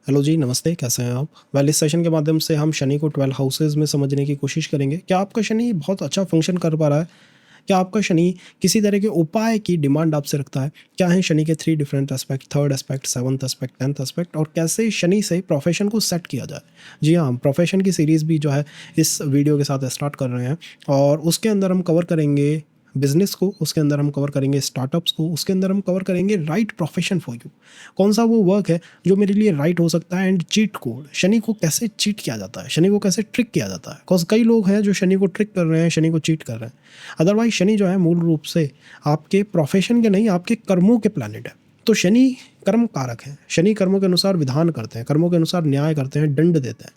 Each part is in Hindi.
हेलो जी, नमस्ते, कैसे हैं आप? इस सेशन के माध्यम से हम शनि को 12 हाउसेज़ में समझने की कोशिश करेंगे। क्या आपका शनि बहुत अच्छा फ़ंक्शन कर पा रहा है? क्या आपका शनि किसी तरह के उपाय की डिमांड आपसे रखता है? क्या हैं शनि के 3 different aspect, 3rd aspect, 7th aspect, 10th aspect और कैसे शनि से प्रोफ़ेशन को सेट किया जाए? जी हाँ, हम प्रोफ़ेशन की सीरीज़ भी जो है इस वीडियो के साथ स्टार्ट कर रहे हैं और उसके अंदर हम कवर करेंगे बिज़नेस को, उसके अंदर हम कवर करेंगे स्टार्टअप्स को, उसके अंदर हम कवर करेंगे राइट प्रोफ़ेशन फॉर यू। कौन-सा वो वर्क है जो मेरे लिए राइट हो सकता है एंड चीट कोड, शनि को कैसे चीट किया जाता है, शनि को कैसे ट्रिक किया जाता है। बिकॉज़ कई लोग हैं जो शनि को ट्रिक कर रहे हैं, शनि को चीट कर रहे हैं। अदरवाइज़ शनि जो है मूल रूप से आपके प्रोफ़ेशन के नहीं, आपके कर्मों के प्लैनेट है। तो शनि कर्म कारक हैं, शनि कर्मों के अनुसार विधान करते हैं, कर्मों के अनुसार न्याय करते हैं, दंड देते हैं।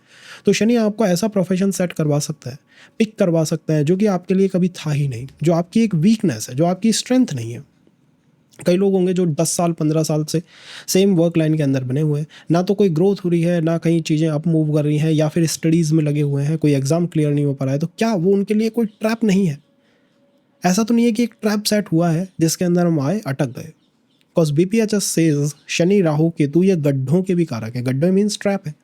तो शनि आपको ऐसा प्रोफ़ेशन सेट करवा सकता है, पिक करवा सकता है जो कि आपके लिए कभी था ही नहीं, जो आपकी एक वीकनेस है, जो आपकी स्ट्रेंथ नहीं है। कई लोग होंगे जो 10 साल 15 साल से सेम वर्क लाइन के अंदर बने हुए हैं, ना तो कोई ग्रोथ हो रही है, ना कहीं चीज़ें अप मूव कर रही हैं, या फिर स्टडीज़ में लगे हुए हैं, कोई एग्ज़ाम क्लियर नहीं हो पा रहा है। तो क्या वो उनके लिए कोई ट्रैप नहीं है? ऐसा तो नहीं है कि एक ट्रैप सेट हुआ है जिसके अंदर हम आए अटक गए। बिकॉज बीपीएचएस सेज शनि राहु केतु ये गड्ढों के भी कारक है। गड्ढे मीन्स ट्रैप है,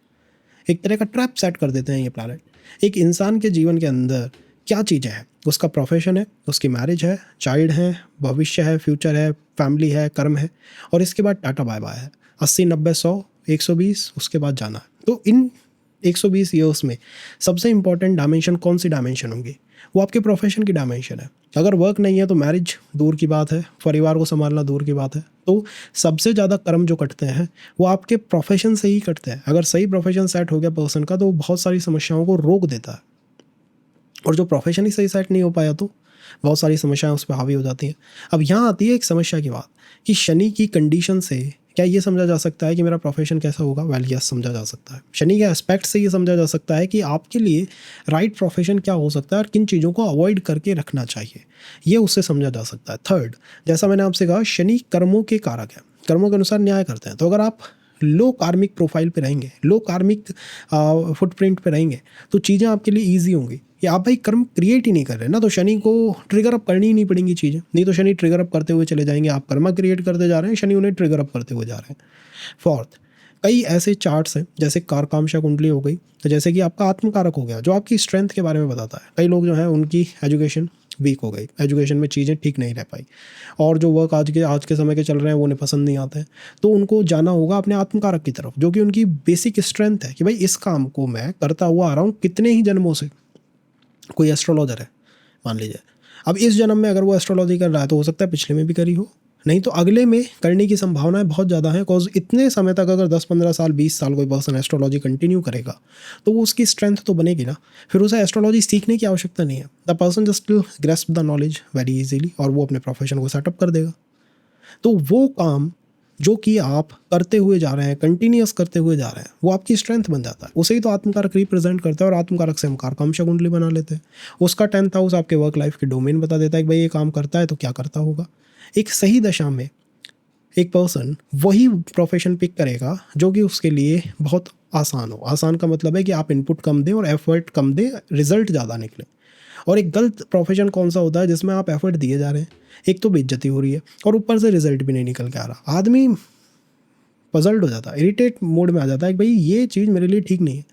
एक तरह का ट्रैप सेट कर देते हैं ये प्लैनेट। एक इंसान के जीवन के अंदर क्या चीज़ें हैं, उसका प्रोफेशन है, उसकी मैरिज है, चाइल्ड है, भविष्य है, फ्यूचर है, फैमिली है, कर्म है, और इसके बाद टाटा बाय बाय है। 80 90 100 120 उसके बाद जाना है। तो इन 120 ईयर्स में सबसे इंपॉर्टेंट डायमेंशन कौन सी डायमेंशन होंगी? वो आपके प्रोफेशन की डायमेंशन है। अगर वर्क नहीं है तो मैरिज दूर की बात है, परिवार को संभालना दूर की बात है। तो सबसे ज़्यादा कर्म जो कटते हैं वो आपके प्रोफेशन से ही कटते हैं। अगर सही प्रोफेशन सेट हो गया पर्सन का तो वो बहुत सारी समस्याओं को रोक देता है, और जो प्रोफेशन ही सही सेट नहीं हो पाया तो बहुत सारी समस्याएं उस पर हावी हो जाती हैं। अब यहाँ आती है एक समस्या की बात कि शनि की कंडीशन से क्या ये समझा जा सकता है कि मेरा प्रोफेशन कैसा होगा? वेल यस, समझा जा सकता है। शनि के एस्पेक्ट से ये समझा जा सकता है कि आपके लिए राइट प्रोफेशन क्या हो सकता है और किन चीज़ों को अवॉइड करके रखना चाहिए, ये उससे समझा जा सकता है। थर्ड, जैसा मैंने आपसे कहा, शनि कर्मों के कारक है, कर्मों के अनुसार न्याय करते हैं। तो अगर आप लो कार्मिक प्रोफाइल पे रहेंगे, लो कार्मिक फुटप्रिंट पे रहेंगे, तो चीज़ें आपके लिए ईजी होंगी। कि आप भाई कर्म क्रिएट ही नहीं कर रहे ना, तो शनि को ट्रिगर अप करनी ही नहीं पड़ेंगी चीज़ें। नहीं तो शनि ट्रिगर अप करते हुए चले जाएंगे, आप कर्मा क्रिएट करते जा रहे हैं, शनि उन्हें ट्रिगर अप करते हुए जा रहे हैं। फोर्थ, कई ऐसे चार्ट्स हैं जैसे कारकामशा कुंडली हो गई, तो जैसे कि आपका आत्मकारक हो गया जो आपकी स्ट्रेंथ के बारे में बताता है। कई लोग जो हैं उनकी एजुकेशन वीक हो गई, एजुकेशन में चीज़ें ठीक नहीं रह पाई, और जो वर्क आज के समय के चल रहे हैं वो उन्हें पसंद नहीं आते हैं। तो उनको जाना होगा अपने आत्मकारक की तरफ, जो कि उनकी बेसिक स्ट्रेंथ है कि भाई इस काम को मैं करता हुआ आ रहा हूँ कितने ही जन्मों से। कोई एस्ट्रोलॉजर है मान लीजिए, अब इस जन्म में अगर वो एस्ट्रोलॉजी कर रहा है तो हो सकता है पिछले में भी करी हो, नहीं तो अगले में करने की संभावनाएं बहुत ज़्यादा हैं। बिकॉज इतने समय तक अगर 10 15 साल 20 साल कोई पर्सन एस्ट्रोलॉजी कंटिन्यू करेगा तो वो उसकी स्ट्रेंथ तो बनेगी ना। फिर उसे एस्ट्रोलॉजी सीखने की आवश्यकता नहीं है, the person just grasp the knowledge very easily और वो अपने प्रोफेशन को सेटअप कर देगा। तो वो काम जो कि आप करते हुए जा रहे हैं, कंटिन्यूअस करते हुए जा रहे हैं, वो आपकी स्ट्रेंथ बन जाता है। उसे ही तो आत्मकारक रिप्रेजेंट करता है, और आत्मकारक से हम कारकामशा कुंडली बना लेते हैं। उसका 10th हाउस आपके वर्क लाइफ के डोमेन बता देता है कि भाई ये काम करता है तो क्या करता होगा। एक सही दशा में एक पर्सन वही प्रोफेशन पिक करेगा जो कि उसके लिए बहुत आसान हो। आसान का मतलब है कि आप इनपुट कम दें और एफर्ट कम दें, रिजल्ट ज़्यादा निकले। और एक गलत प्रोफेशन कौन सा होता है जिसमें आप एफर्ट दिए जा रहे हैं, एक तो बेइज्जती हो रही है और ऊपर से रिजल्ट भी नहीं निकल के आ रहा। आदमी पजल्ड हो जाता है, इरिटेट मोड में आ जाता है कि भाई ये चीज़ मेरे लिए ठीक नहीं है।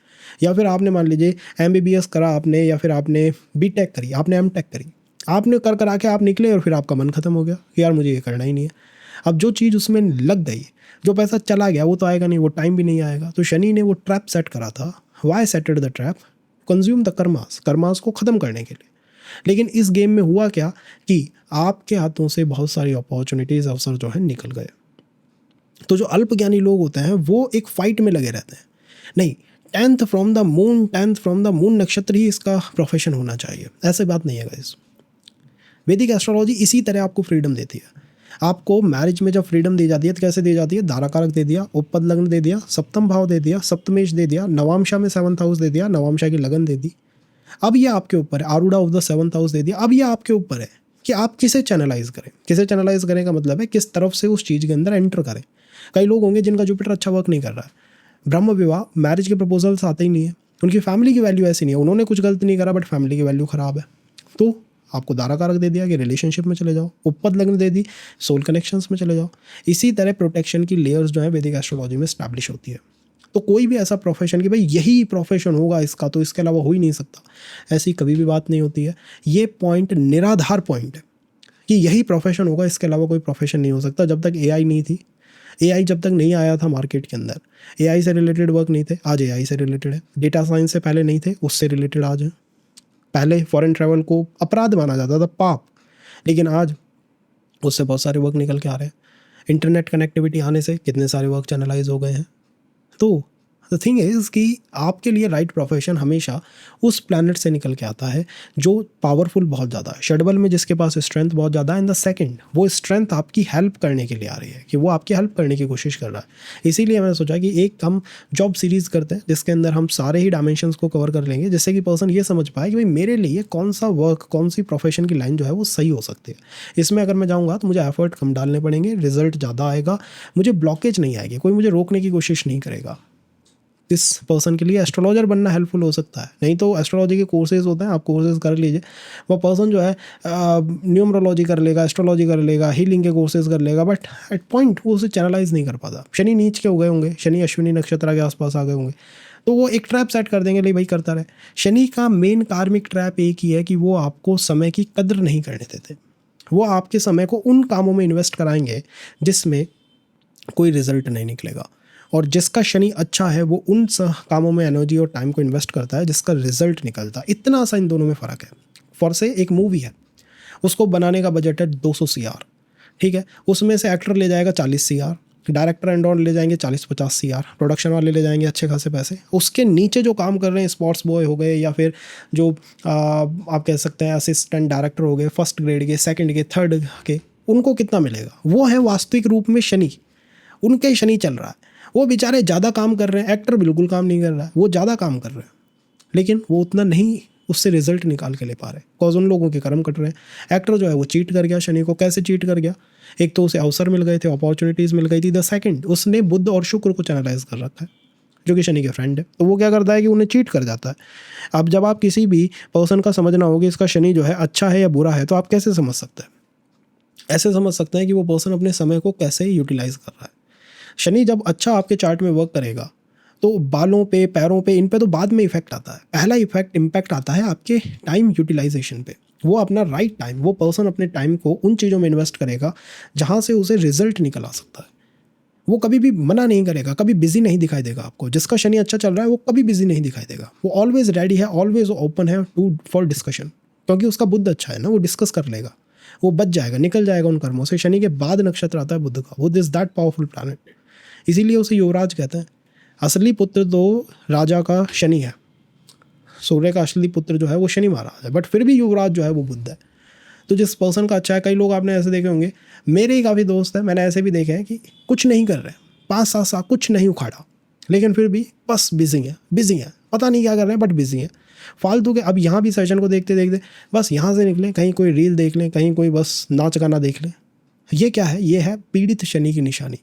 या फिर आपने मान लीजिए MBBS करा आपने, या फिर आपने BTech करी, आपने M.Tech करी, आपने कर कर आके आप निकले और फिर आपका मन खत्म हो गया कि यार मुझे ये करना ही नहीं है। अब जो चीज़ उसमें लग गई, जो पैसा चला गया वो तो आएगा नहीं, वो टाइम भी नहीं आएगा। तो शनि ने वो ट्रैप सेट करा था। Why setted the trap? Consume the karmas, karmas को ख़त्म करने के लिए। लेकिन इस गेम में हुआ क्या कि आपके हाथों से बहुत सारी अपॉर्चुनिटीज़, अवसर जो है निकल गए। तो जो अल्पज्ञानी लोग होते हैं वो एक फाइट में लगे रहते हैं। नहीं, 10th फ्रॉम द मून नक्षत्र ही इसका प्रोफेशन होना चाहिए, ऐसे बात नहीं है गाइस। वैदिक एस्ट्रोलॉजी इसी तरह आपको फ्रीडम देती है। आपको मैरिज में जब फ्रीडम दी जाती है तो कैसे दी जाती है? दाराकारक दे दिया, उपपद लग्न दे दिया, सप्तम भाव दे दिया, सप्तमेश दे दिया, नवामशा में 7th हाउस दे दिया, नवामशा की लगन दे दी। अब ये आपके ऊपर है, आरूढ़ा ऑफ द 7th हाउस दे दिया। अब ये आपके ऊपर है कि आप किसे चैनलाइज करें। किसे चैनलाइज करें का मतलब है किस तरफ से उस चीज़ के अंदर एंटर करें। कई लोग होंगे जिनका जुपिटर अच्छा वर्क नहीं कर रहा है, ब्रह्म विवाह, मैरिज के प्रपोजल्स आते ही नहीं है, उनकी फैमिली की वैल्यू ऐसी नहीं है, उन्होंने कुछ गलत नहीं करा बट फैमिली की वैल्यू ख़राब है। तो आपको दारा कारक दे दिया कि रिलेशनशिप में चले जाओ, उपपद लग्न दे दी, सोल कनेक्शंस में चले जाओ। इसी तरह प्रोटेक्शन की लेयर्स जो है वैदिक एस्ट्रोलॉजी में स्टैब्लिश होती है। तो कोई भी ऐसा प्रोफेशन कि भाई यही प्रोफेशन होगा इसका, तो इसके अलावा हो ही नहीं सकता, ऐसी कभी भी बात नहीं होती है। ये पॉइंट निराधार पॉइंट है कि यही प्रोफेशन होगा, इसके अलावा कोई प्रोफेशन नहीं हो सकता। जब तक एआई नहीं थी, एआई जब तक नहीं आया था मार्केट के अंदर, एआई से रिलेटेड वर्क नहीं थे, आज एआई से रिलेटेड है। डेटा साइंस से पहले नहीं थे, उससे रिलेटेड आज है। पहले फॉरेन ट्रैवल को अपराध माना जाता था, पाप, लेकिन आज उससे बहुत सारे वर्क निकल के आ रहे हैं। इंटरनेट कनेक्टिविटी आने से कितने सारे वर्क चैनलाइज हो गए हैं। तो द थिंग इज़ कि आपके लिए राइट प्रोफेशन हमेशा उस प्लैनेट से निकल के आता है जो पावरफुल बहुत ज़्यादा है, षडबल में जिसके पास स्ट्रेंथ बहुत ज़्यादा है। इन द सेकंड वो स्ट्रेंथ आपकी हेल्प करने के लिए आ रही है, कि वो आपकी हेल्प करने की कोशिश कर रहा है। इसीलिए मैंने सोचा कि एक हम जॉब सीरीज़ करते हैं जिसके अंदर हम सारे ही डायमेंशंस को कवर कर लेंगे, जिससे कि पर्सन ये समझ पाए कि भाई मेरे लिए कौन सा वर्क, कौन सी प्रोफेशन की लाइन जो है वो सही हो सकती है। इसमें अगर मैं जाऊँगा तो मुझे एफर्ट कम डालने पड़ेंगे, रिजल्ट ज़्यादा आएगा, मुझे ब्लॉकेज नहीं आएगी, कोई मुझे रोकने की कोशिश नहीं करेगा। इस पर्सन के लिए एस्ट्रोलॉजर बनना हेल्पफुल हो सकता है। नहीं तो एस्ट्रोलॉजी के कोर्सेज होते हैं, आप कोर्सेज कर लीजिए। वो पर्सन जो है न्यूमरोलॉजी कर लेगा, एस्ट्रोलॉजी कर लेगा, हीलिंग के कोर्सेज कर लेगा, बट एट पॉइंट वो उसे चैनलाइज नहीं कर पाता। शनि नीच के हो गए होंगे, शनि अश्विनी नक्षत्र के आसपास आ गए होंगे, तो वो एक ट्रैप सेट कर देंगे, ले भाई करता रहे। शनि का मेन कार्मिक ट्रैप एक ही है कि वो आपको समय की कद्र नहीं करने देते। वो आपके समय को उन कामों में इन्वेस्ट कराएंगे जिसमें कोई रिजल्ट नहीं निकलेगा, और जिसका शनि अच्छा है वो उन कामों में एनर्जी और टाइम को इन्वेस्ट करता है जिसका रिजल्ट निकलता है। इतना सा इन दोनों में फ़र्क है। फॉर से एक मूवी है, उसको बनाने का बजट है 200 CR, ठीक है, उसमें से एक्टर ले जाएगा 40 CR, डायरेक्टर एंड ऑन ले जाएंगे 40-50 CR, प्रोडक्शन वाले ले जाएंगे अच्छे खासे पैसे। उसके नीचे जो काम कर रहे हैं, स्पोर्ट्स बॉय हो गए, या फिर जो आप कह सकते हैं असिस्टेंट डायरेक्टर हो गए, फर्स्ट ग्रेड के, सेकंड के, थर्ड के, उनको कितना मिलेगा? वो है वास्तविक रूप में शनि, उनके शनि चल रहा है। वो बेचारे ज़्यादा काम कर रहे हैं, एक्टर बिल्कुल काम नहीं कर रहा है, वो ज़्यादा काम कर रहे हैं, लेकिन वो उतना नहीं उससे रिजल्ट निकाल के ले पा रहे, कॉज उन लोगों के कर्म कट रहे हैं। एक्टर जो है वो चीट कर गया शनि को। कैसे चीट कर गया? एक तो उसे अवसर मिल गए थे, अपॉर्चुनिटीज़ मिल गई थी। द सेकंड, उसने बुध और शुक्र को चैनलाइज कर रखा है, जो कि शनि के फ्रेंड है। तो वो क्या करता है कि उन्हें चीट कर जाता है। अब जब आप किसी भी पर्सन का समझना होगा इसका शनि जो है अच्छा है या बुरा है, तो आप कैसे समझ सकते हैं? ऐसे समझ सकते हैं कि वो पर्सन अपने समय को कैसे यूटिलाइज कर रहा है। शनि जब अच्छा आपके चार्ट में वर्क करेगा तो बालों पे, पैरों पे, इन पे तो बाद में इफेक्ट आता है। पहला इम्पैक्ट आता है आपके टाइम यूटिलाइजेशन पे। वो अपना राइट टाइम, वो पर्सन अपने टाइम को उन चीज़ों में इन्वेस्ट करेगा जहाँ से उसे रिजल्ट निकल आ सकता है। वो कभी भी मना नहीं करेगा, कभी बिजी नहीं दिखाई देगा आपको। जिसका शनि अच्छा चल रहा है वो कभी बिजी नहीं दिखाई देगा, वो ऑलवेज रेडी है, ऑलवेज ओपन है फॉर डिस्कशन, क्योंकि उसका बुध अच्छा है ना, वो डिस्कस कर लेगा, वो बच जाएगा, निकल जाएगा उन कर्मों से। शनि के बाद नक्षत्र आता है बुध का। बुध इज दैट पावरफुल प्लैनेट, इसीलिए उसे युवराज कहते हैं। असली पुत्र तो राजा का शनि है, सूर्य का असली पुत्र जो है वो शनि महाराज है, बट फिर भी युवराज जो है वो बुध है। तो जिस पर्सन का अच्छा है, कई लोग आपने ऐसे देखे होंगे, मेरे ही काफ़ी दोस्त हैं, मैंने ऐसे भी देखे हैं कि कुछ नहीं कर रहे, 5-7 साल कुछ नहीं उखाड़ा, लेकिन फिर भी बस बिजी है, पता नहीं क्या कर रहे हैं, बट बिजी है फालतू के। अब यहाँ भी सेशन को देखते देखते बस यहाँ से निकलें, कहीं कोई रील देख लें, कहीं कोई बस नाच गाना देख लें। ये क्या है? ये है पीड़ित शनि की निशानी,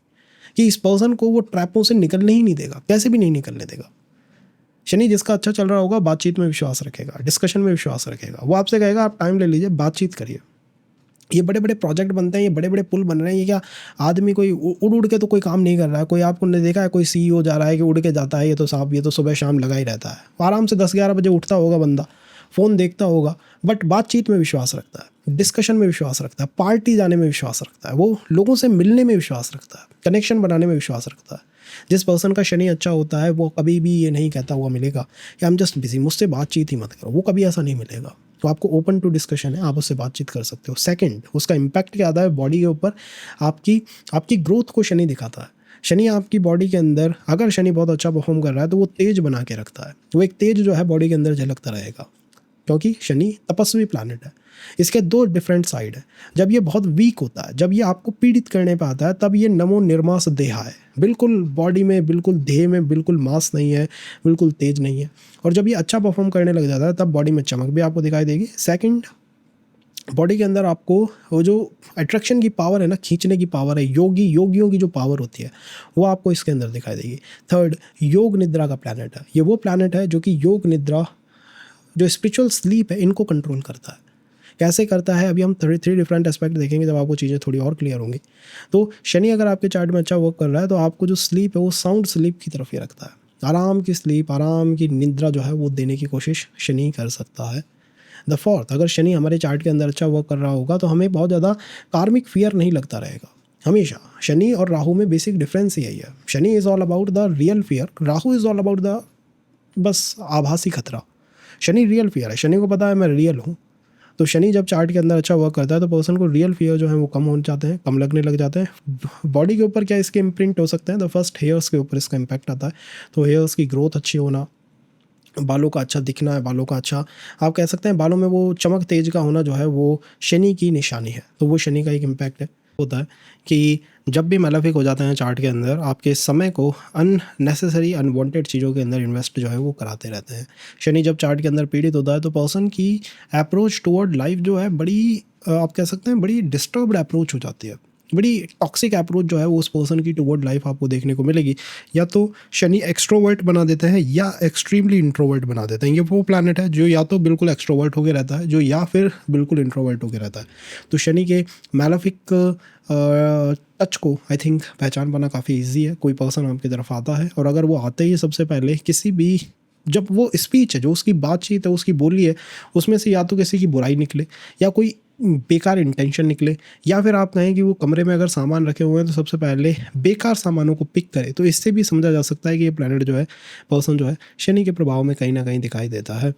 कि इस पर्सन को वो ट्रैपों से निकलने ही नहीं देगा, कैसे भी नहीं निकलने देगा। शनि जिसका अच्छा चल रहा होगा बातचीत में विश्वास रखेगा, डिस्कशन में विश्वास रखेगा। वो आपसे कहेगा आप टाइम ले लीजिए, बातचीत करिए। ये बड़े बड़े प्रोजेक्ट बनते हैं, ये बड़े बड़े पुल बन रहे हैं, ये क्या आदमी कोई उड़ उड़ के तो कोई काम नहीं कर रहा है। कोई आपको ने देखा है कोई CEO जा रहा है कि उड़ के जाता है? ये तो साहब, ये तो सुबह शाम लगा ही रहता है। आराम से 10-11 बजे उठता होगा बंदा, फ़ोन देखता होगा, बट बातचीत में विश्वास रखता है, डिस्कशन में विश्वास रखता है, पार्टी जाने में विश्वास रखता है, वो लोगों से मिलने में विश्वास रखता है, कनेक्शन बनाने में विश्वास रखता है। जिस पर्सन का शनि अच्छा होता है वो कभी भी ये नहीं कहता हुआ मिलेगा कि आई एम जस्ट बिजी, मुझसे बातचीत ही मत करो, वो कभी ऐसा नहीं मिलेगा। तो आपको ओपन टू डिस्कशन है, आप उससे बातचीत कर सकते हो। सेकंड, उसका इम्पैक्ट क्या आता है बॉडी के ऊपर? आपकी ग्रोथ को शनि दिखाता है। शनि आपकी बॉडी के अंदर, अगर शनि बहुत अच्छा परफॉर्म कर रहा है तो वो तेज बना के रखता है। वो एक तेज जो है बॉडी के अंदर झलकता रहेगा, क्योंकि शनि तपस्वी प्लैनेट है। इसके 2 डिफरेंट साइड है। जब ये बहुत वीक होता है, जब ये आपको पीड़ित करने पे आता है, तब ये नमो निर्मास देहा है, बिल्कुल बॉडी में, बिल्कुल देह में बिल्कुल मास नहीं है, बिल्कुल तेज नहीं है। और जब ये अच्छा परफॉर्म करने लग जाता है तब बॉडी में चमक भी आपको दिखाई देगी। सेकंड, बॉडी के अंदर आपको वो जो अट्रैक्शन की पावर है ना, खींचने की पावर है, योगियों की जो पावर होती है वो आपको इसके अंदर दिखाई देगी। थर्ड, योग निद्रा का प्लैनेट है। ये वो प्लैनेट है जो कि योग निद्रा, जो स्पिरिचुअल स्लीप है, इनको कंट्रोल करता है। कैसे करता है अभी हम 3 डिफरेंट एस्पेक्ट देखेंगे जब आपको चीज़ें थोड़ी और क्लियर होंगी। तो शनि अगर आपके चार्ट में अच्छा वर्क कर रहा है तो आपको जो स्लीप है वो साउंड स्लीप की तरफ ही रखता है। आराम की स्लीप, आराम की निद्रा जो है वो देने की कोशिश शनि कर सकता है। द फोर्थ, अगर शनि हमारे चार्ट के अंदर अच्छा वर्क कर रहा होगा तो हमें बहुत ज़्यादा कार्मिक फियर नहीं लगता रहेगा। हमेशा शनि और राहु में बेसिक डिफरेंस यही है। Shani is all about the real fear, Rahu is all about the bus आभासी खतरा। शनि रियल फियर है, शनि को पता है मैं रियल हूँ। तो शनि जब चार्ट के अंदर अच्छा वर्क करता है तो पर्सन को रियल फियर जो है वो कम हो जाते हैं, कम लगने लग जाते हैं। बॉडी के ऊपर क्या इसके इम्प्रिंट हो सकते हैं, द फर्स्ट हेयर्स के ऊपर इसका इम्पैक्ट आता है। तो हेयर्स की ग्रोथ अच्छी होना, बालों का अच्छा दिखना है, बालों का अच्छा, आप कह सकते हैं बालों में वो चमक तेज का होना जो है वो शनि की निशानी है। तो वो शनि का एक इम्पैक्ट है। होता है कि जब भी मेलेफिक हो जाते हैं चार्ट के अंदर, आपके समय को अननेसेसरी अनवांटेड चीज़ों के अंदर इन्वेस्ट जो है वो कराते रहते हैं। शनि जब चार्ट के अंदर पीड़ित होता है तो पर्सन की अप्रोच टुवर्ड लाइफ जो है बड़ी आप कह सकते हैं बड़ी डिस्टर्ब्ड अप्रोच हो जाती है, बड़ी टॉक्सिक अप्रोच जो है वो उस पर्सन की टुवर्ड लाइफ आपको देखने को मिलेगी। या तो शनि एक्सट्रोवर्ट बना देते हैं या एक्सट्रीमली इंट्रोवर्ट बना देते हैं। ये वो प्लैनेट है जो या तो बिल्कुल एक्सट्रोवर्ट होकर रहता है, जो या फिर बिल्कुल इंट्रोवर्ट होकर रहता है। तो शनि के मैलेफिक टच को आई थिंक पहचान पाना काफ़ी ईजी है। कोई पर्सन आपकी तरफ आता है और अगर वो आते ही सबसे पहले किसी भी, जब वो स्पीच है, जो उसकी बातचीत है, उसकी बोली है, उसमें से या तो किसी की बुराई निकले या कोई बेकार इंटेंशन निकले, या फिर आप कहें कि वो कमरे में अगर सामान रखे हुए हैं तो सबसे पहले बेकार सामानों को पिक करे, तो इससे भी समझा जा सकता है कि ये प्लैनेट जो है, पर्सन जो है, शनि के प्रभाव में कहीं ना कहीं दिखाई देता है।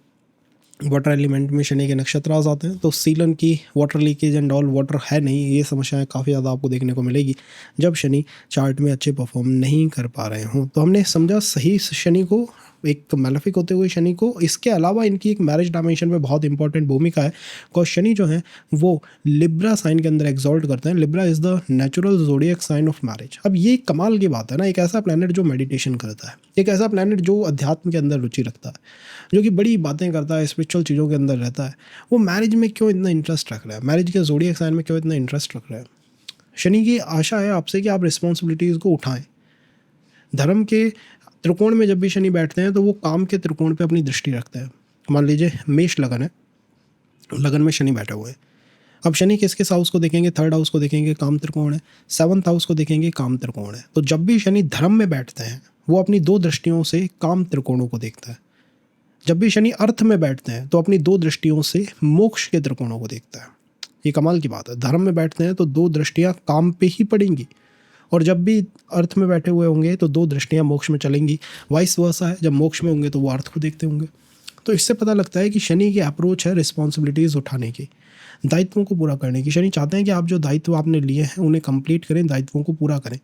वाटर एलिमेंट में शनि के नक्षत्र आ जाते हैं तो सीलन की water leakage and all, water है नहीं, ये समस्याएं काफ़ी ज़्यादा आपको देखने को मिलेगी जब शनि चार्ट में अच्छे परफॉर्म नहीं कर पा रहे हों। तो हमने समझा सही शनि को, एक मैलेफिक होते हुए शनि को। इसके अलावा इनकी एक मैरिज डायमेंशन में बहुत इंपॉर्टेंट भूमिका है, बिकॉज शनि जो है वो लिब्रा साइन के अंदर एग्जॉल्ट करते हैं। Libra is the natural zodiac sign of marriage. अब ये कमाल की बात है ना, एक ऐसा प्लैनेट जो मेडिटेशन करता है, एक ऐसा प्लैनेट जो अध्यात्म के अंदर रुचि रखता है, जो कि बड़ी बातें करता है, स्पिरिचुअल चीज़ों के अंदर रहता है, वो मैरिज में क्यों इतना इंटरेस्ट रख रहा है, मैरिज के जोडियक साइन में क्यों इतना इंटरेस्ट रख रहा है। शनि की आशा है आपसे कि आप रिस्पॉन्सिबिलिटीज़ को उठाएं। धर्म के त्रिकोण में जब भी शनि बैठते हैं तो वो काम के त्रिकोण पे अपनी दृष्टि रखते हैं। मान लीजिए मेष लगन है, लगन में शनि बैठे हुए हैं। अब शनि किस किस हाउस को देखेंगे, थर्ड हाउस को देखेंगे, काम त्रिकोण है, सेवंथ हाउस को देखेंगे, काम त्रिकोण है। तो जब भी शनि धर्म में बैठते हैं वो अपनी दो दृष्टियों से काम त्रिकोणों को देखता है। जब भी शनि अर्थ में बैठते हैं तो अपनी दो दृष्टियों से मोक्ष के त्रिकोणों को देखता है। ये कमाल की बात है, धर्म में बैठते हैं तो दो दृष्टियां काम पे ही पड़ेंगी, और जब भी अर्थ में बैठे हुए होंगे तो दो दृष्टियां मोक्ष में चलेंगी। वाइस वर्सा है, जब मोक्ष में होंगे तो वो अर्थ को देखते होंगे। तो इससे पता लगता है कि शनि की अप्रोच है रिस्पॉन्सिबिलिटीज़ उठाने की, दायित्वों को पूरा करने की। शनि चाहते हैं कि आप जो दायित्व आपने लिए हैं उन्हें कंप्लीट करें, दायित्वों को पूरा करें।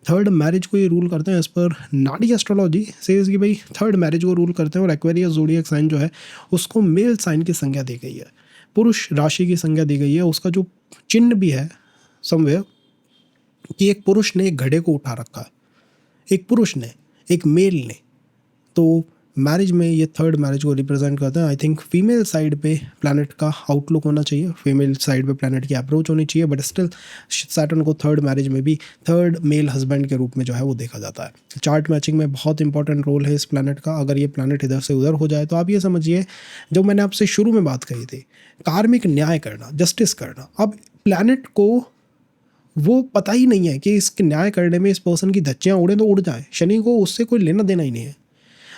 थर्ड मैरिज को ये रूल करते हैं एज पर नाड़ी एस्ट्रोलॉजी सेज कि भाई थर्ड मैरिज को रूल करते हैं। और एक्वेरियस ज़ोडिएक साइन जो है उसको मेल साइन की संज्ञा दी गई है, पुरुष राशि की संज्ञा दी गई है। उसका जो चिन्ह भी है समवेयर कि एक पुरुष ने एक घड़े को उठा रखा है, एक पुरुष ने, एक मेल ने। तो मैरिज में ये थर्ड मैरिज को रिप्रेजेंट करते हैं। आई थिंक फीमेल साइड पे प्लैनेट का आउटलुक होना चाहिए, फीमेल साइड पे प्लैनेट की अप्रोच होनी चाहिए, बट स्टिल सैटर्न को थर्ड मैरिज में भी थर्ड मेल हस्बैंड के रूप में जो है वो देखा जाता है। चार्ट मैचिंग में बहुत इंपॉर्टेंट रोल है इस प्लैनेट का। अगर ये प्लैनेट इधर से उधर हो जाए तो आप ये समझिए, जो मैंने आपसे शुरू में बात कही थी, कार्मिक न्याय करना, जस्टिस करना। अब प्लैनेट को वो पता ही नहीं है कि इसके न्याय करने में इस पर्सन की धज्जियाँ उड़े तो उड़ जाए, शनि को उससे कोई लेना देना ही नहीं है।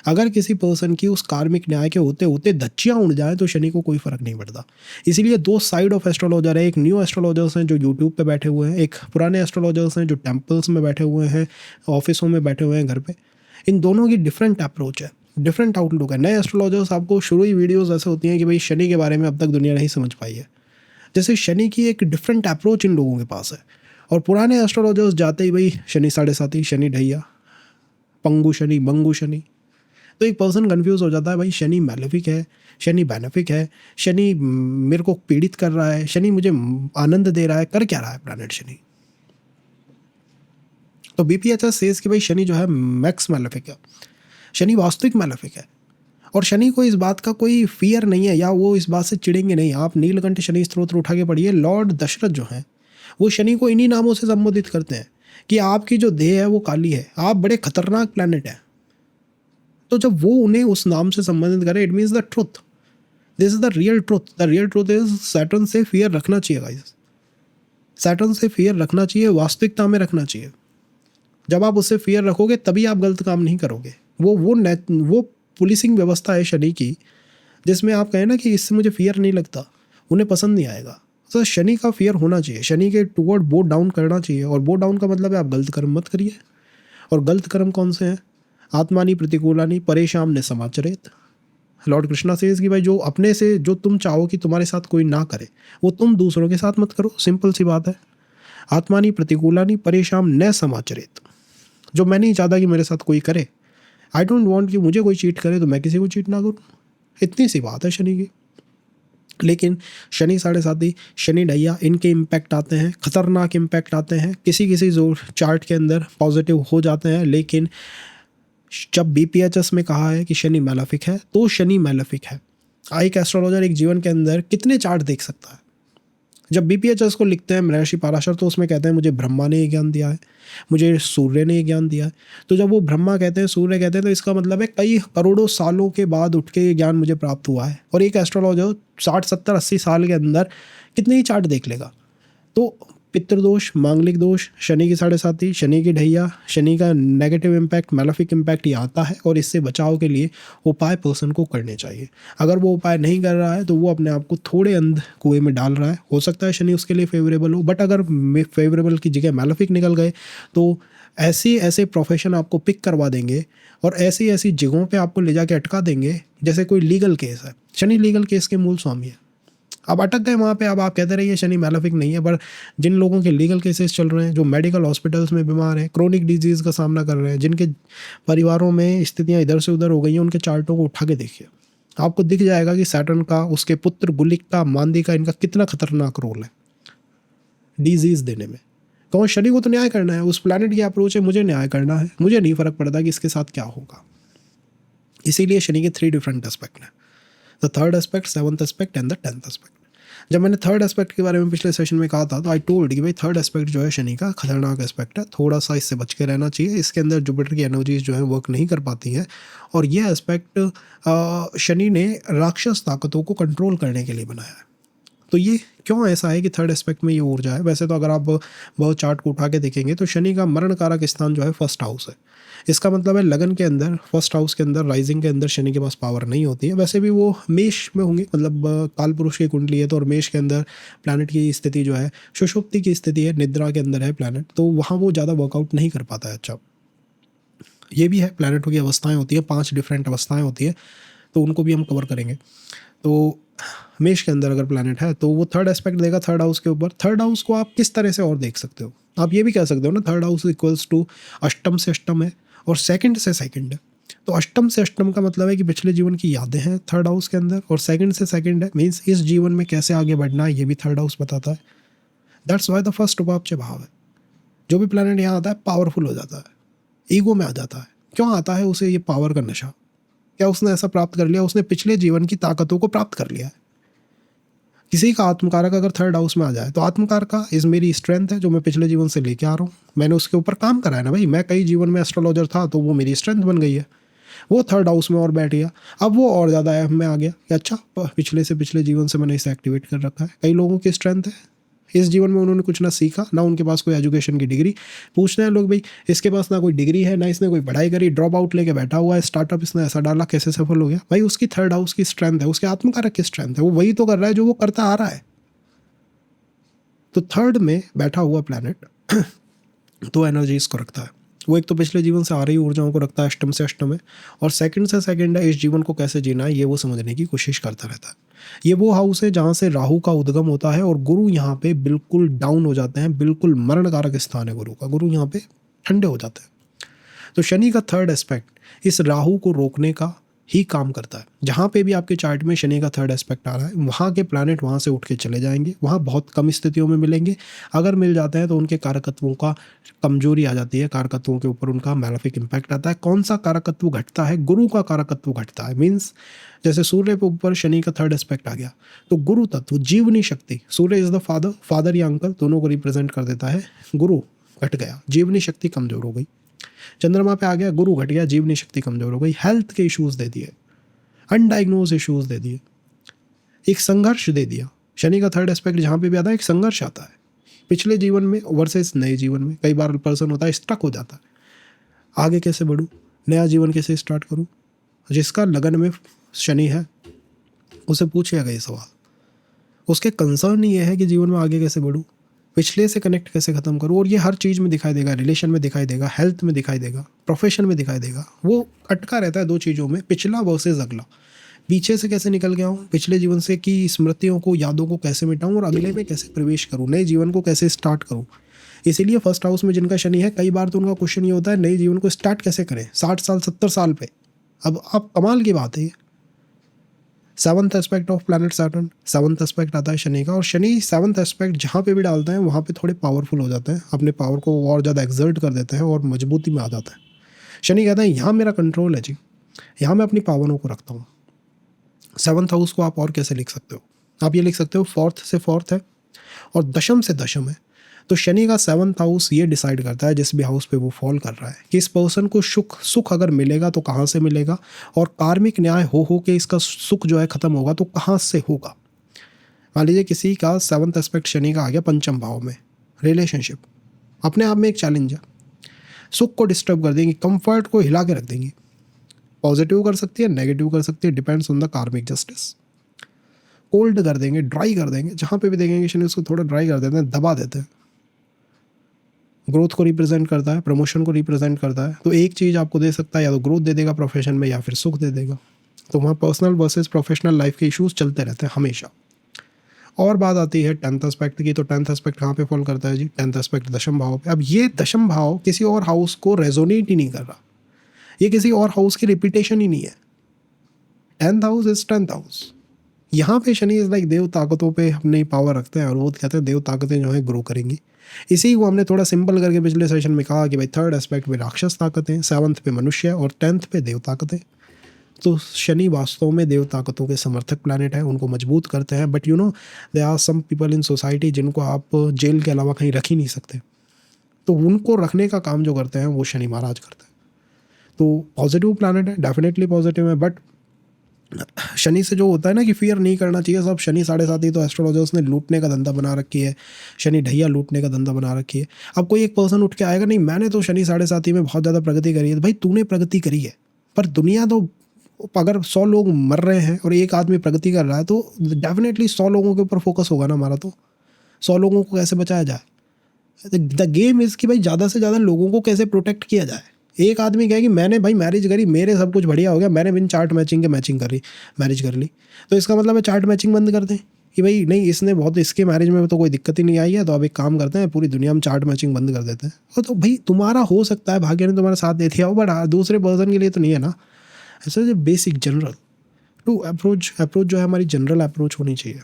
अगर किसी पर्सन की उस कार्मिक न्याय के होते होते धज्जियाँ उड़ जाए तो शनि को कोई फर्क नहीं पड़ता। इसीलिए दो साइड ऑफ एस्ट्रोलॉजर है, एक न्यू एस्ट्रोलॉजर्स हैं जो यूट्यूब पे बैठे हुए हैं, एक पुराने एस्ट्रोलॉजर्स हैं जो टेम्पल्स में बैठे हुए हैं, ऑफिसों में बैठे हुए हैं, घर पे। इन दोनों की डिफरेंट अप्रोच है, डिफरेंट आउटलुक है। नए एस्ट्रोलॉजर्स आपको शुरू ही वीडियोज़ ऐसे होती हैं कि भाई शनि के बारे में अब तक दुनिया नहीं समझ पाई है, जैसे शनि की एक डिफरेंट अप्रोच इन लोगों के पास है। और पुराने एस्ट्रोलॉजर्स जाते ही भाई शनि 7.5, शनि ढैया, पंगु शनि, मंगू शनि। तो एक पर्सन कंफ्यूज हो जाता है, भाई शनि मैलेफिक है, शनि बेनिफिक है, शनि मेरे को पीड़ित कर रहा है, शनि मुझे आनंद दे रहा है, कर क्या रहा है प्लैनेट शनि। तो बीपीएचएस सेज कि भाई शनि जो है मैक्स मैलेफिक है, शनि वास्तविक मैलेफिक है। और शनि को इस बात का कोई फियर नहीं है, या वो इस बात से चिड़ेंगे नहीं। आप नीलकंठ शनि स्तोत्र उठा के पढ़िए, लॉर्ड दशरथ जो हैं वो शनि को इन्हीं नामों से संबोधित करते हैं कि आपकी जो देह है वो काली है, आप बड़े खतरनाक प्लैनेट हैं। तो जब वो उन्हें उस नाम से संबंधित करे, it means the truth, this is the real truth. The real truth is Saturn से फियर रखना चाहिए गाइस, सैटर्न से फियर रखना चाहिए, वास्तविकता में रखना चाहिए। जब आप उससे फियर रखोगे तभी आप गलत काम नहीं करोगे, वो पुलिसिंग व्यवस्था है शनि की, जिसमें आप कहें ना कि इससे मुझे फियर नहीं लगता, उन्हें पसंद नहीं आएगा। तो शनि का फियर होना चाहिए, शनि के टुवर्ड बो डाउन करना चाहिए। और बो डाउन का मतलब है आप गलत कर्म मत करिए। और गलत कर्म कौन से हैं? आत्मानी प्रतिकूलानी परेशान ने समाचरित। लॉर्ड कृष्णा सेज कि भाई जो अपने से जो तुम चाहो कि तुम्हारे साथ कोई ना करे, वो तुम दूसरों के साथ मत करो। सिंपल सी बात है। आत्मानी प्रतिकूलानी परेशान न समाचरित, जो मैं नहीं चाहता कि मेरे साथ कोई करे, आई डोंट वांट कि मुझे कोई चीट करे तो मैं किसी को चीट ना करूँ। इतनी सी बात है शनि की। लेकिन शनि साढ़े साथी, शनि ढैया, इनके इम्पैक्ट आते हैं, खतरनाक इम्पैक्ट आते हैं। किसी किसी जो चार्ट के अंदर पॉजिटिव हो जाते हैं, लेकिन जब BPHS में कहा है कि शनि मैलेफिक है, तो शनि मैलेफिक है। एक एस्ट्रोलॉजर एक जीवन के अंदर कितने चार्ट देख सकता है? जब BPHS को लिखते हैं महर्षि पाराशर, तो उसमें कहते हैं मुझे ब्रह्मा ने ये ज्ञान दिया है, मुझे सूर्य ने ये ज्ञान दिया है। तो जब वो ब्रह्मा कहते हैं, सूर्य कहते हैं, तो इसका मतलब है कई करोड़ों सालों के बाद उठ के ये ज्ञान मुझे प्राप्त हुआ है। और एक एस्ट्रोलॉजर 60 70 80 साल के अंदर कितने ही चार्ट देख लेगा। तो पितृदोष, मांगलिक दोष, शनि की साढ़े साथी, शनि की ढैया, शनि का नेगेटिव इम्पैक्ट, मैलेफिक इम्पैक्ट ये आता है। और इससे बचाव के लिए उपाय पर्सन को करने चाहिए। अगर वो उपाय नहीं कर रहा है तो वो अपने आप को थोड़े अंध कुएं में डाल रहा है। हो सकता है शनि उसके लिए फेवरेबल हो, बट अगर फेवरेबल की जगह मैलेफिक निकल गए तो ऐसे प्रोफेशन आपको पिक करवा देंगे और ऐसी ऐसी जगहों पे आपको ले जाके अटका देंगे, जैसे कोई लीगल केस है। शनि लीगल केस के मूल स्वामी है। अब अटक गए वहाँ पे। अब आप कहते रहिए शनि मैलेफिक नहीं है, पर जिन लोगों के लीगल केसेस चल रहे हैं, जो मेडिकल हॉस्पिटल्स में बीमार हैं, क्रोनिक डिजीज़ का सामना कर रहे हैं, जिनके परिवारों में स्थितियाँ इधर से उधर हो गई हैं, उनके चार्टों को उठा के देखिए, आपको दिख जाएगा कि सैटर्न का, उसके पुत्र गुलिक का, मांदी का, इनका कितना खतरनाक रोल है डिजीज़ देने में। तो शनि को तो न्याय करना है, उस प्लैनेट की अप्रोच है, मुझे न्याय करना है, मुझे नहीं फ़र्क पड़ता कि इसके साथ क्या होगा। इसीलिए शनि के 3 डिफरेंट एस्पेक्ट हैं, the 3rd aspect, 7th aspect and the 10th aspect. जब मैंने 3rd एस्पेक्ट के बारे में पिछले सेशन में कहा था, तो आई टोल्ड कि भाई 3rd एस्पेक्ट जो है शनि का खतरनाक एस्पेक्ट है, थोड़ा सा इससे बच के रहना चाहिए। इसके अंदर जुपिटर की एनर्जीज जो है वर्क नहीं कर पाती हैं। और यह एस्पेक्ट शनि ने राक्षस ताकतों को कंट्रोल करने के लिए बनाया है। तो ये क्यों ऐसा है कि 3rd एस्पेक्ट में ये ऊर्जा है? वैसे तो अगर आप बहुत चार्ट को उठा के देखेंगे तो शनि का मरण कारक स्थान जो है 1st हाउस है। इसका मतलब है लगन के अंदर, 1st हाउस के अंदर, राइजिंग के अंदर शनि के पास पावर नहीं होती है। वैसे भी वो मेष में होंगे, मतलब काल पुरुष की कुंडली है, तो और मेष के अंदर प्लैनेट की स्थिति जो है सुषुप्ति की स्थिति है, निद्रा के अंदर है प्लैनेट, तो वहाँ वो ज़्यादा वर्कआउट नहीं कर पाता है। अच्छा, ये भी है, प्लैनेटों की अवस्थाएँ होती है, 5 डिफरेंट अवस्थाएँ होती है, तो उनको भी हम कवर करेंगे। तो मेष के अंदर अगर प्लैनेट है तो वो 3rd एस्पेक्ट देगा 3rd हाउस के ऊपर। 3rd हाउस को आप किस तरह से और देख सकते हो? आप ये भी कह सकते हो ना, 3rd हाउस इक्वल्स टू अष्टम से अष्टम है और 2nd से 2nd है। तो अष्टम से अष्टम का मतलब है कि पिछले जीवन की यादें हैं 3rd हाउस के अंदर, और 2nd से 2nd है, मीन्स इस जीवन में कैसे आगे बढ़ना है, ये भी 3rd हाउस बताता है। दैट्स वाई द फर्स्ट उपापचय भाव है। जो भी प्लैनेट यहाँ आता है पावरफुल हो जाता है, ईगो में आ जाता है। क्यों आता है? उसे ये पावर का नशा। क्या उसने ऐसा प्राप्त कर लिया? उसने पिछले जीवन की ताकतों को प्राप्त कर लिया है। किसी का आत्मकारक अगर 3rd हाउस में आ जाए तो आत्मकारक का इस मेरी स्ट्रेंथ है जो मैं पिछले जीवन से लेके आ रहा हूँ, मैंने उसके ऊपर काम करा है ना भाई। मैं कई जीवन में एस्ट्रोलॉजर था तो वो मेरी स्ट्रेंथ बन गई है। वो 3rd हाउस में और बैठ गया, अब वो और ज़्यादा ऐप में आ गया कि अच्छा पिछले जीवन से मैंने इसे एक्टिवेट कर रखा है। कई लोगों की स्ट्रेंथ है इस जीवन में, उन्होंने कुछ ना सीखा, ना उनके पास कोई एजुकेशन की डिग्री। पूछते हैं लोग भाई इसके पास ना कोई डिग्री है, ना इसने कोई पढ़ाई करी, ड्रॉप आउट लेके बैठा हुआ है, स्टार्टअप इसने ऐसा डाला, कैसे सफल हो गया? भाई उसकी 3rd हाउस की स्ट्रेंथ है, उसके आत्मकारक की स्ट्रेंथ है, वो वही तो कर रहा है जो वो करता आ रहा है। तो 3rd में बैठा हुआ प्लैनेट दो एनर्जीज को रखता है। वो एक तो पिछले जीवन से आ रही ऊर्जाओं को रखता है, अष्टम से अष्टम है, और 2nd से 2nd है, इस जीवन को कैसे जीना है ये वो समझने की कोशिश करता रहता है। ये वो हाउस है जहाँ से राहु का उद्गम होता है, और गुरु यहाँ पे बिल्कुल डाउन हो जाते हैं, बिल्कुल मरण कारक स्थान है गुरु का। गुरु यहाँ पे ठंडे हो जाते हैं। तो शनि का 3rd एस्पेक्ट इस राहु को रोकने का ही काम करता है। जहाँ पे भी आपके चार्ट में शनि का 3rd एस्पेक्ट आ रहा है, वहाँ के प्लैनेट वहाँ से उठ के चले जाएंगे। वहाँ बहुत कम स्थितियों में मिलेंगे, अगर मिल जाते हैं तो उनके कारकत्वों का कमजोरी आ जाती है, कारकत्वों के ऊपर उनका मैलेफिक इम्पैक्ट आता है। कौन सा कारकत्व घटता है? गुरु का कारकत्व घटता है। मीन्स जैसे सूर्य के ऊपर शनि का 3rd एस्पेक्ट आ गया तो गुरु तत्व, जीवनी शक्ति, सूर्य इज द फादर, फादर या अंकल दोनों को रिप्रेजेंट कर देता है। गुरु घट गया, जीवनी शक्ति कमजोर हो गई। चंद्रमा पे आ गया, गुरु घट गया, जीवनी शक्ति कमजोर हो गई, हेल्थ के इश्यूज दे दिए, अनडायग्नोज इश्यूज दे दिए, एक संघर्ष दे दिया। शनि का 3rd एस्पेक्ट जहाँ पे भी आता है एक संघर्ष आता है पिछले जीवन में वर्सेस नए जीवन में। कई बार पर्सन होता है स्ट्रक हो जाता है, आगे कैसे बढ़ूँ, नया जीवन कैसे स्टार्ट करूँ? जिसका लगन में शनि है उसे पूछिएगा ये सवाल। उसके कंसर्न ये है कि जीवन में आगे कैसे बढ़ूँ, पिछले से कनेक्ट कैसे ख़त्म करूँ। और ये हर चीज़ में दिखाई देगा, रिलेशन में दिखाई देगा, हेल्थ में दिखाई देगा, प्रोफेशन में दिखाई देगा। वो अटका रहता है दो चीज़ों में, पिछला वर्सेस अगला। पीछे से कैसे निकल गया हूँ, पिछले जीवन से की स्मृतियों को, यादों को कैसे मिटाऊँ और अगले में कैसे प्रवेश करूँ, नए जीवन को कैसे स्टार्ट करूँ। इसीलिए फर्स्ट हाउस में जिनका शनि है, कई बार तो उनका क्वेश्चन ये होता है नए जीवन को स्टार्ट कैसे करें 60 साल 70 साल पे। अब आप कमाल की बात है ये। Seventh aspect of planet Saturn, seventh aspect आता है शनि का, और शनि सेवन्थ एस्पेक्ट जहाँ पे भी डालते हैं वहाँ पे थोड़े पावरफुल हो जाते हैं, अपने पावर को और ज़्यादा एक्सर्ट कर देते हैं और मजबूती में आ जाता है। शनि कहता है यहाँ मेरा कंट्रोल है जी, यहाँ मैं अपनी पावरों को रखता हूँ। सेवन्थ हाउस को आप और कैसे लिख सकते हो? आप ये लिख सकते हो फोर्थ से फोर्थ है और दशम से दशम है। तो शनि का सेवन्थ हाउस ये डिसाइड करता है जिस भी हाउस पे वो फॉल कर रहा है कि इस पर्सन को सुख अगर मिलेगा तो कहाँ से मिलेगा, और कार्मिक न्याय हो के इसका सुख जो है ख़त्म होगा तो कहाँ से होगा। मान लीजिए किसी का सेवन्थ एस्पेक्ट शनि का आ गया पंचम भाव में, रिलेशनशिप अपने आप में एक चैलेंज है, सुख को डिस्टर्ब कर देंगी, कंफर्ट को हिला के रख देंगी। पॉजिटिव कर सकती है, नेगेटिव कर सकती है, डिपेंड्स ऑन द कार्मिक जस्टिस। कोल्ड कर देंगे, ड्राई कर देंगे, जहाँ पे भी देखेंगे शनि उसको थोड़ा ड्राई कर देते हैं, दबा देते हैं। ग्रोथ को रिप्रेजेंट करता है, प्रमोशन को रिप्रेजेंट करता है। तो एक चीज़ आपको दे सकता है, या तो ग्रोथ दे देगा प्रोफेशन में या फिर सुख दे देगा। तो वहाँ पर्सनल वर्सेस प्रोफेशनल लाइफ के इश्यूज चलते रहते हैं हमेशा। और बात आती है टेंथ एस्पेक्ट की, तो टेंथ एस्पेक्ट कहाँ पे फॉल करता है जी? टेंथ एस्पेक्ट दशम भाव पे। अब ये दशम भाव किसी और हाउस को रेजोनेट ही नहीं कर रहा, ये किसी और हाउस की रिपीटेशन ही नहीं है। Tenth house is tenth house. यहाँ पे शनि इज लाइक देव ताकतों पे अपनी पावर रखते हैं, और वो कहते हैं देव ताकतें जो है ग्रो करेंगी। इसी को हमने थोड़ा सिंपल करके पिछले सेशन में कहा कि भाई थर्ड एस्पेक्ट पे राक्षस ताकतें, सेवन्थ पे मनुष्य और टेंथ पे देव ताकतें। तो शनि वास्तव में देव ताकतों के समर्थक प्लैनेट है, उनको मजबूत करते हैं। But you know they are some people in society जिनको आप जेल के अलावा कहीं रख ही नहीं सकते, तो उनको रखने का काम जो करते हैं वो शनि महाराज करते हैं। तो पॉजिटिव प्लैनेट है, डेफिनेटली पॉजिटिव है। बट शनि से जो होता है ना कि फियर नहीं करना चाहिए सब। शनि 7.5 तो एस्ट्रोलॉजर्स ने लूटने का धंधा बना रखी है, शनि ढैया लूटने का धंधा बना रखी है। अब कोई एक पर्सन उठ के आएगा, नहीं मैंने तो शनि 7.5 में बहुत ज़्यादा प्रगति करी है। तो भाई तूने प्रगति करी है, पर दुनिया तो अगर 100 लोग मर रहे हैं और एक आदमी प्रगति कर रहा है तो डेफिनेटली 100 लोगों के ऊपर फोकस होगा ना हमारा। तो 100 लोगों को कैसे बचाया जाए? द गेम इज़ कि भाई ज़्यादा से ज़्यादा लोगों को कैसे प्रोटेक्ट किया जाए। एक आदमी कहे कि मैंने भाई मैरिज करी, मेरे सब कुछ बढ़िया हो गया, मैंने बिन चार्ट मैचिंग के मैरिज कर ली, तो इसका मतलब है चार्ट मैचिंग बंद कर दें कि भाई नहीं इसने बहुत, इसके मैरिज में तो कोई दिक्कत ही नहीं आई है, तो अब एक काम करते हैं पूरी दुनिया में चार्ट मैचिंग बंद कर देते हैं। तो भाई तुम्हारा हो सकता है भाग्य ने तुम्हारा साथ दे दिया हो, बट दूसरे पर्सन के लिए तो नहीं है ना। ऐसा जो बेसिक जनरल टू अप्रोच जो है हमारी जनरल अप्रोच होनी चाहिए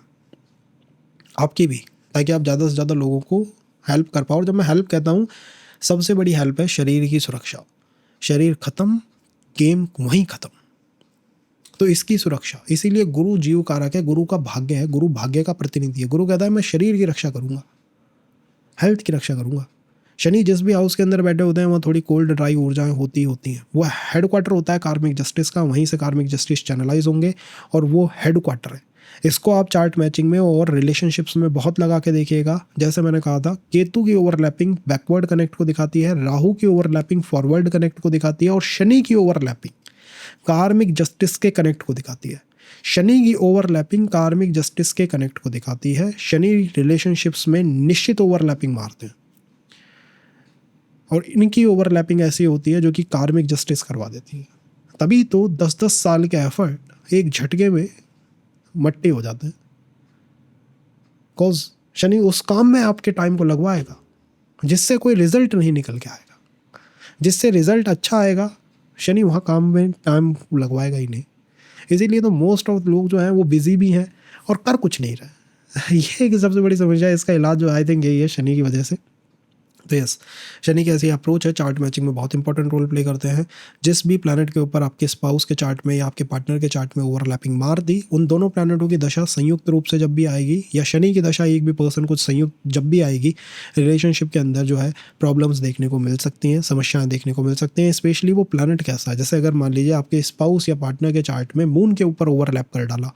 आपकी भी, ताकि आप ज़्यादा से ज़्यादा लोगों को हेल्प कर पाओ। और जब मैं हेल्प कहता हूँ, सबसे बड़ी हेल्प है शरीर की सुरक्षा। शरीर खत्म, गेम वहीं खत्म। तो इसकी सुरक्षा, इसीलिए गुरु जीव कारक है, गुरु का भाग्य है, गुरु भाग्य का प्रतिनिधि है। गुरु कहता है मैं शरीर की रक्षा करूंगा, हेल्थ की रक्षा करूंगा। शनि जिस भी हाउस के अंदर बैठे होते हैं वहाँ थोड़ी कोल्ड ड्राई ऊर्जाएं होती हैं। वो हेडक्वार्टर होता है कार्मिक जस्टिस का, वहीं से कार्मिक जस्टिस चैनलाइज होंगे और वो हेडक्वार्टर है। इसको आप चार्ट मैचिंग में और रिलेशनशिप्स में बहुत लगा के देखिएगा। जैसे मैंने कहा था, केतु की ओवरलैपिंग बैकवर्ड कनेक्ट को दिखाती है, राहु की ओवरलैपिंग फॉरवर्ड कनेक्ट को दिखाती है, और शनि की ओवरलैपिंग कार्मिक जस्टिस के कनेक्ट को दिखाती है। शनि की ओवरलैपिंग कार्मिक जस्टिस के कनेक्ट को दिखाती है। शनि रिलेशनशिप्स में निश्चित ओवरलैपिंग मारते हैं, और इनकी ओवरलैपिंग ऐसी होती है जो कि कार्मिक जस्टिस करवा देती है। तभी तो 10-10 साल के एफर्ट एक झटके में मट्टी हो जाते हैं। कॉज शनि उस काम में आपके टाइम को लगवाएगा जिससे कोई रिजल्ट नहीं निकल के आएगा। जिससे रिजल्ट अच्छा आएगा, शनि वहाँ काम में टाइम लगवाएगा ही नहीं। इसीलिए तो मोस्ट ऑफ लोग जो हैं वो बिजी भी हैं और कर कुछ नहीं रहे। ये एक सबसे बड़ी समस्या है। इसका इलाज जो आई थिंक यही है, शनि की वजह से। तो यस, शनि की ऐसी अप्रोच है, चार्ट मैचिंग में बहुत इंपॉर्टेंट रोल प्ले करते हैं। जिस भी प्लैनेट के ऊपर आपके स्पाउस के चार्ट में या आपके पार्टनर के चार्ट में ओवरलैपिंग मार दी, उन दोनों प्लैनेटों की दशा संयुक्त रूप से जब भी आएगी, या शनि की दशा एक भी पर्सन को संयुक्त जब भी आएगी, रिलेशनशिप के अंदर जो है प्रॉब्लम्स देखने को मिल सकती हैं, समस्याएं देखने को मिल सकती हैं। स्पेशली वो प्लैनेट कैसा है। जैसे अगर मान लीजिए आपके स्पाउस या पार्टनर के चार्ट में मून के ऊपर ओवरलैप कर डाला,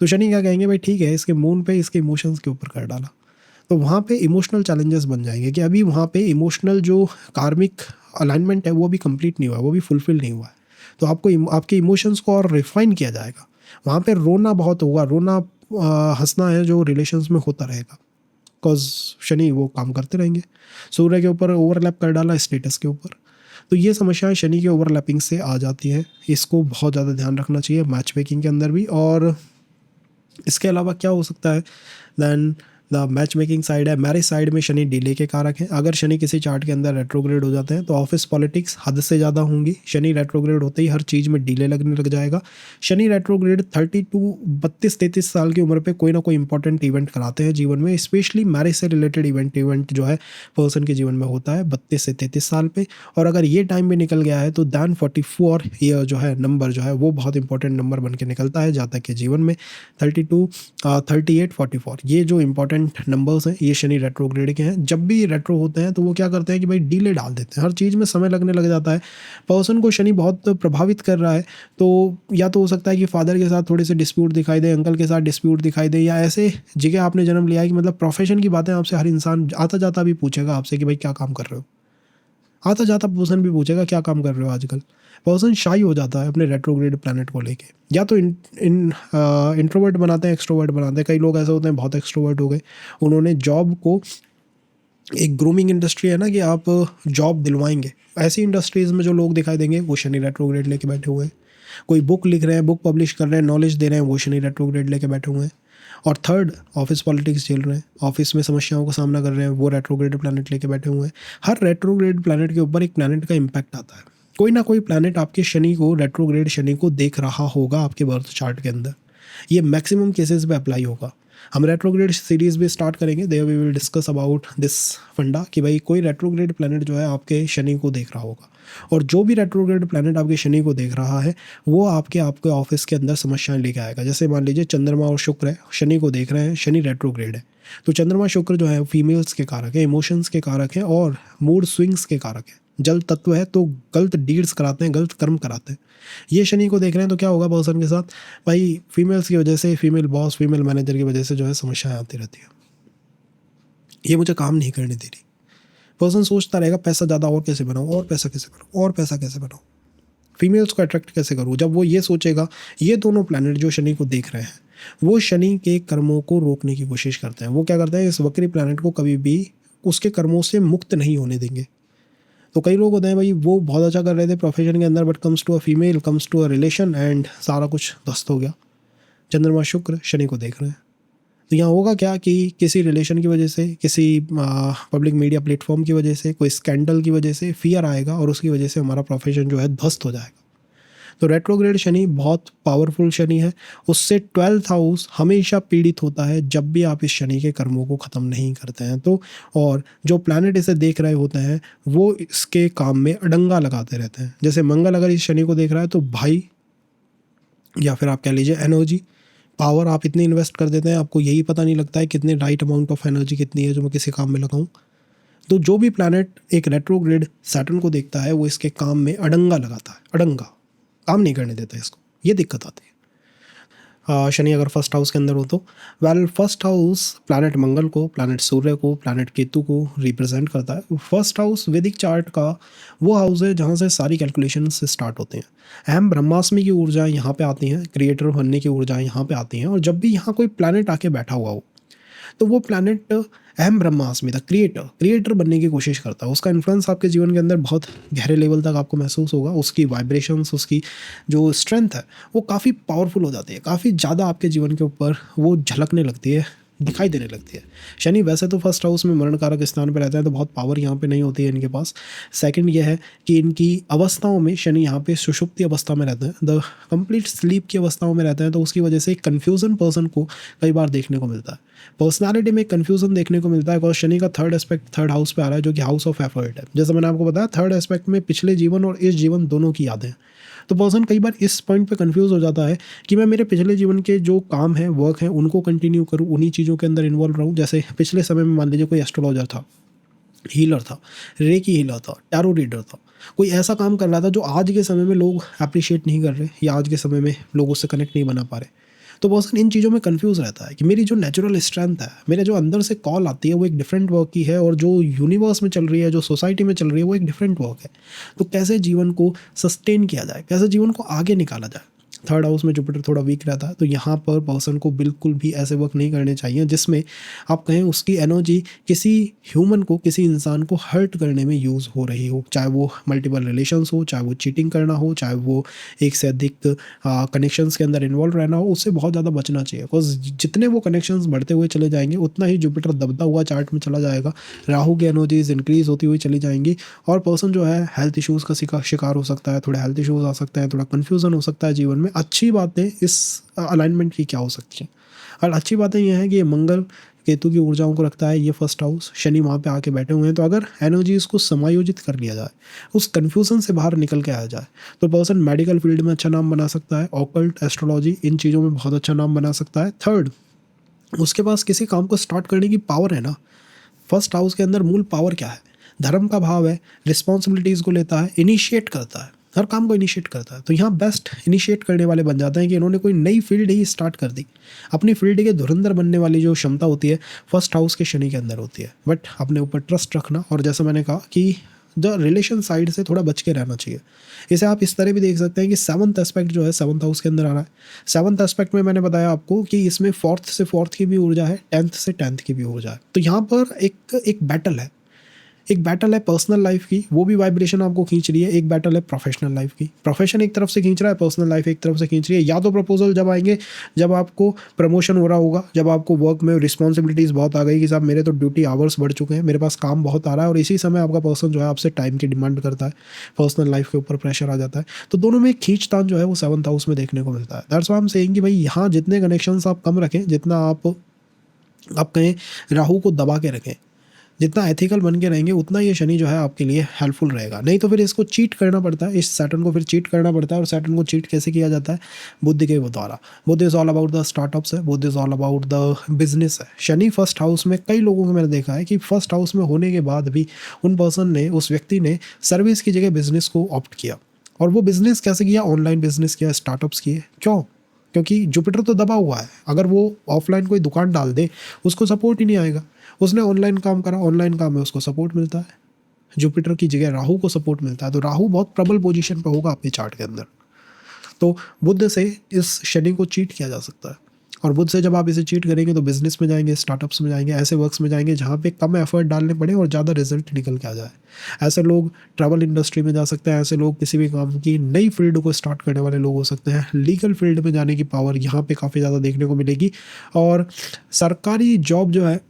तो शनि क्या कहेंगे, भाई ठीक है इसके मून पे इसके इमोशंस के ऊपर कर डाला, तो वहाँ पे इमोशनल चैलेंजेस बन जाएंगे कि अभी वहाँ पे इमोशनल जो कार्मिक अलाइनमेंट है वो भी कंप्लीट नहीं हुआ है, वो भी फुलफिल नहीं हुआ है। तो आपको आपके इमोशंस को और रिफाइन किया जाएगा। वहाँ पे रोना बहुत होगा, रोना हंसना है जो रिलेशंस में होता रहेगा, बिकॉज शनि वो काम करते रहेंगे। सूर्य के ऊपर ओवरलैप कर डाला स्टेटस के ऊपर, तो ये समस्याएं शनि के ओवरलैपिंग से आ जाती हैं। इसको बहुत ज़्यादा ध्यान रखना चाहिए मैच मेकिंग के अंदर भी। और इसके अलावा क्या हो सकता है, then the match making side है, मैरिज साइड में शनि डिले के कारक हैं। अगर शनि किसी चार्ट के अंदर रेट्रोग्रेड हो जाते हैं तो ऑफिस पॉलिटिक्स हद से ज़्यादा होंगी। शनि रेट्रोग्रेड होते ही हर चीज़ में डिले लगने लग जाएगा। शनि रेट्रोग्रेड 32 साल की उम्र पे कोई ना कोई इंपॉर्टेंट इवेंट कराते हैं जीवन में, स्पेशली मैरिज से रिलेटेड इवेंट जो है पर्सन के जीवन में होता है 32 से 33 साल पे। और अगर ये टाइम भी निकल गया है तो दैन 44 ईयर जो है नंबर जो है वो बहुत इंपॉर्टेंट नंबर बन के निकलता है जातक के जीवन में। 32, 38, 44 ये जो इंपॉर्टेंट नंबर्स हैं ये शनि रेट्रोग्रेड के हैं। जब भी रेट्रो होते हैं तो वो क्या करते हैं कि भाई डिले डाल देते हैं, हर चीज़ में समय लगने लग जाता है। पर्सन को शनि बहुत प्रभावित कर रहा है, तो या तो हो सकता है कि फादर के साथ थोड़े से डिस्प्यूट दिखाई दे, अंकल के साथ डिस्प्यूट दिखाई दे, या ऐसे जगह आपने जन्म लिया है कि मतलब प्रोफेशन की बातें आपसे हर इंसान आता जाता भी पूछेगा आपसे कि भाई क्या काम कर रहे हो। आता जाता पर्सन भी पूछेगा क्या काम कर रहे हो आजकल। पर्सन शाई हो जाता है अपने रेट्रोग्रेड प्लैनेट को लेके, या तो इंट्रोवर्ट बनाते हैं, एक्सट्रोवर्ट बनाते हैं। कई लोग ऐसे होते हैं बहुत एक्सट्रोवर्ट हो गए, उन्होंने जॉब को एक ग्रूमिंग इंडस्ट्री है ना कि आप जॉब दिलवाएंगे, ऐसी इंडस्ट्रीज़ में जो लोग दिखाई देंगे वो शनि रेट्रोग्रेड लेके बैठे हुए हैं। कोई बुक लिख रहे हैं, बुक पब्लिश कर रहे हैं, नॉलेज दे रहे हैं, वो शनि रेट्रोग्रेड लेके बैठे हुए हैं। और थर्ड, ऑफिस पॉलिटिक्स झेल रहे हैं, ऑफिस में समस्याओं का सामना कर रहे हैं, वो रेट्रोग्रेड प्लैनेट लेके बैठे हुए हैं। हर रेट्रोग्रेड प्लैनेट के ऊपर एक प्लैनेट का इम्पैक्ट आता है। कोई ना कोई प्लैनेट आपके शनि को, रेट्रोग्रेड शनि को देख रहा होगा आपके बर्थ चार्ट के अंदर। ये मैक्सिमम केसेस पे अप्लाई होगा। हम रेट्रोग्रेड सीरीज़ भी स्टार्ट करेंगे, there we will discuss about this funda कि भाई कोई रेट्रोग्रेड प्लैनेट जो है आपके शनि को देख रहा होगा, और जो भी रेट्रोग्रेड प्लैनेट आपके शनि को देख रहा है वो आपके ऑफिस के अंदर समस्याएं लेके आएगा। जैसे मान लीजिए चंद्रमा और शुक्र है, शनि को देख रहे हैं, शनि रेट्रोग्रेड है, तो चंद्रमा शुक्र जो है फीमेल्स के कारक है, इमोशंस के कारक हैं और मूड स्विंग्स के कारक है। जल तत्व है तो गलत डीड्स कराते हैं, गलत कर्म कराते हैं। ये शनि को देख रहे हैं तो क्या होगा पर्सन के साथ, भाई फीमेल्स की वजह से, फीमेल बॉस, फीमेल मैनेजर की वजह से जो है समस्याएं आती रहती है। ये मुझे काम नहीं करने दे रही। पर्सन सोचता रहेगा पैसा ज़्यादा और कैसे बनाऊँ, और पैसा कैसे बनाऊँ, और पैसा कैसे बनाऊँ, फीमेल्स को अट्रैक्ट कैसे करूँ। जब वो ये सोचेगा, ये दोनों प्लैनेट जो शनि को देख रहे हैं वो शनि के कर्मों को रोकने की कोशिश करते हैं। वो क्या करते हैं, इस वक्री प्लैनेट को कभी भी उसके कर्मों से मुक्त नहीं होने देंगे। तो कई लोग होते हैं भाई वो बहुत अच्छा कर रहे थे प्रोफेशन के अंदर, but comes to a female, comes to a relation and सारा कुछ ध्वस्त हो गया। चंद्रमा शुक्र शनि को देख रहे हैं, तो यहाँ होगा क्या कि किसी रिलेशन की वजह से, किसी पब्लिक मीडिया प्लेटफॉर्म की वजह से, कोई स्कैंडल की वजह से फियर आएगा और उसकी वजह से हमारा प्रोफेशन जो है ध्वस्त हो जाएगा। तो रेट्रोग्रेड शनि बहुत पावरफुल शनि है, उससे 12th हाउस हमेशा पीड़ित होता है जब भी आप इस शनि के कर्मों को ख़त्म नहीं करते हैं तो। और जो प्लैनेट इसे देख रहे होते हैं वो इसके काम में अड़ंगा लगाते रहते हैं। जैसे मंगल अगर इस शनि को देख रहा है तो भाई, या फिर आप कह लीजिए एनर्जी, पावर आप इतनी इन्वेस्ट कर देते हैं, आपको यही पता नहीं लगता है कितने राइट अमाउंट ऑफ एनर्जी कितनी है जो मैं किसी काम में लगाऊं। तो जो भी प्लैनेट एक रेट्रोग्रेड सैटर्न को देखता है वो इसके काम में अड़ंगा लगाता है, अड़ंगा काम नहीं करने देता इसको, ये दिक्कत आती है। शनि अगर फर्स्ट हाउस के अंदर हो तो फर्स्ट हाउस प्लैनेट मंगल को, प्लैनेट सूर्य को, प्लैनेट केतु को रिप्रेजेंट करता है। फर्स्ट हाउस वैदिक चार्ट का वो हाउस है जहाँ से सारी कैलकुलेशन से स्टार्ट होते हैं। अहम ब्रह्मास्मि की ऊर्जा यहाँ पे आती हैं, क्रिएटर बनने की ऊर्जा यहाँ पे आती हैं। और जब भी यहाँ कोई प्लैनेट आके बैठा हुआ हो तो वो प्लैनेट अहम ब्रह्मास्मि द क्रिएटर बनने की कोशिश करता है। उसका इन्फ्लुएंस आपके जीवन के अंदर बहुत गहरे लेवल तक आपको महसूस होगा। उसकी वाइब्रेशंस, उसकी जो स्ट्रेंथ है वो काफ़ी पावरफुल हो जाती है, काफ़ी ज़्यादा आपके जीवन के ऊपर वो झलकने लगती है, दिखाई देने लगती है। शनि वैसे तो फर्स्ट हाउस में मरण कारक स्थान पर रहता है तो बहुत पावर यहाँ पे नहीं होती है इनके पास। सेकंड ये है कि इनकी अवस्थाओं में शनि यहाँ पे सुषुप्ति अवस्था में रहते हैं, द कंप्लीट स्लीप की अवस्थाओं में रहते हैं, तो उसकी वजह से कन्फ्यूज़न पर्सन को कई बार देखने को मिलता है। पर्सनालिटी में कन्फ्यूज़न देखने को मिलता है और शनि का थर्ड एस्पेक्ट थर्ड हाउस पे आ रहा है जो कि हाउस ऑफ एफर्ट है। जैसे मैंने आपको बताया थर्ड एस्पेक्ट में पिछले जीवन और इस जीवन दोनों की यादें हैं। तो पर्सन कई बार इस पॉइंट पे कंफ्यूज हो जाता है कि मैं मेरे पिछले जीवन के जो काम है, वर्क है, उनको कंटिन्यू करूँ, उन्हीं चीज़ों के अंदर इन्वॉल्व रहूँ। जैसे पिछले समय में मान लीजिए कोई एस्ट्रोलॉजर था, हीलर था, रेकी हीलर था, टैरो रीडर था, कोई ऐसा काम कर रहा था जो आज के समय में लोग अप्रिशिएट नहीं कर रहे या आज के समय में लोग उससे कनेक्ट नहीं बना पा रहे। तो पर्सन इन चीज़ों में कन्फ्यूज़ रहता है कि मेरी जो नेचुरल स्ट्रेंथ है, मेरे जो अंदर से कॉल आती है वो एक डिफरेंट वर्क की है, और जो यूनिवर्स में चल रही है, जो सोसाइटी में चल रही है, वो एक डिफरेंट वर्क है। तो कैसे जीवन को सस्टेन किया जाए, कैसे जीवन को आगे निकाला जाए। थर्ड हाउस में जुपिटर थोड़ा वीक रहता है, तो यहाँ पर पर्सन को बिल्कुल भी ऐसे वर्क नहीं करने चाहिए जिसमें आप कहें उसकी एनर्जी किसी ह्यूमन को, किसी इंसान को हर्ट करने में यूज़ हो रही हो, चाहे वो मल्टीपल रिलेशंस हो, चाहे वो चीटिंग करना हो, चाहे वो एक से अधिक कनेक्शंस के अंदर इन्वॉल्व रहना हो। उससे बहुत ज़्यादा बचना चाहिए, बिकॉज जितने वो कनेक्शंस बढ़ते हुए चले जाएंगे उतना ही जुपिटर दबता हुआ चार्ट में चला जाएगा, राहु की एनर्जीज इंक्रीज होती हुई चली जाएंगी, और पर्सन जो है हेल्थ इश्यूज़ का शिकार हो सकता है, थोड़े हेल्थ इश्यूज़ आ सकते हैं, थोड़ा कन्फ्यूज़न हो सकता है जीवन में। अच्छी बातें इस अलाइनमेंट की क्या हो सकती हैं, और अच्छी बातें यह है कि ये मंगल केतु की ऊर्जाओं को रखता है, ये फर्स्ट हाउस, शनि वहाँ पे आके बैठे हुए हैं। तो अगर एनर्जीज को समायोजित कर लिया जाए, उस कन्फ्यूजन से बाहर निकल के आया जाए, तो पर्सन मेडिकल फील्ड में अच्छा नाम बना सकता है, ऑकल्ट, एस्ट्रोलॉजी, इन चीज़ों में बहुत अच्छा नाम बना सकता है। थर्ड, उसके पास किसी काम को स्टार्ट करने की पावर है ना। फर्स्ट हाउस के अंदर मूल पावर क्या है, धर्म का भाव है, रिस्पॉन्सिबिलिटीज़ को लेता है, इनिशिएट करता है, हर काम को इनिशिएट करता है। तो यहाँ बेस्ट इनिशिएट करने वाले बन जाते हैं कि इन्होंने कोई नई फील्ड ही स्टार्ट कर दी। अपनी फील्ड के धुरंधर बनने वाली जो क्षमता होती है फर्स्ट हाउस के शनि के अंदर होती है। बट अपने ऊपर ट्रस्ट रखना, और जैसा मैंने कहा कि द रिलेशन साइड से थोड़ा बच के रहना चाहिए। इसे आप इस तरह भी देख सकते हैं कि सेवन्थ एस्पेक्ट जो है सेवन्थ हाउस के अंदर आ रहा है। सेवन्थ एस्पेक्ट में मैंने बताया आपको कि इसमें फोर्थ से फोर्थ की भी ऊर्जा है, टेंथ से टेंथ की भी ऊर्जा है। तो यहाँ पर एक बैटल है, एक बैटल है पर्सनल लाइफ की, वो भी वाइब्रेशन आपको खींच रही है। एक बैटल है प्रोफेशनल लाइफ की, प्रोफेशन एक तरफ से खींच रहा है, पर्सनल लाइफ एक तरफ से खींच रही है। या तो प्रपोजल जब आएंगे जब आपको प्रमोशन हो रहा होगा, जब आपको वर्क में रिस्पॉन्सिबिलिटीज़ बहुत आ गई कि साहब मेरे तो ड्यूटी आवर्स बढ़ चुके हैं, मेरे पास काम बहुत आ रहा है, और इसी समय आपका पर्सन जो है आपसे टाइम की डिमांड करता है, पर्सनल लाइफ के ऊपर प्रेशर आ जाता है। तो दोनों में खींचतान जो है वो सेवन्थ हाउस में देखने को मिलता है। That's why I am saying कि भाई यहाँ जितने कनेक्शंस आप कम रखें, जितना आप कहें राहु को दबा के रखें, जितना एथिकल बन के रहेंगे, उतना ये शनि जो है आपके लिए हेल्पफुल रहेगा। नहीं तो फिर इसको चीट करना पड़ता है, इस सैटर्न को फिर चीट करना पड़ता है। और सैटर्न को चीट कैसे किया जाता है, बुद्धि के द्वारा। Budh is all about the startups है, Budh is all about the business है। शनि फर्स्ट हाउस में कई लोगों को मैंने देखा है कि फर्स्ट हाउस में होने के बाद भी उन पर्सन ने, उस व्यक्ति ने सर्विस की जगह बिजनेस को ऑप्ट किया। और वो बिजनेस कैसे किया, ऑनलाइन बिजनेस किया, स्टार्टअप्स किए। क्यों? क्योंकि जुपिटर तो दबा हुआ है, अगर वो ऑफलाइन कोई दुकान डाल दे उसको सपोर्ट ही नहीं आएगा। उसने ऑनलाइन काम करा, ऑनलाइन काम में उसको सपोर्ट मिलता है, जुपिटर की जगह राहु को सपोर्ट मिलता है। तो राहु बहुत प्रबल पोजीशन पर होगा अपने चार्ट के अंदर। तो बुध से इस शनि को चीट किया जा सकता है, और बुध से जब आप इसे चीट करेंगे तो बिजनेस में जाएंगे, स्टार्टअप्स में जाएंगे, ऐसे वर्क्स में जाएंगे जहाँ पे कम एफर्ट डालने पड़े और ज़्यादा रिजल्ट निकल के आ जाए। ऐसे लोग ट्रैवल इंडस्ट्री में जा सकते हैं, ऐसे लोग किसी भी काम की नई फील्ड को स्टार्ट करने वाले लोग हो सकते हैं। लीगल फील्ड में जाने की पावर यहाँ पे काफ़ी ज़्यादा देखने को मिलेगी, और सरकारी जॉब जो है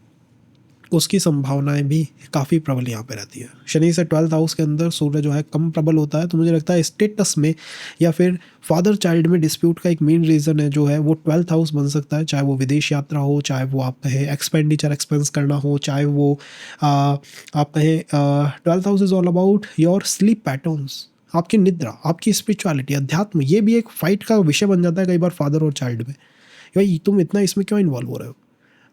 उसकी संभावनाएं भी काफ़ी प्रबल यहाँ पे रहती है। शनि से 12th हाउस के अंदर सूर्य जो है कम प्रबल होता है, तो मुझे लगता है स्टेटस में या फिर फादर चाइल्ड में डिस्प्यूट का एक मेन रीज़न है जो है वो 12th हाउस बन सकता है। चाहे वो विदेश यात्रा हो, चाहे वो आप कहें एक्सपेंडिचर एक्सपेंस करना हो, चाहे वो आप कहें 12th house is all about your sleep patterns, आपकी निद्रा, आपकी स्पिरिचुअलिटी, अध्यात्म। ये भी एक फाइट का विषय बन जाता है कई बार फादर और चाइल्ड में, भाई तुम इतना इसमें क्यों इन्वॉल्व हो रहे हो।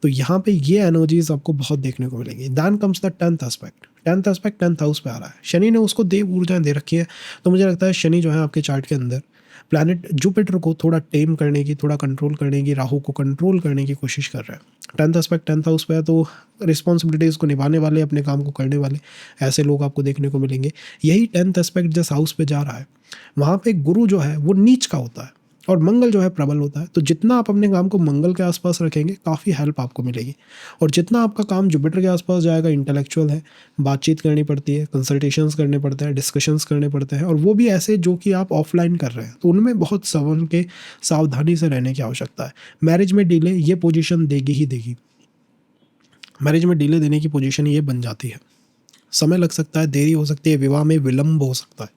तो यहाँ पे ये एनर्जीज आपको बहुत देखने को मिलेंगी। Then comes the 10th aspect. 10th aspect 10th house पे आ रहा है, शनि ने उसको देव ऊर्जाएं दे रखी है। तो मुझे लगता है शनि जो है आपके चार्ट के अंदर प्लैनेट जुपिटर को थोड़ा टेम करने की, थोड़ा कंट्रोल करने की, राहु को कंट्रोल करने की कोशिश कर रहा है। 10th एस्पेक्ट 10th हाउस पे है, तो रिस्पॉन्सिबिलिटीज़ को निभाने वाले, अपने काम को करने वाले ऐसे लोग आपको देखने को मिलेंगे। यही 10th एस्पेक्ट जिस हाउस पे जा रहा है वहाँ पे गुरु जो है वो नीच का होता है और मंगल जो है प्रबल होता है। तो जितना आप अपने काम को मंगल के आसपास रखेंगे काफ़ी हेल्प आपको मिलेगी, और जितना आपका काम जुपिटर के आसपास जाएगा, इंटेलेक्चुअल है, बातचीत करनी पड़ती है, कंसल्टेशंस करने पड़ते हैं, डिस्कशंस करने पड़ते हैं, और वो भी ऐसे जो कि आप ऑफलाइन कर रहे हैं, तो उनमें बहुत संभल के सावधानी से रहने की आवश्यकता है। मैरिज में डिले ये पोजीशन देगी ही देगी, मैरिज में डिले देने की पोजीशन ये बन जाती है। समय लग सकता है, देरी हो सकती है, विवाह में विलम्ब हो सकता है।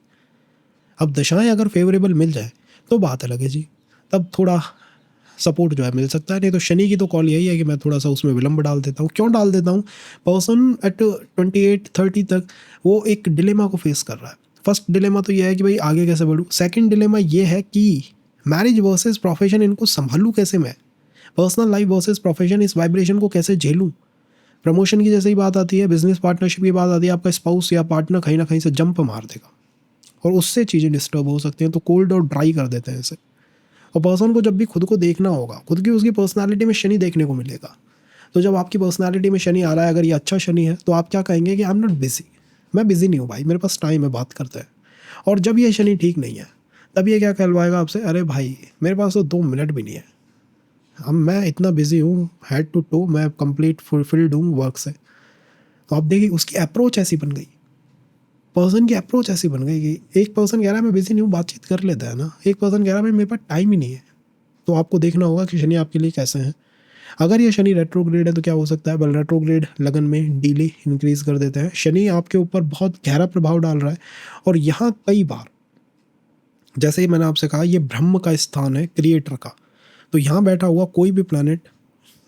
अब दशाएं अगर फेवरेबल मिल जाए तो बात अलग है जी, तब थोड़ा सपोर्ट जो है मिल सकता है। नहीं तो शनि की तो कॉल यही है कि मैं थोड़ा सा उसमें विलम्ब डाल देता हूँ। क्यों डाल देता हूँ, पर्सन एट 28-30 तक वो एक डिलेमा को फेस कर रहा है। फर्स्ट डिलेमा तो ये है कि भाई आगे कैसे बढ़ूँ। सेकंड डिलेमा ये है कि मैरिज वर्सेस प्रोफेशन, इनको संभालूँ कैसे मैं, पर्सनल लाइफ वर्सेस प्रोफेशन, इस वाइब्रेशन को कैसे झेलूँ। प्रमोशन की जैसे ही बात आती है, बिजनेस पार्टनरशिप की बात आती है, आपका स्पाउस या पार्टनर कहीं ना कहीं से जंप मार देगा और उससे चीज़ें डिस्टर्ब हो सकती हैं। तो कोल्ड और ड्राई कर देते हैं इसे, और पर्सन को जब भी खुद को देखना होगा, खुद की उसकी पर्सनैलिटी में शनि देखने को मिलेगा। तो जब आपकी पर्सनैलिटी में शनि आ रहा है, अगर ये अच्छा शनि है, तो आप क्या कहेंगे कि आई एम नॉट बिजी, मैं बिजी नहीं हूँ भाई, मेरे पास टाइम है, बात करते हैं। और जब ये शनि ठीक नहीं है, तब ये क्या कहलवाएगा आपसे, अरे भाई मेरे पास तो 2 मिनट भी नहीं है, अब मैं इतना बिजी हूँ हेड टू टो, मैं कंप्लीट फुलफिल्ड हूँ वर्क से। तो आप देखिए उसकी अप्रोच ऐसी बन गई, पर्सन की अप्रोच ऐसी बन गई कि एक पर्सन कह रहा है मैं बिजी नहीं हूँ, बातचीत कर लेता है ना, एक पर्सन कह रहा है भाई मेरे पास टाइम ही नहीं है। तो आपको देखना होगा कि शनि आपके लिए कैसे हैं। अगर ये शनि रेट्रोग्रेड है तो क्या हो सकता है, वेल रेट्रोग्रेड लगन में डिले इंक्रीज कर देते हैं। शनि आपके ऊपर बहुत गहरा प्रभाव डाल रहा है, और यहाँ कई बार, जैसे ही मैंने आपसे कहा, ये ब्रह्म का स्थान है, क्रिएटर का। तो यहाँ बैठा हुआ कोई भी प्लैनेट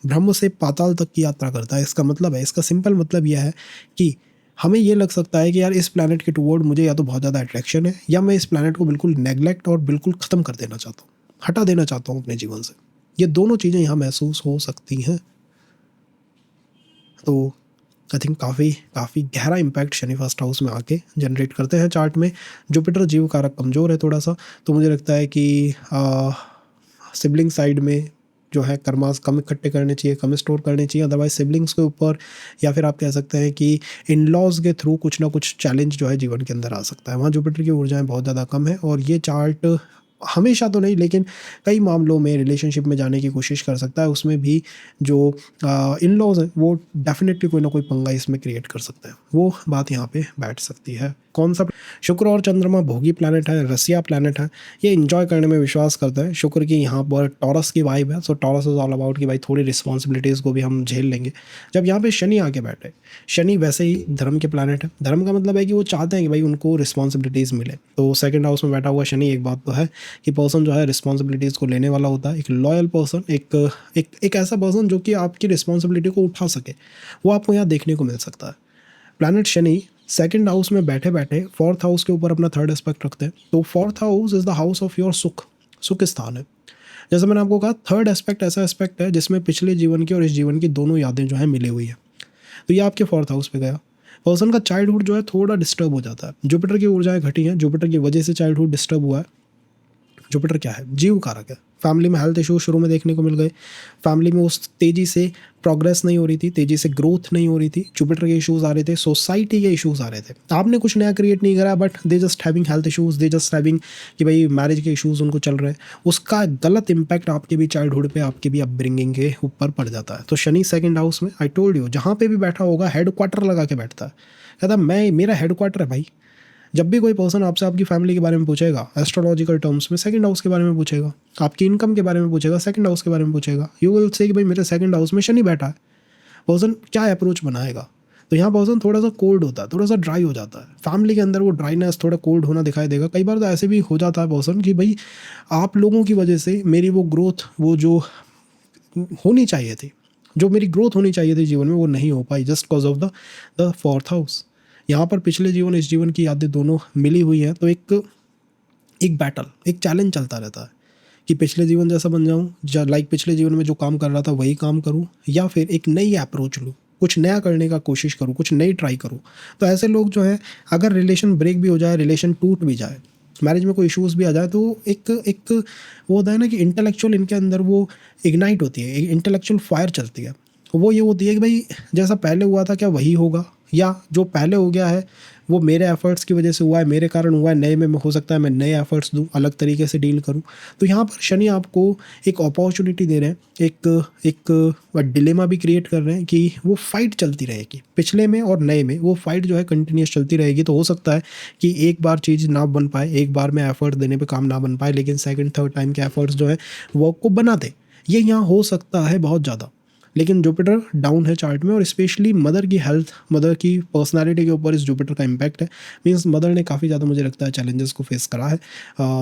ब्रह्म से पाताल तक की यात्रा करता है। इसका मतलब है, इसका सिंपल मतलब यह है कि हमें ये लग सकता है कि यार इस प्लैनेट के टुवर्ड मुझे या तो बहुत ज़्यादा अट्रैक्शन है, या मैं इस प्लैनेट को बिल्कुल नेग्लेक्ट और बिल्कुल ख़त्म कर देना चाहता हूँ, हटा देना चाहता हूँ अपने जीवन से। ये दोनों चीज़ें यहाँ महसूस हो सकती हैं। तो आई थिंक काफ़ी गहरा इम्पैक्ट शनि फर्स्ट हाउस में आके जनरेट करते हैं चार्ट में। जुपिटर जीव कारक कमज़ोर है थोड़ा सा, तो मुझे लगता है कि सिबलिंग साइड में जो है कर्मास कम इकट्ठे करने चाहिए, कम स्टोर करने चाहिए। अदरवाइज सिबलिंग्स के ऊपर, या फिर आप कह सकते हैं कि इन लॉज के थ्रू कुछ ना कुछ चैलेंज जो है जीवन के अंदर आ सकता है। वहाँ जुपिटर की ऊर्जाएं बहुत ज़्यादा कम है, और ये चार्ट हमेशा तो नहीं लेकिन कई मामलों में रिलेशनशिप में जाने की कोशिश कर सकता है। उसमें भी जो इन लॉज हैं वो डेफिनेटली कोई ना कोई पंगा इसमें क्रिएट कर सकते हैं, वो बात यहाँ पे बैठ सकती है। कौन सा शुक्र और चंद्रमा भोगी प्लैनेट है, रसिया प्लैनेट है, ये इन्जॉय करने में विश्वास करता है। शुक्र की यहाँ पर टॉरस की वाइब है, सो टॉरस इज ऑल अबाउट कि भाई थोड़ी रिस्पॉन्सिबिलिटीज़ को भी हम झेल लेंगे। जब यहाँ पे शनि आके बैठे, शनि वैसे ही धर्म के प्लैनेट है, धर्म का मतलब है कि वो चाहते हैं कि भाई उनको रिस्पॉन्सिबिलिटीज़ मिले। तो सेकंड हाउस में बैठा हुआ शनि, एक बात तो है कि पर्सन जो है रिस्पॉन्सिबिलिटीज़ को लेने वाला होता है, एक लॉयल पर्सन, एक ऐसा पर्सन जो कि आपकी रिस्पॉन्सिबिलिटी को उठा सके, वो आपको यहाँ देखने को मिल सकता है। प्लैनेट शनि सेकंड हाउस में बैठे बैठे फोर्थ हाउस के ऊपर अपना थर्ड एस्पेक्ट रखते हैं। तो fourth house is the house of your सुख स्थान है। जैसे मैंने आपको कहा, थर्ड एस्पेक्ट ऐसा एस्पेक्ट है जिसमें पिछले जीवन की और इस जीवन की दोनों यादें जो है मिली हुई है। तो ये आपके फोर्थ हाउस पे गया। पर्सन का चाइल्डहुड जो है थोड़ा डिस्टर्ब हो जाता है, जुपिटर की ऊर्जाएं घटी हैं, जुपिटर की वजह से चाइल्डहुड डिस्टर्ब हुआ है। जुपिटर क्या है, जीव कारक है। फैमिली में हेल्थ इश्यूज शुरू में देखने को मिल गए, फैमिली में उस तेज़ी से प्रोग्रेस नहीं हो रही थी, तेज़ी से ग्रोथ नहीं हो रही थी, जुपिटर के इश्यूज आ रहे थे, सोसाइटी के इश्यूज आ रहे थे। आपने कुछ नया क्रिएट नहीं करा, but they just having health issues, they just having कि भाई मैरिज के इश्यूज उनको चल रहे हैं। उसका गलत इंपैक्ट आपके भी चाइल्डहुड पे, आपके भी अपब्रिंगिंग के ऊपर पड़ जाता है। तो शनि सेकंड हाउस में, आई टोल्ड यू, जहाँ पे भी बैठा होगा हेड क्वार्टर लगा के बैठता है, कहता मैं, मेरा हेड क्वार्टर है भाई। जब भी कोई पर्सन आपसे आपकी फैमिली के बारे में पूछेगा एस्ट्रोलॉजिकल टर्म्स में, सेकंड हाउस के बारे में पूछेगा, आपकी इनकम के बारे में पूछेगा, सेकंड हाउस के बारे में पूछेगा, यू विल से कि भाई मेरे सेकंड हाउस में शनि बैठा है। पर्सन क्या अप्रोच बनाएगा, तो यहाँ पर्सन थोड़ा सा कोल्ड होता है, थोड़ा सा ड्राई हो जाता है। फैमिली के अंदर वो ड्राइनेस, थोड़ा कोल्ड होना दिखाई देगा। कई बार तो ऐसे भी हो जाता है पर्सन कि भाई आप लोगों की वजह से मेरी वो ग्रोथ, वो जो होनी चाहिए थी, जो मेरी ग्रोथ होनी चाहिए थी जीवन में, वो नहीं हो पाई, just because of the fourth house. यहाँ पर पिछले जीवन इस जीवन की यादें दोनों मिली हुई हैं। तो एक बैटल, एक चैलेंज चलता रहता है कि पिछले जीवन जैसा बन जाऊँ, लाइक पिछले जीवन में जो काम कर रहा था वही काम करूँ, या फिर एक नई अप्रोच लूँ, कुछ नया करने का कोशिश करूँ, कुछ नई ट्राई करूँ। तो ऐसे लोग जो हैं, अगर रिलेशन ब्रेक भी हो जाए, रिलेशन टूट भी जाए, मैरिज में कोई इश्यूज़ भी आ जाए, तो एक वो होता है ना कि इंटेलेक्चुअल इनके अंदर वो इग्नाइट होती है, एक इंटेलेक्चुअल फायर चलती है। वो ये होती है कि भाई जैसा पहले हुआ था क्या वही होगा, या जो पहले हो गया है वो मेरे एफर्ट्स की वजह से हुआ है, मेरे कारण हुआ है, नए में हो सकता है मैं नए एफर्ट्स दूं, अलग तरीके से डील करूं। तो यहाँ पर शनि आपको एक अपॉर्चुनिटी दे रहे हैं, एक डिलेमा भी क्रिएट कर रहे हैं कि वो फाइट चलती रहेगी, पिछले में और नए में वो फाइट जो है कंटिन्यूस चलती रहेगी। तो हो सकता है कि एक बार चीज़ ना बन पाए, एक बार में एफर्ट देने पर काम ना बन पाए, लेकिन सेकेंड थर्ड टाइम के एफर्ट्स जो है वर्क को बना दे, ये यहाँ हो सकता है बहुत ज़्यादा। लेकिन जुपिटर डाउन है चार्ट में, और स्पेशली मदर की हेल्थ, मदर की पर्सनालिटी के ऊपर इस जुपिटर का इम्पैक्ट है। मींस मदर ने काफ़ी ज़्यादा, मुझे लगता है, चैलेंजेस को फेस करा है।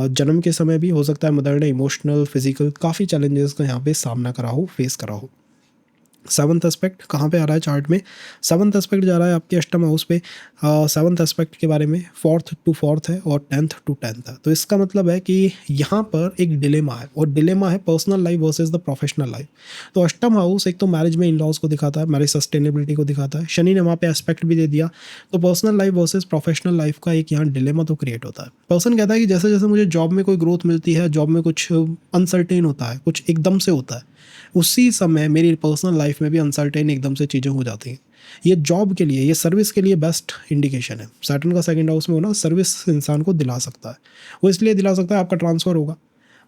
जन्म के समय भी हो सकता है मदर ने इमोशनल, फिजिकल काफ़ी चैलेंजेस का यहाँ पे सामना करा हो, फेस करा हो। सेवन्थ एस्पेक्ट कहाँ पे आ रहा है चार्ट में? सेवन्थ एस्पेक्ट जा रहा है आपके अष्टम हाउस पे। सेवन्थ एस्पेक्ट के बारे में फोर्थ टू फोर्थ है और 10th टू 10th है। तो इसका मतलब है कि यहाँ पर एक डिलेमा है, और डिलेमा है personal life versus the professional life. तो अष्टम हाउस एक तो मैरिज में इन लॉज को दिखाता है, मैरिज सस्टेनेबिलिटी को दिखाता है, शनि ने वहाँ पे एस्पेक्ट भी दे दिया। तो personal life versus professional life का एक यहाँ डिलेमा तो क्रिएट होता है। पर्सन कहता है कि जैसे जैसे मुझे जॉब में कोई ग्रोथ मिलती है, जॉब में कुछ अनसर्टेन होता है, कुछ एकदम से होता है, उसी समय मेरी पर्सनल लाइफ में भी अनसर्टेन एकदम से चीज़ें हो जाती हैं। ये जॉब के लिए, ये सर्विस के लिए बेस्ट इंडिकेशन है। सैटर्न का सेकंड हाउस में होना सर्विस इंसान को दिला सकता है। वो इसलिए दिला सकता है, आपका ट्रांसफ़र होगा,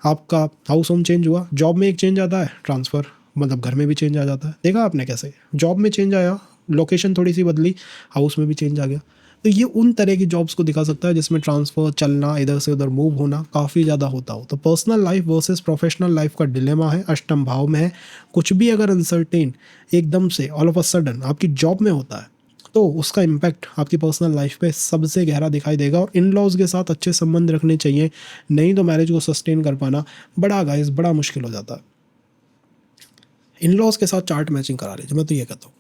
आपका हाउस होम चेंज हुआ, जॉब में एक चेंज आता है, ट्रांसफ़र मतलब घर में भी चेंज आ जाता है। देखा आपने कैसे जॉब में चेंज आया, लोकेशन थोड़ी सी बदली, हाउस में भी चेंज आ गया। तो ये उन तरह की जॉब्स को दिखा सकता है जिसमें ट्रांसफ़र, चलना, इधर से उधर मूव होना काफ़ी ज़्यादा होता हो। तो personal life versus professional life का डिलेमा है, अष्टम भाव में है। कुछ भी अगर अनसर्टेन एकदम से ऑल ऑफ अ सडन आपकी जॉब में होता है, तो उसका इम्पैक्ट आपकी पर्सनल लाइफ पे सबसे गहरा दिखाई देगा। और इन लॉज के साथ अच्छे संबंध रखने चाहिए, नहीं तो मैरिज को सस्टेन कर पाना बड़ा मुश्किल हो जाता है। इन लॉज के साथ चार्ट मैचिंग करा लीजिए, मैं तो ये कहता हूँ।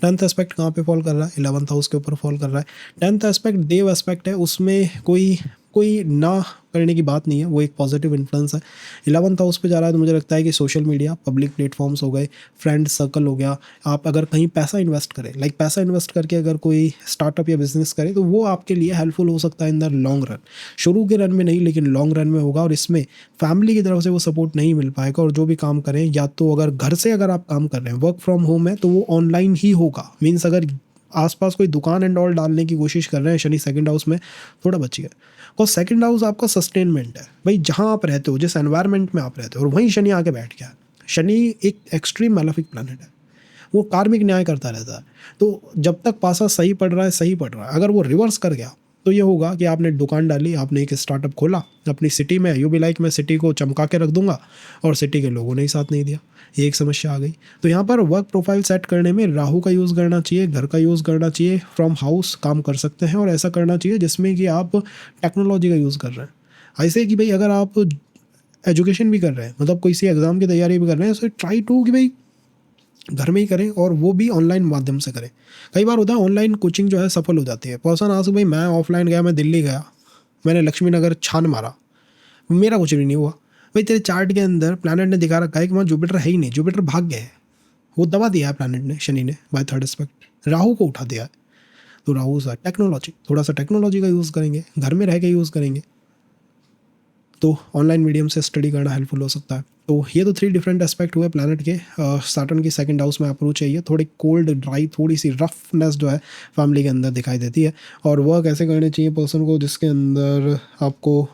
10th एस्पेक्ट कहाँ पे फॉल कर रहा है? 11th हाउस के ऊपर फॉल कर रहा है। 10th एस्पेक्ट देव एस्पेक्ट है, उसमें कोई कोई ना करने की बात नहीं है, वो एक पॉजिटिव इन्फ्लुएंस है। 11th हाउस पे जा रहा है तो मुझे लगता है कि सोशल मीडिया, पब्लिक प्लेटफॉर्म्स हो गए, फ्रेंड सर्कल हो गया, आप अगर कहीं पैसा इन्वेस्ट करें, लाइक पैसा इन्वेस्ट करके अगर कोई स्टार्टअप या बिजनेस करे, तो वो आपके लिए हेल्पफुल हो सकता है इन द लॉन्ग रन। शुरू के रन में नहीं, लेकिन लॉन्ग रन में होगा। और इसमें फैमिली की तरफ से वो सपोर्ट नहीं मिल पाएगा। और जो भी काम करें, या तो अगर घर से अगर आप काम कर रहे हैं, वर्क फ्रॉम होम है, तो वो ऑनलाइन ही होगा। मीन्स अगर आसपास कोई दुकान एंड ऑल डालने की कोशिश कर रहे हैं, शनि सेकंड हाउस में, थोड़ा बचिए। और सेकंड हाउस आपका सस्टेनमेंट है भाई, जहाँ आप रहते हो, जिस एनवायरनमेंट में आप रहते हो, और वहीं शनि आके बैठ गया। शनि एक एक्सट्रीम मैलेफिक प्लैनेट है, वो कार्मिक न्याय करता रहता है। तो जब तक पासा सही पड़ रहा है, सही पड़ रहा है। अगर वो रिवर्स कर गया तो ये होगा कि आपने दुकान डाली, आपने एक स्टार्टअप खोला अपनी सिटी में, यू बी लाइक मैं सिटी को चमका के रख दूंगा, और सिटी के लोगों ने ही साथ नहीं दिया, ये एक समस्या आ गई। तो यहाँ पर वर्क प्रोफाइल सेट करने में राहु का यूज़ करना चाहिए, घर का यूज़ करना चाहिए, फ्रॉम हाउस काम कर सकते हैं। और ऐसा करना चाहिए जिसमें कि आप टेक्नोलॉजी का यूज़ कर रहे हैं। ऐसे कि भाई अगर आप एजुकेशन भी कर रहे हैं, मतलब कोई सी एग्ज़ाम की तैयारी भी कर रहे हैं, सो ट्राई टू कि भाई घर में ही करें, और वो भी ऑनलाइन माध्यम से करें। कई बार होता है ऑनलाइन कोचिंग जो है सफल हो जाती है। पर्सन आज भाई मैं ऑफलाइन गया, मैं दिल्ली गया, मैंने लक्ष्मी नगर छान मारा, मेरा कुछ भी नहीं हुआ। भाई तेरे चार्ट के अंदर प्लैनेट ने दिखा रखा है कि वहाँ जुपिटर है ही नहीं, जुपिटर भाग गया है, वो दबा दिया है प्लैनेट ने, शनि ने, बाय थर्ड एस्पेक्ट राहु को उठा दिया है। तो राहु सा टेक्नोलॉजी, थोड़ा सा टेक्नोलॉजी का यूज़ करेंगे, घर में रह के यूज़ करेंगे, तो ऑनलाइन मीडियम से स्टडी करना हेल्पफुल हो सकता है। तो ये तो 3 डिफरेंट एस्पेक्ट हुए प्लैनेट के। सैटर्न की सेकंड हाउस में अप्रोच चाहिए, थोड़ी कोल्ड ड्राई, थोड़ी सी रफनेस जो है फैमिली के अंदर दिखाई देती है। और वर्क ऐसे करने चाहिए पर्सन को जिसके अंदर आपको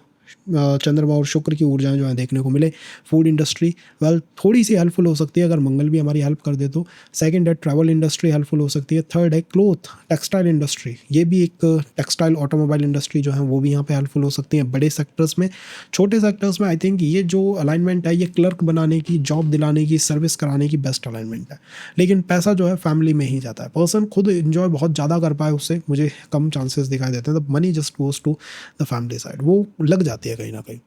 चंद्रमा और शुक्र की ऊर्जाएं जो है देखने को मिले। फूड इंडस्ट्री वेल थोड़ी सी हेल्पफुल हो सकती है अगर मंगल भी हमारी हेल्प कर दे तो। सेकंड है ट्रैवल इंडस्ट्री हेल्पफुल हो सकती है। थर्ड है क्लोथ टेक्सटाइल इंडस्ट्री, ये भी एक टेक्सटाइल ऑटोमोबाइल इंडस्ट्री जो है वो भी यहाँ पे हेल्पफुल हो सकती है बड़े सेक्टर्स में। छोटे सेक्टर्स में आई थिंक ये जो अलाइनमेंट है ये क्लर्क बनाने की, जॉब दिलाने की, सर्विस कराने की बेस्ट अलाइनमेंट है। लेकिन पैसा जो है फैमिली में ही जाता है, पर्सन खुद इंजॉय बहुत ज़्यादा कर पाए उससे मुझे कम चांसेस दिखाई देते हैं। The money just goes to the family side, वो लग जाती है कहीं ना कहीं।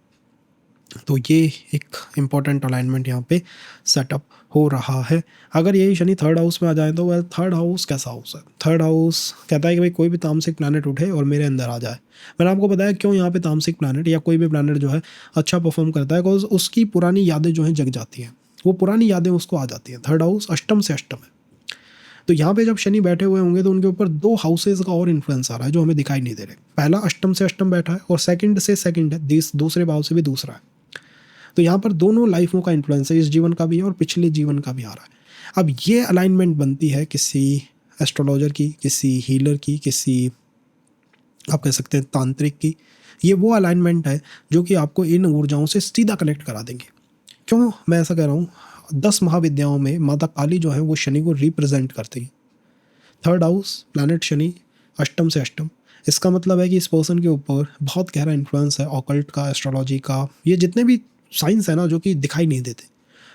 तो ये एक इम्पॉर्टेंट अलाइनमेंट यहाँ पे सेटअप हो रहा है। अगर यही शनि थर्ड हाउस में आ जाए तो वेल थर्ड हाउस कैसा हाउस है? थर्ड हाउस कहता है कि भाई कोई भी तामसिक प्लैनेट उठे और मेरे अंदर आ जाए। मैंने आपको बताया क्यों यहाँ पे तामसिक प्लैनेट या कोई भी प्लैनेट जो है अच्छा परफॉर्म करता है, बिकॉज उसकी पुरानी यादें जो हैं जग जाती हैं, वो पुरानी यादें उसको आ जाती हैं। थर्ड हाउस अष्टम से अष्टम है, तो यहाँ पे जब शनि बैठे हुए होंगे तो उनके ऊपर 2 हाउसेज का और इन्फ्लुएंस आ रहा है जो हमें दिखाई नहीं दे रहे। पहला अष्टम से अष्टम बैठा है और सेकंड से सेकंड है, दूसरे भाव से भी दूसरा है। तो यहाँ पर दोनों लाइफों का इन्फ्लुएंस है, इस जीवन का भी है और पिछले जीवन का भी आ रहा है। अब ये अलाइनमेंट बनती है किसी एस्ट्रोलॉजर की, किसी हीलर की, किसी आप कह सकते हैं तांत्रिक की। ये वो अलाइनमेंट है जो कि आपको इन ऊर्जाओं से सीधा कनेक्ट करा देंगे। क्यों मैं ऐसा कह रहा हूँ? 10 महाविद्याओं में माता काली जो है वो शनि को रिप्रेजेंट करती है। थर्ड हाउस प्लैनेट शनि अष्टम से अष्टम, इसका मतलब है कि इस पर्सन के ऊपर बहुत गहरा इन्फ्लुएंस है ऑकल्ट का, एस्ट्रोलॉजी का, ये जितने भी साइंस है ना जो कि दिखाई नहीं देते,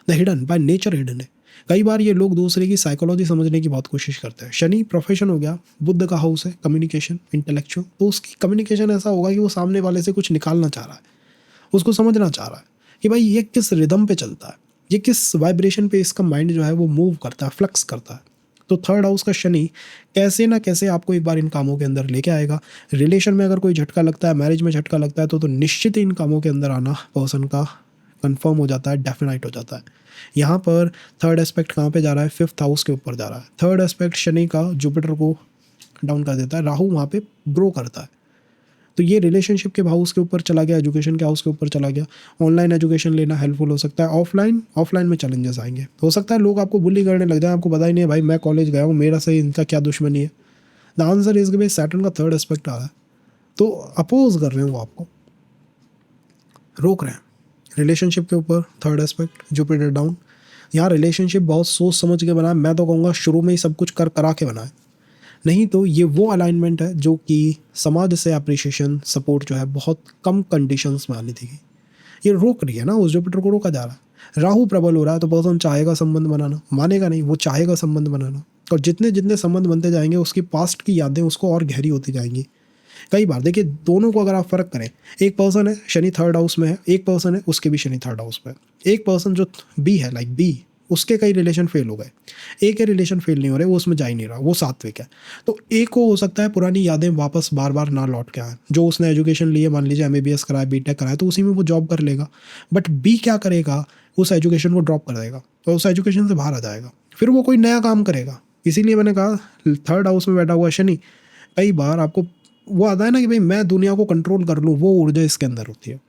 the hidden by nature hidden है। कई बार ये लोग दूसरे की साइकोलॉजी समझने की बहुत कोशिश करते हैं। शनि प्रोफेशन हो गया, बुद्ध का हाउस है कम्युनिकेशन, इंटेलेक्चुअल, तो उसकी कम्युनिकेशन ऐसा होगा कि वो सामने वाले से कुछ निकालना चाह रहा है, उसको समझना चाह रहा है कि भाई ये किस रिदम पे चलता है, ये किस वाइब्रेशन पे इसका माइंड जो है वो मूव करता है, फ्लक्स करता है। तो थर्ड हाउस का शनि कैसे ना कैसे आपको एक बार इन कामों के अंदर लेके आएगा। रिलेशन में अगर कोई झटका लगता है, मैरिज में झटका लगता है, तो निश्चित ही इन कामों के अंदर आना पर्सन का कंफर्म हो जाता है, डेफिनाइट हो जाता है। यहाँ पर थर्ड एस्पेक्ट कहाँ पे जा रहा है, फिफ्थ हाउस के ऊपर जा रहा है। थर्ड एस्पेक्ट शनि का जुपिटर को डाउन कर देता है, राहु वहाँ पे ग्रो करता है। तो ये रिलेशनशिप के हाउस के ऊपर चला गया, एजुकेशन के हाउस के ऊपर चला गया। ऑनलाइन एजुकेशन लेना हेल्पफुल हो सकता है। ऑफलाइन में चैलेंजेस आएंगे। हो सकता है लोग आपको बुली करने लग जाए, आपको पता ही नहीं है भाई मैं कॉलेज गया हूँ, मेरा से इनका क्या दुश्मनी है। द आंसर इज भाई सैटर्न का थर्ड एस्पेक्ट आ रहा है, तो अपोज कर रहे हैं, वो आपको रोक रहे हैं। रिलेशनशिप के ऊपर थर्ड एस्पेक्ट जुपिटर डाउन। यहाँ रिलेशनशिप बहुत सोच समझ के बनाए, मैं तो कहूँगा शुरू में ही सब कुछ कर करा के बनाए, नहीं तो ये वो अलाइनमेंट है जो कि समाज से अप्रिशिएशन सपोर्ट जो है बहुत कम कंडीशंस में आनी थी। ये रोक रही है ना, उस जुपिटर को रोका जा रहा है। राहु प्रबल हो रहा है तो पर्सन चाहेगा संबंध बनाना, मानेगा नहीं, वो चाहेगा संबंध बनाना। और जितने जितने संबंध बनते जाएंगे उसकी पास्ट की यादें उसको और गहरी होती जाएंगी। कई बार देखिए दोनों को अगर आप फ़र्क करें, एक पर्सन है शनि थर्ड हाउस में है, एक पर्सन है उसके भी शनि थर्ड हाउस में है। एक पर्सन जो बी है, लाइक बी, उसके कई रिलेशन फेल हो गए, एक के रिलेशन फेल नहीं हो रहे, वो उसमें जा ही नहीं रहा, वो सात्विक है। तो एक को हो सकता है पुरानी यादें वापस बार बार ना लौट के आए। जो उसने एजुकेशन लिए, मान लीजिए MBBS कराया, BTech कराया, तो उसी में वो जॉब कर लेगा। बट बी क्या करेगा, उस एजुकेशन को ड्रॉप कर देगा और उस एजुकेशन से बाहर आ जाएगा, फिर वो कोई नया काम करेगा। इसीलिए मैंने कहा थर्ड हाउस में बैठा हुआ शनि, कई बार आपको वो आता है ना कि भाई मैं दुनिया को कंट्रोल कर लूँ, वो ऊर्जा इसके अंदर होती है,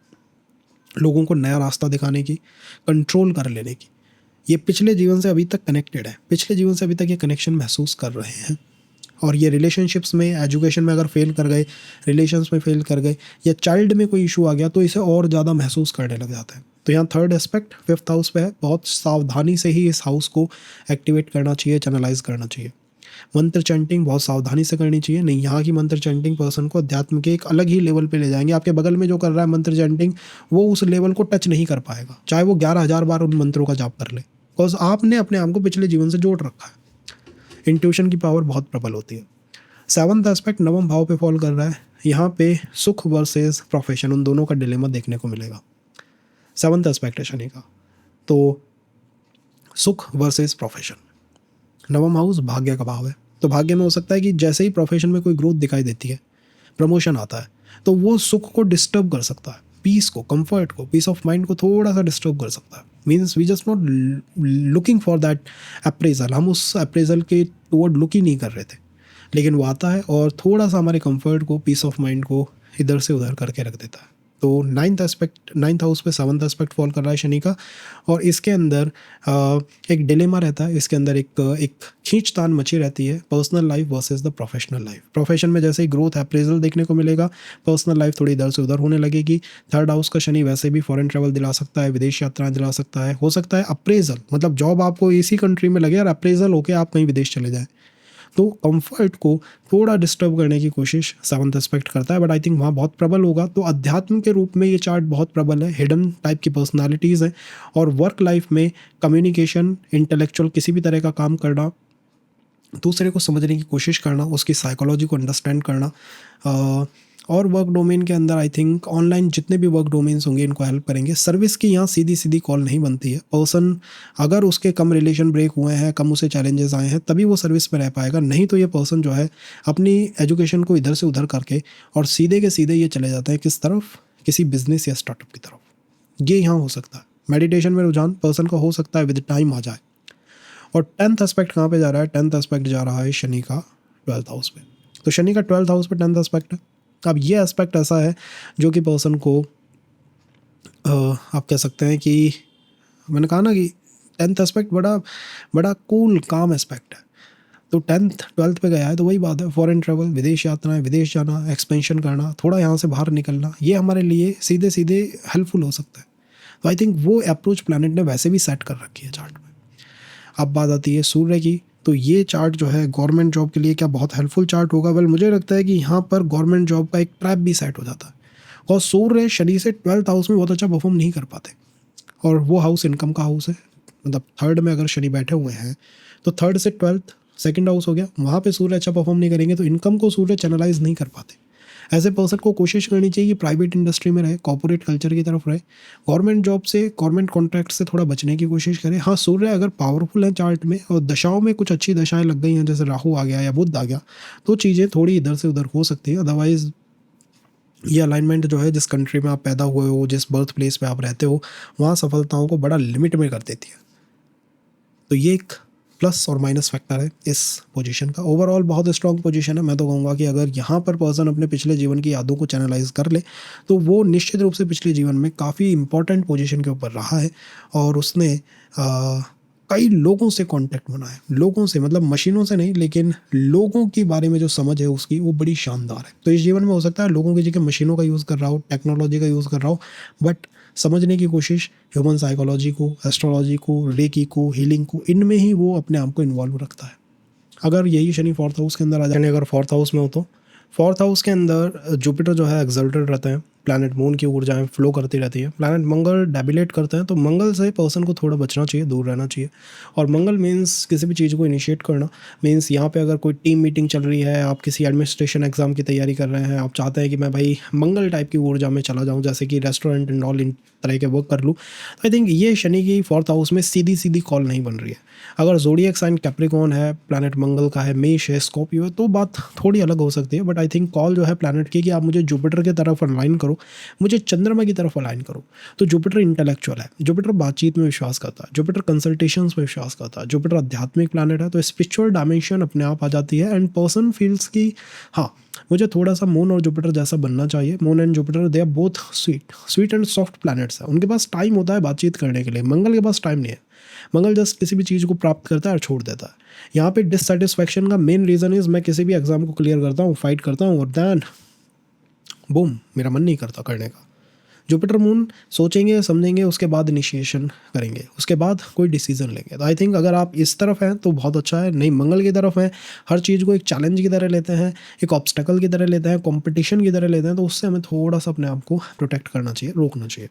लोगों को नया रास्ता दिखाने की, कंट्रोल कर लेने की। ये पिछले जीवन से अभी तक कनेक्टेड है, पिछले जीवन से अभी तक ये कनेक्शन महसूस कर रहे हैं। और ये रिलेशनशिप्स में, एजुकेशन में अगर फेल कर गए, रिलेशंस में फेल कर गए, या चाइल्ड में कोई इशू आ गया, तो इसे और ज़्यादा महसूस करने लग जाता है। तो यहाँ थर्ड एस्पेक्ट फिफ्थ हाउस पे है, बहुत सावधानी से ही इस हाउस को एक्टिवेट करना चाहिए, चैनलाइज करना चाहिए। मंत्र चैंटिंग बहुत सावधानी से करनी चाहिए, नहीं यहाँ की मंत्र चैंटिंग पर्सन को अध्यात्म के एक अलग ही लेवल पे ले जाएंगे। आपके बगल में जो कर रहा है मंत्र चैंटिंग, वो उस लेवल को टच नहीं कर पाएगा, चाहे वो 11,000 बार उन मंत्रों का जाप कर ले, बिकॉज आपने अपने आप को पिछले जीवन से जोड़ रखा है। इंट्यूशन की पावर बहुत प्रबल होती है। सेवंथ एस्पेक्ट नवम भाव पे फॉल कर रहा है, यहाँ पे सुख वर्सेस प्रोफेशन, उन दोनों का डिलेमा देखने को मिलेगा। सेवंथ एस्पेक्ट है शनि का, तो सुख वर्सेस प्रोफेशन। नवम हाउस भाग्य का भाव है, तो भाग्य में हो सकता है कि जैसे ही प्रोफेशन में कोई ग्रोथ दिखाई देती है, प्रमोशन आता है, तो वो सुख को डिस्टर्ब कर सकता है, पीस को, कंफर्ट को, पीस ऑफ माइंड को थोड़ा सा डिस्टर्ब कर सकता है। Means we just not looking for that appraisal, हम उस अप्रेजल के टुवर्ड लुक ही नहीं कर रहे थे, लेकिन वो आता है और थोड़ा सा हमारे कंफर्ट को, पीस ऑफ माइंड को इधर से उधर करके रख देता है। तो नाइन्थ हाउस पे सेवंथ एस्पेक्ट फॉल कर रहा है शनि का, और इसके अंदर एक डिलेमा रहता है, इसके अंदर एक खींचतान मची रहती है, personal life versus the professional life. Profession में जैसे ही ग्रोथ अप्रेजल देखने को मिलेगा, पर्सनल लाइफ थोड़ी इधर से उधर होने लगेगी। थर्ड हाउस का शनि वैसे भी फॉरेन ट्रैवल दिला सकता है, विदेश यात्राएं दिला सकता है, हो सकता है अप्रेजल, मतलब जॉब आपको इसी कंट्री में लगे और अप्रेजल होकर आप कहीं विदेश चले जाएँ, तो कंफर्ट को थोड़ा डिस्टर्ब करने की कोशिश सेवंथ एस्पेक्ट करता है। बट आई थिंक वहाँ बहुत प्रबल होगा। तो अध्यात्म के रूप में ये चार्ट बहुत प्रबल है, हिडन टाइप की पर्सनालिटीज़ हैं, और वर्क लाइफ में कम्युनिकेशन, इंटेलेक्चुअल किसी भी तरह का काम करना, दूसरे को समझने की कोशिश करना, उसकी साइकोलॉजी को अंडरस्टैंड करना, और वर्क डोमेन के अंदर आई थिंक ऑनलाइन जितने भी वर्क डोमेन्स होंगे इनको हेल्प करेंगे। सर्विस की यहाँ सीधी सीधी कॉल नहीं बनती है। पर्सन अगर उसके कम रिलेशन ब्रेक हुए हैं, कम उसे चैलेंजेस आए हैं, तभी वो सर्विस में रह पाएगा, नहीं तो ये पर्सन जो है अपनी एजुकेशन को इधर से उधर करके और सीधे के सीधे ये चले जाते हैं किस तरफ, किसी बिजनेस या स्टार्टअप की तरफ। ये यहाँ हो सकता है। मेडिटेशन में रुझान पर्सन का हो सकता है विद टाइम आ जाए। और 10th एस्पेक्ट कहाँ पे जा रहा है? 10th एस्पेक्ट जा रहा है शनि का 12th हाउस पे। तो शनि का 12th हाउस पे 10th एस्पेक्ट है। अब ये एस्पेक्ट ऐसा है जो कि पर्सन को आप कह सकते हैं कि मैंने कहा ना कि 10th एस्पेक्ट बड़ा कूल काम एस्पेक्ट है। तो 10th 12th पे गया है, तो वही बात है, फॉरेन ट्रैवल, विदेश यात्राएं, विदेश जाना, एक्सपेंशन करना, थोड़ा यहाँ से बाहर निकलना, ये हमारे लिए सीधे सीधे हेल्पफुल हो सकता है। तो आई थिंक वो अप्रोच प्लैनेट ने वैसे भी सेट कर रखी है चार्ट में। अब बात आती है सूर्य की। तो ये चार्ट जो है गवर्नमेंट जॉब के लिए क्या बहुत हेल्पफुल चार्ट होगा? वेल मुझे लगता है कि यहाँ पर गवर्नमेंट जॉब का एक ट्रैप भी सेट हो जाता है, और सूर्य शनि से 12th हाउस में बहुत अच्छा परफॉर्म नहीं कर पाते, और वो हाउस इनकम का हाउस है। मतलब थर्ड में अगर शनि बैठे हुए हैं तो थर्ड से 12th सेकंड हाउस हो गया, वहाँ पे सूर्य अच्छा परफॉर्म नहीं करेंगे, तो इनकम को सूर्य चैनलाइज नहीं कर पाते। ऐसे पर्सन को कोशिश करनी चाहिए कि प्राइवेट इंडस्ट्री में रहे, कॉर्पोरेट कल्चर की तरफ रहे, गवर्नमेंट जॉब से, गवर्नमेंट कॉन्ट्रैक्ट से थोड़ा बचने की कोशिश करें। हाँ, सूर्य अगर पावरफुल है चार्ट में और दशाओं में कुछ अच्छी दशाएं लग गई हैं, जैसे राहु आ गया या बुध आ गया, तो चीज़ें थोड़ी इधर से उधर हो सकती है। अदरवाइज ये अलाइनमेंट जो है, जिस कंट्री में आप पैदा हुए हो, जिस बर्थ प्लेस पे आप रहते हो, वहाँ सफलताओं को बड़ा लिमिट में कर देती है। तो ये एक प्लस और माइनस फैक्टर है इस पोजीशन का। ओवरऑल बहुत स्ट्रॉन्ग पोजीशन है। मैं तो कहूँगा कि अगर यहाँ पर पर्सन अपने पिछले जीवन की यादों को चैनलाइज कर ले तो वो निश्चित रूप से पिछले जीवन में काफ़ी इंपॉर्टेंट पोजीशन के ऊपर रहा है और उसने कई लोगों से कांटेक्ट बनाया, लोगों से, मतलब मशीनों से नहीं, लेकिन लोगों के बारे में जो समझ है उसकी, वो बड़ी शानदार है। तो इस जीवन में हो सकता है लोगों की जगह मशीनों का यूज़ कर रहा हो, टेक्नोलॉजी का यूज़ कर रहा हो, बट समझने की कोशिश ह्यूमन साइकोलॉजी को, एस्ट्रोलॉजी को, रेकी को, हीलिंग को, इनमें ही वो अपने आप को इन्वॉल्व रखता है। अगर यही शनि फोर्थ हाउस के अंदर आ जाए, अगर फोर्थ हाउस में हो तो फोर्थ हाउस के अंदर जुपिटर जो है एक्सल्टेड रहते हैं, प्लैनेट मून की ऊर्जाएं फ्लो करती रहती है, प्लैनेट मंगल डेबिलेट करते हैं, तो मंगल से पर्सन को थोड़ा बचना चाहिए, दूर रहना चाहिए। और मंगल मीन्स किसी भी चीज़ को इनिशिएट करना, मीन्स यहाँ पे अगर कोई टीम मीटिंग चल रही है, आप किसी एडमिनिस्ट्रेशन एग्जाम की तैयारी कर रहे हैं, आप चाहते हैं कि मैं भाई मंगल टाइप की ऊर्जा में चला जाऊँ, जैसे कि रेस्टोरेंट एंड ऑल इन तरह के वर्क कर लूँ, तो आई थिंक ये शनि की फोर्थ हाउस में सीधी सीधी कॉल नहीं बन रही है। अगर ज़ोडिएक साइन कैप्रिकॉर्न है, प्लैनेट मंगल का है, मेष है, स्कॉर्पियो है, तो बात थोड़ी अलग हो सकती है। बट आई थिंक कॉल जो है प्लैनेट की कि आप मुझे जुपिटर की तरफ अलाइन करो, मुझे चंद्रमा की तरफ अलाइन करो। तो जुपिटर इंटेलेक्चुअल है, जुपिटर बातचीत में विश्वास करता है, जुपिटर कंसल्टेशंस में विश्वास करता है, जुपिटर आध्यात्मिक प्लैनेट है, तो स्पिरिचुअल डायमेंशन अपने आप आ जाती है एंड पर्सन फील्स की हाँ मुझे थोड़ा सा मून और जुपिटर जैसा बनना चाहिए। Moon and Jupiter they are both sweet and soft planets है। उनके पास टाइम होता है बातचीत करने के लिए, मंगल के पास टाइम नहीं है। मंगल जस्ट किसी भी चीज़ को प्राप्त करता है और छोड़ देता है। यहाँ पे डिससेटिस्फैक्शन का मेन रीज़न इज़ मैं किसी भी एग्जाम को क्लियर करता हूँ, फाइट करता हूँ और दैन बूम, मेरा मन नहीं करता करने का। जुपिटर मून सोचेंगे, समझेंगे, उसके बाद इनिशिएशन करेंगे, उसके बाद कोई डिसीजन लेंगे। तो आई थिंक अगर आप इस तरफ हैं तो बहुत अच्छा है। नहीं, मंगल की तरफ हैं, हर चीज़ को एक चैलेंज की तरह लेते हैं, एक ऑब्स्टेकल की तरह लेते हैं, कंपटीशन की तरह लेते हैं, तो उससे हमें थोड़ा सा अपने आप को प्रोटेक्ट करना चाहिए, रोकना चाहिए।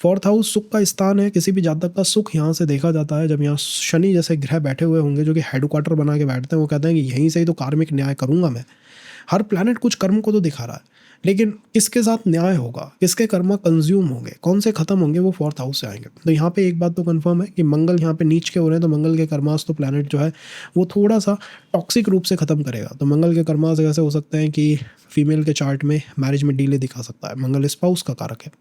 फोर्थ हाउस सुख का स्थान है, किसी भी जातक का सुख यहाँ से देखा जाता है। जब यहाँ शनि जैसे ग्रह बैठे हुए होंगे जो कि हेडक्वार्टर बना के बैठते हैं, वो कहते हैं कि यहीं से ही तो कार्मिक न्याय करूँगा मैं। हर प्लैनेट कुछ कर्म को तो दिखा रहा है, लेकिन किसके साथ न्याय होगा, किसके कर्म कंज्यूम होंगे, कौन से खत्म होंगे, वो फोर्थ हाउस से आएंगे। तो यहाँ पे एक बात तो कंफर्म है कि मंगल यहाँ पे नीच के हो रहे हैं, तो मंगल के कर्मास तो प्लैनेट जो है वो थोड़ा सा टॉक्सिक रूप से ख़त्म करेगा। तो मंगल के कर्मास ऐसे हो सकते हैं कि फीमेल के चार्ट में मैरिज में डिले दिखा सकता है। मंगल स्पाउस का कारक है,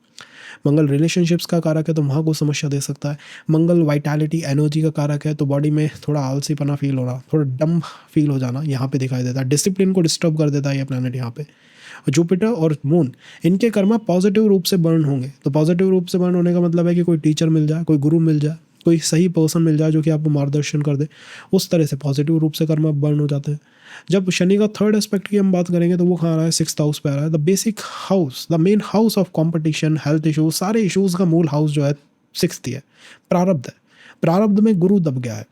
मंगल रिलेशनशिप्स का कारक है, तो वहाँ को समस्या दे सकता है। मंगल वाइटैलिटी एनर्जी का कारक है, तो बॉडी में थोड़ा आलसीपना फील हो रहा, थोड़ा डम फील हो जाना यहाँ पे दिखाई देता है। डिसिप्लिन को डिस्टर्ब कर देता है ये प्लैनेट यहाँ पे। जुपिटर और मून, इनके कर्मा पॉजिटिव रूप से बर्न होंगे। तो पॉजिटिव रूप से बर्न होने का मतलब है कि कोई टीचर मिल जाए, कोई गुरु मिल जाए, कोई सही पर्सन मिल जाए जो कि आपको मार्गदर्शन कर दे, उस तरह से पॉजिटिव रूप से कर्मा बर्न हो जाते हैं। जब शनि का थर्ड एस्पेक्ट की हम बात करेंगे तो वो कहाँ आ रहा है, सिक्स्थ हाउस पे आ रहा है। The basic house, the main house of competition, health issues, सारे इशूज़ का मूल हाउस जो है सिक्स्थ ही है, प्रारब्ध है। प्रारब्ध में गुरु दब गया है,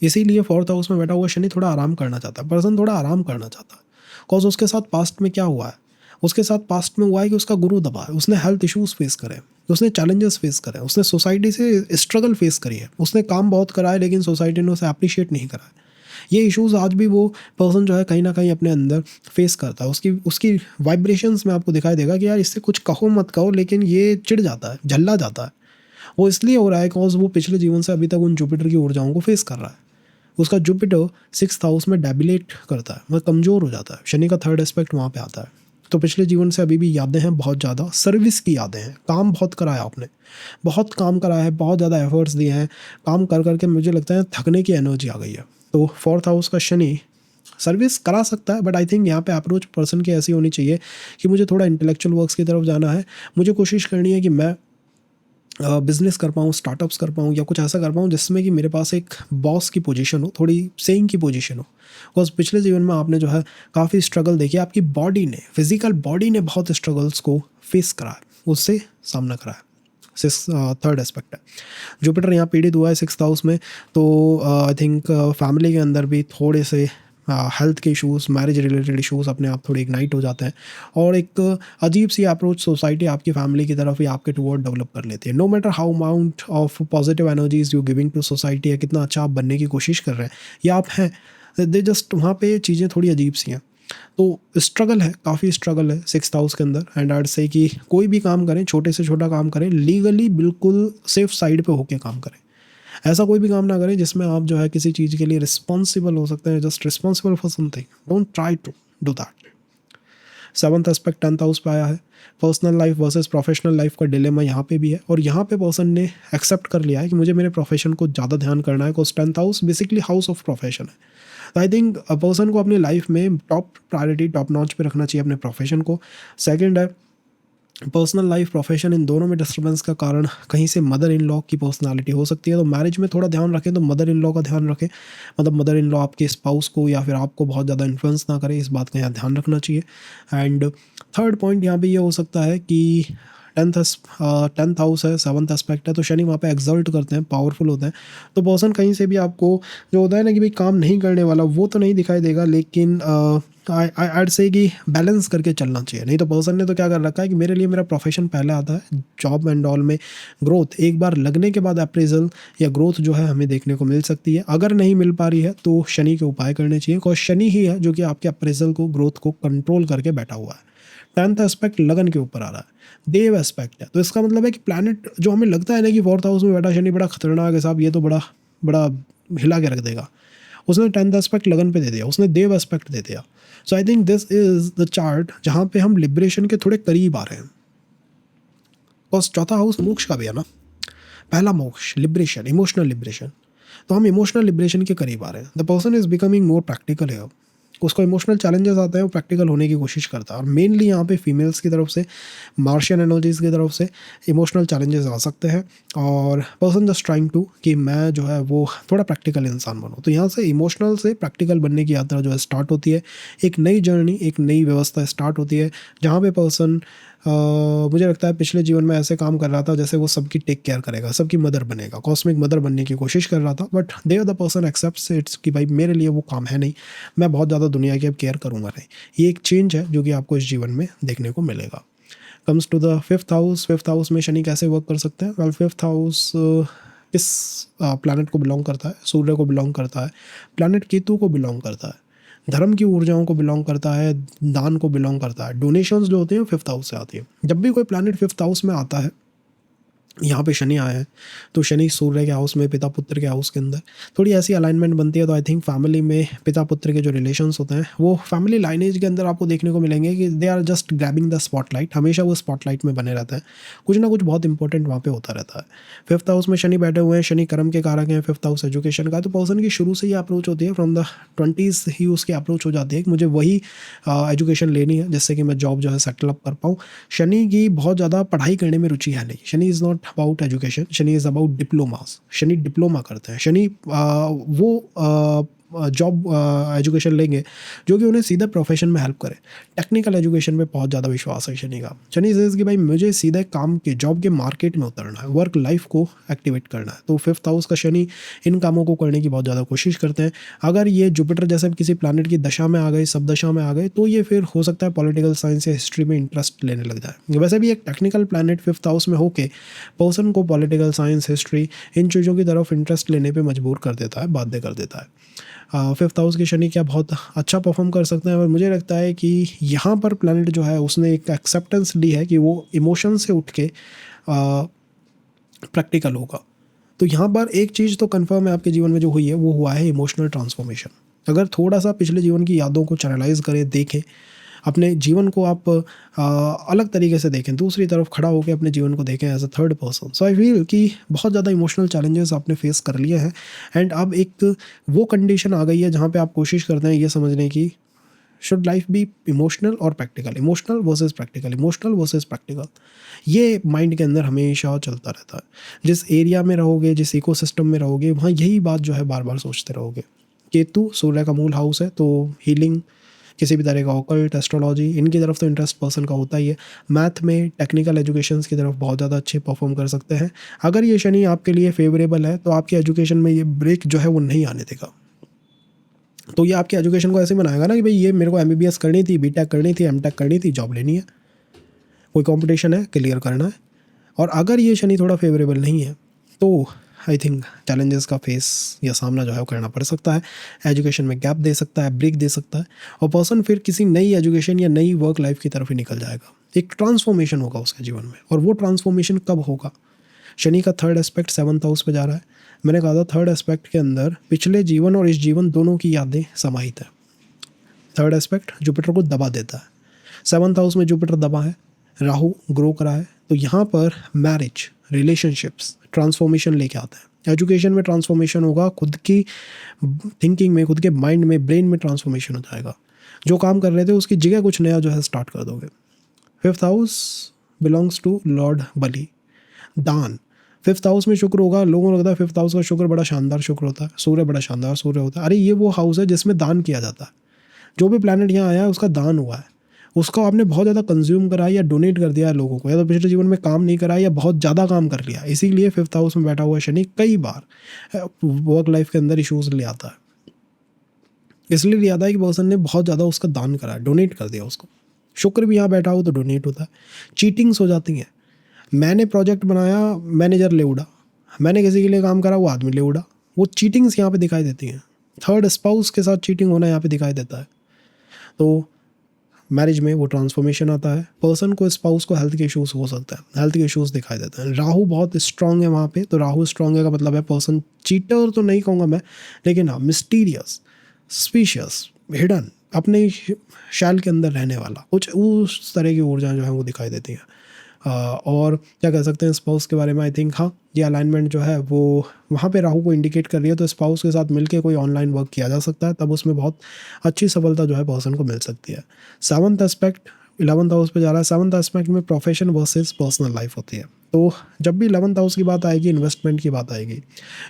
इसीलिए फोर्थ हाउस में बैठा हुआ शनि थोड़ा आराम करना चाहता है। पर्सन थोड़ा आराम करना चाहता है, बिकॉज उसके साथ पास्ट में क्या हुआ है, उसके साथ पास्ट में हुआ है कि उसका गुरु दबा है, उसने हेल्थ इश्यूज फेस करे, उसने चैलेंजेस फेस करे, उसने सोसाइटी से स्ट्रगल फेस करी है, उसने काम बहुत करा है लेकिन सोसाइटी ने उसे अप्रिशिएट नहीं करा है। ये इश्यूज आज भी वो पर्सन जो है कहीं ना कहीं अपने अंदर फेस करता है। उसकी वाइब्रेशंस में आपको दिखाई देगा कि यार इससे कुछ कहो मत कहो, लेकिन ये चिढ़ जाता है, झल्ला जाता है। वो इसलिए हो रहा है बिकॉज वो पिछले जीवन से अभी तक उन जुपिटर की ऊर्जाओं को फेस कर रहा है। उसका जुपिटर सिक्स्थ हाउस में डेबिलेट करता है, वह कमज़ोर हो जाता है। शनि का थर्ड एस्पेक्ट वहाँ पे आता है। तो पिछले जीवन से अभी भी यादें हैं बहुत ज़्यादा, सर्विस की यादें हैं, काम बहुत कराया आपने, बहुत काम करा है, बहुत ज़्यादा एफर्ट्स दिए हैं, काम कर करके मुझे लगता है थकने की एनर्जी आ गई है। तो फोर्थ हाउस का शनि सर्विस करा सकता है, बट आई थिंक यहाँ पे अप्रोच पर्सन की ऐसी होनी चाहिए कि मुझे थोड़ा इंटेलेक्चुअल वर्क्स की तरफ जाना है, मुझे कोशिश करनी है कि मैं बिज़नेस कर पाऊँ, स्टार्टअप्स कर पाऊँ, या कुछ ऐसा कर पाऊँ जिसमें कि मेरे पास एक बॉस की पोजीशन हो, थोड़ी सेइंग की पोजीशन हो। बिकॉज पिछले जीवन में आपने जो है काफ़ी स्ट्रगल देखी, आपकी बॉडी ने, फिजिकल बॉडी ने बहुत स्ट्रगल्स को फेस करा है, उससे सामना करा है। थर्ड एस्पेक्ट है, जुपिटर यहाँ पीड़ित हुआ है सिक्स्थ हाउस में, तो आई थिंक फैमिली के अंदर भी थोड़े से हेल्थ के इश्यूज़, मैरिज रिलेटेड इश्यूज़ अपने आप थोड़े इग्नाइट हो जाते हैं, और एक अजीब सी अप्रोच सोसाइटी आपकी फैमिली की तरफ या आपके टुवर्ड डेवलप कर लेती है। No matter how amount of positive energies you giving to society, है कितना अच्छा आप बनने की कोशिश कर रहे हैं या आप हैं, दे जस्ट वहाँ पे चीज़ें थोड़ी अजीब सी हैं। तो स्ट्रगल है, काफ़ी स्ट्रगल है 6th हाउस के अंदर। एंड आई वुड से कि कोई भी काम करें, छोटे से छोटा काम करें, लीगली बिल्कुल सेफ साइड पे होके काम करें। ऐसा कोई भी काम ना करें जिसमें आप जो है किसी चीज़ के लिए रिस्पॉन्सिबल हो सकते हैं, just responsible for something, don't try to do that. 7th aspect 10th house पे आया है। Personal life versus professional life का डिलेमा यहाँ पे भी है, और यहाँ पे पर्सन ने एक्सेप्ट कर लिया है कि मुझे मेरे प्रोफेशन को ज़्यादा ध्यान करना है, because 10th house basically house of profession है। तो आई थिंक पर्सन को अपनी लाइफ में टॉप प्रायोरिटी, टॉप नॉच पे रखना चाहिए अपने प्रोफेशन को। सेकंड है पर्सनल लाइफ, प्रोफेशन, इन दोनों में डिस्टर्बेंस का कारण कहीं से मदर इन लॉ की पर्सनालिटी हो सकती है। तो मैरिज में थोड़ा ध्यान रखें, तो मदर इन लॉ का ध्यान रखें, मतलब मदर इन लॉ आपके स्पाउस को या फिर आपको बहुत ज़्यादा इन्फ्लुएंस ना करे, इस बात का यहाँ ध्यान रखना चाहिए। एंड थर्ड पॉइंट यहाँ पे ये हो सकता है कि 10th हाउस है, 7th एस्पेक्ट है, तो शनि वहाँ पे एक्सल्ट करते हैं, पावरफुल होते हैं। तो पर्सन कहीं से भी आपको जो होता है ना कि भाई काम नहीं करने वाला, वो तो नहीं दिखाई देगा, लेकिन आई से कि बैलेंस करके चलना चाहिए। नहीं तो पर्सन ने तो क्या कर रखा है कि मेरे लिए मेरा प्रोफेशन पहले आता है, जॉब एंड ऑल में ग्रोथ एक बार लगने के बाद अप्रेजल या ग्रोथ जो है हमें देखने को मिल सकती है। अगर नहीं मिल पा रही है तो शनि के उपाय करने चाहिए, बिकॉज शनि ही है जो कि आपके अप्रेजल को, ग्रोथ को कंट्रोल करके बैठा हुआ है। 10th एस्पेक्ट लगन के ऊपर आ रहा है, देव एस्पेक्ट है, तो इसका मतलब है कि प्लैनेट जो हमें लगता है ना कि 4th हाउस में बैठा शनि बड़ा खतरनाक है साहब, ये तो बड़ा बड़ा हिला के रख देगा, उसने 10th एस्पेक्ट लगन पे दे दिया, उसने देव एस्पेक्ट दे दिया। So I think this is the chart जहाँ पे हम लिबरेशन के थोड़े करीब आ रहे हैं। और 4था हाउस मोक्ष का भी है ना, पहला मोक्ष, लिबरेशन, इमोशनल लिबरेशन, तो हम इमोशनल लिबरेशन के करीब आ रहे हैं। The person is becoming more practical है, उसको इमोशनल चैलेंजेस आते हैं, वो प्रैक्टिकल होने की कोशिश करता है। और मेनली यहाँ पे फीमेल्स की तरफ से, मार्शियन एनर्जीज़ की तरफ से इमोशनल चैलेंजेस आ सकते हैं, और पर्सन जस्ट ट्राइंग टू कि मैं जो है वो थोड़ा प्रैक्टिकल इंसान बनूँ। तो यहाँ से इमोशनल से प्रैक्टिकल बनने की यात्रा जो है स्टार्ट होती है, एक नई जर्नी, एक नई व्यवस्था स्टार्ट होती है, जहाँ पे पर्सन मुझे लगता है पिछले जीवन में ऐसे काम कर रहा था जैसे वो सबकी टेक केयर करेगा, सबकी मदर बनेगा, कॉस्मिक मदर बनने की कोशिश कर रहा था, but there the person accepts its कि भाई मेरे लिए वो काम है नहीं, मैं बहुत ज़्यादा दुनिया की अब केयर करूँगा नहीं। ये एक चेंज है जो कि आपको इस जीवन में देखने को मिलेगा। Comes to the 5th house. 5th house में शनि कैसे वर्क कर सकते हैं? वेल 5th हाउस किस प्लैनेट को बिलोंग करता है? सूर्य को बिलोंग करता है, प्लैनेट केतु को बिलोंग करता है, धर्म की ऊर्जाओं को बिलोंग करता है, दान को बिलोंग करता है। डोनेशंस जो होती हैं 5th हाउस से आती है। जब भी कोई प्लैनेट 5th हाउस में आता है, यहाँ पे शनि आया है, तो शनि सूर्य के हाउस में, पिता पुत्र के हाउस के अंदर थोड़ी ऐसी अलाइनमेंट बनती है। तो आई थिंक फैमिली में पिता पुत्र के जो रिलेशंस होते हैं वो फैमिली लाइनेज के अंदर आपको देखने को मिलेंगे कि they are just grabbing the spotlight, हमेशा वो स्पॉटलाइट में बने रहते हैं, कुछ ना कुछ बहुत इंपॉर्टेंट वहाँ पे होता रहता है। 5th हाउस में शनि बैठे हुए हैं, शनि कर्म के कारक हैं, 5th हाउस एजुकेशन का, तो पर्सन की शुरू से ही अप्रोच होती है, फ्रॉम द 20s ही उसकी अप्रोच हो जाती है कि मुझे वही एजुकेशन लेनी है जिससे कि मैं जॉब जो है सेटल अप कर पाऊँ। शनि की बहुत ज़्यादा पढ़ाई करने में रुचि है नहीं, Shani is not about education, Shani is about diplomas. Shani diploma करते हैं, शनि वो जॉब एजुकेशन लेंगे जो कि उन्हें सीधे प्रोफेशन में हेल्प करे। टेक्निकल एजुकेशन में बहुत ज़्यादा विश्वास है शनि का। शनि सेज कि भाई मुझे सीधे काम के, जॉब के मार्केट में उतरना है, वर्क लाइफ को एक्टिवेट करना है। तो 5th हाउस का शनि इन कामों को करने की बहुत ज़्यादा कोशिश करते हैं। अगर ये जुपिटर जैसे किसी प्लैनेट की दशा में आ गए, सब दशा में आ गए, तो ये फिर हो सकता है पॉलिटिकल साइंस या हिस्ट्री में इंटरेस्ट लेने लग जाए। वैसे भी एक टेक्निकल प्लैनेट 5th हाउस में होके पर्सन को पॉलिटिकल साइंस, हिस्ट्री, इन चीज़ों की तरफ इंटरेस्ट लेने पर मजबूर कर देता है, बाध्य कर देता है। 5th हाउस के शनि क्या बहुत अच्छा परफॉर्म कर सकते हैं, और मुझे लगता है कि यहाँ पर प्लैनेट जो है उसने एक एक्सेप्टेंस ली है कि वो इमोशन से उठ के प्रैक्टिकल होगा। तो यहाँ पर एक चीज़ तो कंफर्म है आपके जीवन में जो हुई है, वो हुआ है इमोशनल ट्रांसफॉर्मेशन। अगर थोड़ा सा पिछले जीवन की यादों को चैनलाइज करें, देखें, अपने जीवन को आप अलग तरीके से देखें, दूसरी तरफ खड़ा होकर अपने जीवन को देखें as a third person. So I feel कि बहुत ज़्यादा इमोशनल चैलेंजेस आपने फेस कर लिए हैं, एंड अब एक वो कंडीशन आ गई है जहाँ पे आप कोशिश करते हैं ये समझने की, शुड लाइफ बी इमोशनल और practical, emotional versus practical, emotional versus practical. ये माइंड के अंदर हमेशा चलता रहता है। जिस एरिया में रहोगे, जिस इकोसिस्टम में रहोगे, वहाँ यही बात जो है बार बार सोचते रहोगे। केतु सूर्य का मूल हाउस है, तो हीलिंग, किसी भी तरह का ऑकल्ट, एस्ट्रोलॉजी, इनकी तरफ तो इंटरेस्ट पर्सन का होता ही है। मैथ में, टेक्निकल एजुकेशंस की तरफ बहुत ज़्यादा अच्छे परफॉर्म कर सकते हैं। अगर ये शनि आपके लिए फेवरेबल है तो आपकी एजुकेशन में ये ब्रेक जो है वो नहीं आने देगा। तो ये आपकी एजुकेशन को ऐसे बनाएगा ना कि भाई ये मेरे को MBBS करनी थी, BTech करनी थी, MTech करनी थी, जॉब लेनी है, कोई कंपटीशन है, क्लियर करना है। और अगर ये शनि थोड़ा फेवरेबल नहीं है तो आई थिंक चैलेंजेस का फेस या सामना जो है वो करना पड़ सकता है। एजुकेशन में गैप दे सकता है, ब्रेक दे सकता है, और पर्सन फिर किसी नई एजुकेशन या नई वर्क लाइफ की तरफ ही निकल जाएगा। एक ट्रांसफॉर्मेशन होगा उसके जीवन में, और वो ट्रांसफॉर्मेशन कब होगा? शनि का थर्ड एस्पेक्ट 7th हाउस पे जा रहा है। मैंने कहा था थर्ड एस्पेक्ट के अंदर पिछले जीवन और इस जीवन दोनों की यादें समाहित है। थर्ड एस्पेक्ट जुपिटर को दबा देता है। 7th हाउस में जुपिटर दबा है, राहु ग्रो करा है, तो यहाँ पर मैरिज, रिलेशनशिप्स, ट्रांसफॉर्मेशन लेके आता है। एजुकेशन में ट्रांसफॉर्मेशन होगा, खुद की थिंकिंग में, खुद के माइंड में, ब्रेन में ट्रांसफॉर्मेशन हो जाएगा। जो काम कर रहे थे उसकी जगह कुछ नया जो है स्टार्ट कर दोगे। 5th house belongs to lord Bali, दान। 5th हाउस में शुक्र होगा। लोगों को लगता है 5th हाउस का शुक्र बड़ा शानदार शुक्र होता है, सूर्य बड़ा शानदार सूर्य होता है। अरे ये वो हाउस है जिसमें दान किया जाता है। जो भी प्लैनेट यहाँ आया है उसका दान हुआ है, उसको आपने बहुत ज़्यादा कंज्यूम करा है या डोनेट कर दिया है लोगों को, या तो पिछले जीवन में काम नहीं करा है या बहुत ज़्यादा काम कर लिया। इसीलिए 5th हाउस में बैठा हुआ शनि कई बार वर्क लाइफ के अंदर इश्यूज ले आता है। इसलिए ले आता है कि पर्सन ने बहुत ज़्यादा उसका दान करा है, डोनेट कर दिया उसको। शुक्र भी यहाँ बैठा हो तो डोनेट होता है। चीटिंग्स हो जाती हैं। मैंने प्रोजेक्ट बनाया, मैनेजर ले उड़ा, मैंने किसी के लिए काम करा, वो आदमी ले उड़ा। वो चीटिंग्स यहाँ पे दिखाई देती हैं। थर्ड स्पाउस के साथ चीटिंग होना यहाँ पे दिखाई देता है। तो मैरिज में वो ट्रांसफॉर्मेशन आता है। पर्सन को, स्पाउस को हेल्थ के इश्यूज हो सकता है, हेल्थ के इश्यूज दिखाई देते हैं। राहु बहुत स्ट्रांग है वहाँ पे, तो राहु स्ट्रांग है का मतलब है पर्सन चीटर तो नहीं कहूँगा मैं, लेकिन हाँ मिस्टीरियस, स्पीशियस, हिडन, अपने शैल के अंदर रहने वाला, कुछ उस तरह की ऊर्जा जो है वो दिखाई देती हैं। और क्या कह सकते हैं स्पाउस के बारे में, आई थिंक हाँ ये अलाइनमेंट जो है वो वहाँ पे राहु को इंडिकेट कर रही है। तो स्पाउस के साथ मिलके कोई ऑनलाइन वर्क किया जा सकता है, तब उसमें बहुत अच्छी सफलता जो है पर्सन को मिल सकती है। 7th एस्पेक्ट 11th हाउस पे जा रहा है। 7th एस्पेक्ट में प्रोफेशन वर्सेस पर्सनल लाइफ होती है। तो जब भी 11th हाउस की बात आएगी, इन्वेस्टमेंट की बात आएगी।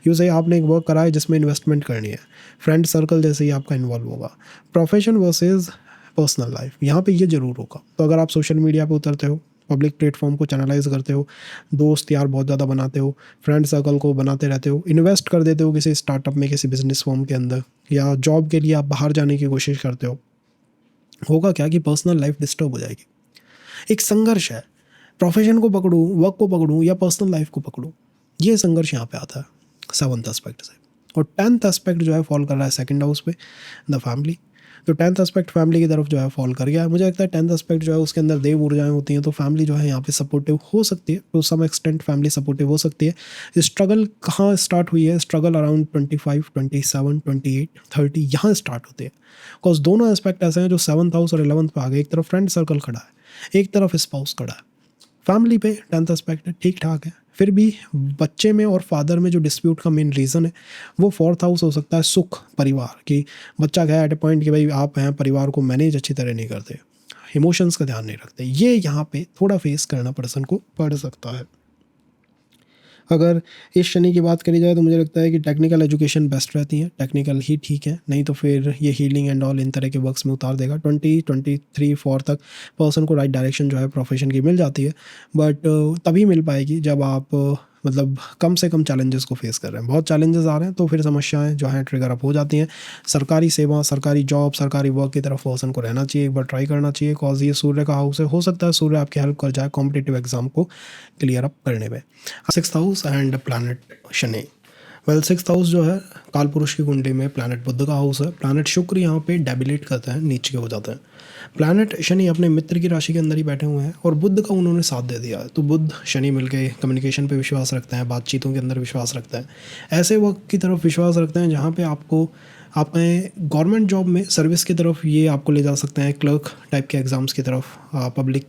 यूँ सही आपने एक वर्क करा है जिसमें इन्वेस्टमेंट करनी है, फ्रेंड सर्कल जैसे ही आपका इन्वॉल्व होगा। प्रोफेशन वर्सेस पर्सनल लाइफ, यहाँ पे ये ज़रूर होगा। तो अगर आप सोशल मीडिया पे उतरते हो, पब्लिक प्लेटफॉर्म को चैनलाइज करते हो, दोस्त यार बहुत ज़्यादा बनाते हो, फ्रेंड सर्कल को बनाते रहते हो, इन्वेस्ट कर देते हो किसी स्टार्टअप में, किसी बिजनेस फॉर्म के अंदर, या जॉब के लिए आप बाहर जाने की कोशिश करते हो, होगा क्या कि पर्सनल लाइफ डिस्टर्ब हो जाएगी। एक संघर्ष है, प्रोफेशन को पकड़ूँ, वर्क को पकड़ूँ या पर्सनल लाइफ को पकड़ूँ, ये संघर्ष यहाँ पे आता है 7th एस्पेक्ट से। और 10th एस्पेक्ट जो है फॉल कर रहा है 2nd हाउस पे, द फैमिली। तो 10th एस्पेक्ट फैमिली की तरफ जो है फॉल कर गया है। मुझे लगता है 10th एस्पेक्ट जो है उसके अंदर देव ऊर्जाएं होती हैं, तो फैमिली जो है यहाँ पे सपोर्टिव हो सकती है, to some extent family supportive हो सकती है। स्ट्रगल कहाँ स्टार्ट हुई है? स्ट्रगल अराउंड 25, 27, 28, 30 यहाँ स्टार्ट होते हैं। बिकॉज दोनों एस्पेक्ट ऐसे हैं जो 7th हाउस और 11th पे आ गए। एक तरफ फ्रेंड सर्कल खड़ा है, एक तरफ स्पाउस खड़ा है। फैमिली पे 10th एस्पेक्ट है, ठीक ठाक है। फिर भी बच्चे में और फादर में जो डिस्प्यूट का मेन रीज़न है वो 4th हाउस हो सकता है, सुख, परिवार की। बच्चा गया एट ए पॉइंट कि भाई आप हैं, परिवार को मैनेज अच्छी तरह नहीं करते, इमोशंस का ध्यान नहीं रखते। ये यहाँ पे थोड़ा फेस करना पर्सन को पड़ सकता है। अगर इस शनि की बात करी जाए तो मुझे लगता है कि टेक्निकल एजुकेशन बेस्ट रहती है, टेक्निकल ही ठीक है, नहीं तो फिर ये हीलिंग एंड ऑल इन तरह के वर्क्स में उतार देगा। 2023-4 तक पर्सन को राइट डायरेक्शन जो है प्रोफेशन की मिल जाती है, बट तभी मिल पाएगी जब आप मतलब कम से कम चैलेंजेस को फेस कर रहे हैं। बहुत चैलेंजेस आ रहे हैं तो फिर समस्याएं जो हैं ट्रिगर अप हो जाती हैं। सरकारी सेवा, सरकारी जॉब, सरकारी वर्क की तरफ पर्सन को रहना चाहिए, एक बार ट्राई करना चाहिए। कॉज ये सूर्य का हाउस है, हो सकता है सूर्य आपकी हेल्प कर जाए कॉम्पिटिटिव एग्जाम को क्लियर अप करने में। 6th house and planet Shani. Well 6th house जो है कालपुरुष की कुंडली में प्लैनेट बुध का हाउस है। प्लैनेट शुक्र यहाँ पे डेबिलेट करते हैं, नीचे के हो जाते हैं। प्लैनेट शनि अपने मित्र की राशि के अंदर ही बैठे हुए हैं और बुध का उन्होंने साथ दे दिया है। तो बुध शनि मिलके कम्युनिकेशन पे विश्वास रखते हैं, बातचीतों के अंदर विश्वास रखते हैं, ऐसे वक्त की तरफ विश्वास रखते हैं जहाँ पे आपको अपने गवर्नमेंट जॉब में सर्विस की तरफ ये आपको ले जा सकते हैं, क्लर्क टाइप के एग्ज़ाम्स की तरफ, पब्लिक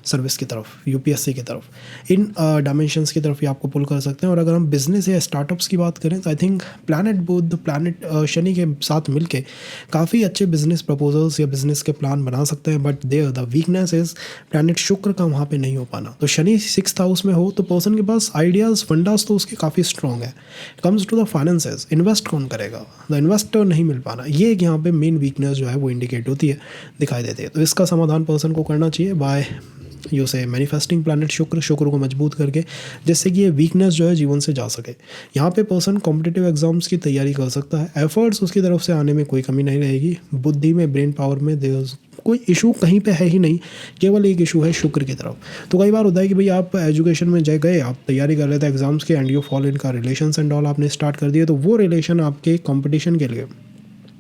सर्विस की तरफ, यूपीएससी की तरफ, इन डायमेंशंस की तरफ ये आपको पुल कर सकते हैं। और अगर हम बिज़नेस या स्टार्टअप्स की बात करें तो I think planet Budh, planet Shani के साथ मिलके काफ़ी अच्छे बिजनेस प्रपोजल्स या बिजनेस के प्लान बना सकते हैं। But there the weakness is planet Shukra का वहाँ पे नहीं हो पाना। तो शनि 6th हाउस में हो तो पर्सन के पास आइडियाज़, फंडास तो उसके काफ़ी स्ट्रॉन्ग है। Comes to the finances, invest कौन करेगा, द इन्वेस्टर नहीं मिल पाना, ये एक यहाँ पे मेन वीकनेस जो है वो इंडिकेट होती है, दिखाई देती है। तो इसका समाधान पर्सन को करना चाहिए बाय यू से मैनिफेस्टिंग प्लैनेट शुक्र, शुक्र को मजबूत करके, जिससे कि ये वीकनेस जो है जीवन से जा सके। यहाँ पे पर्सन कॉम्पिटिटिव एग्जाम्स की तैयारी कर सकता है, एफर्ट्स उसकी तरफ से आने में कोई कमी नहीं रहेगी। बुद्धि में, ब्रेन पावर में कोई इशू कहीं पे है ही नहीं, केवल एक इशू है शुक्र की तरफ। तो कई बार होता है कि भाई आप एजुकेशन में गए, आप तैयारी कर रहे थे एग्जाम्स के, एंड यू फॉल इन का रिलेशंस एंड ऑल आपने स्टार्ट कर दिए, तो वो रिलेशन आपके कंपटीशन के लिए,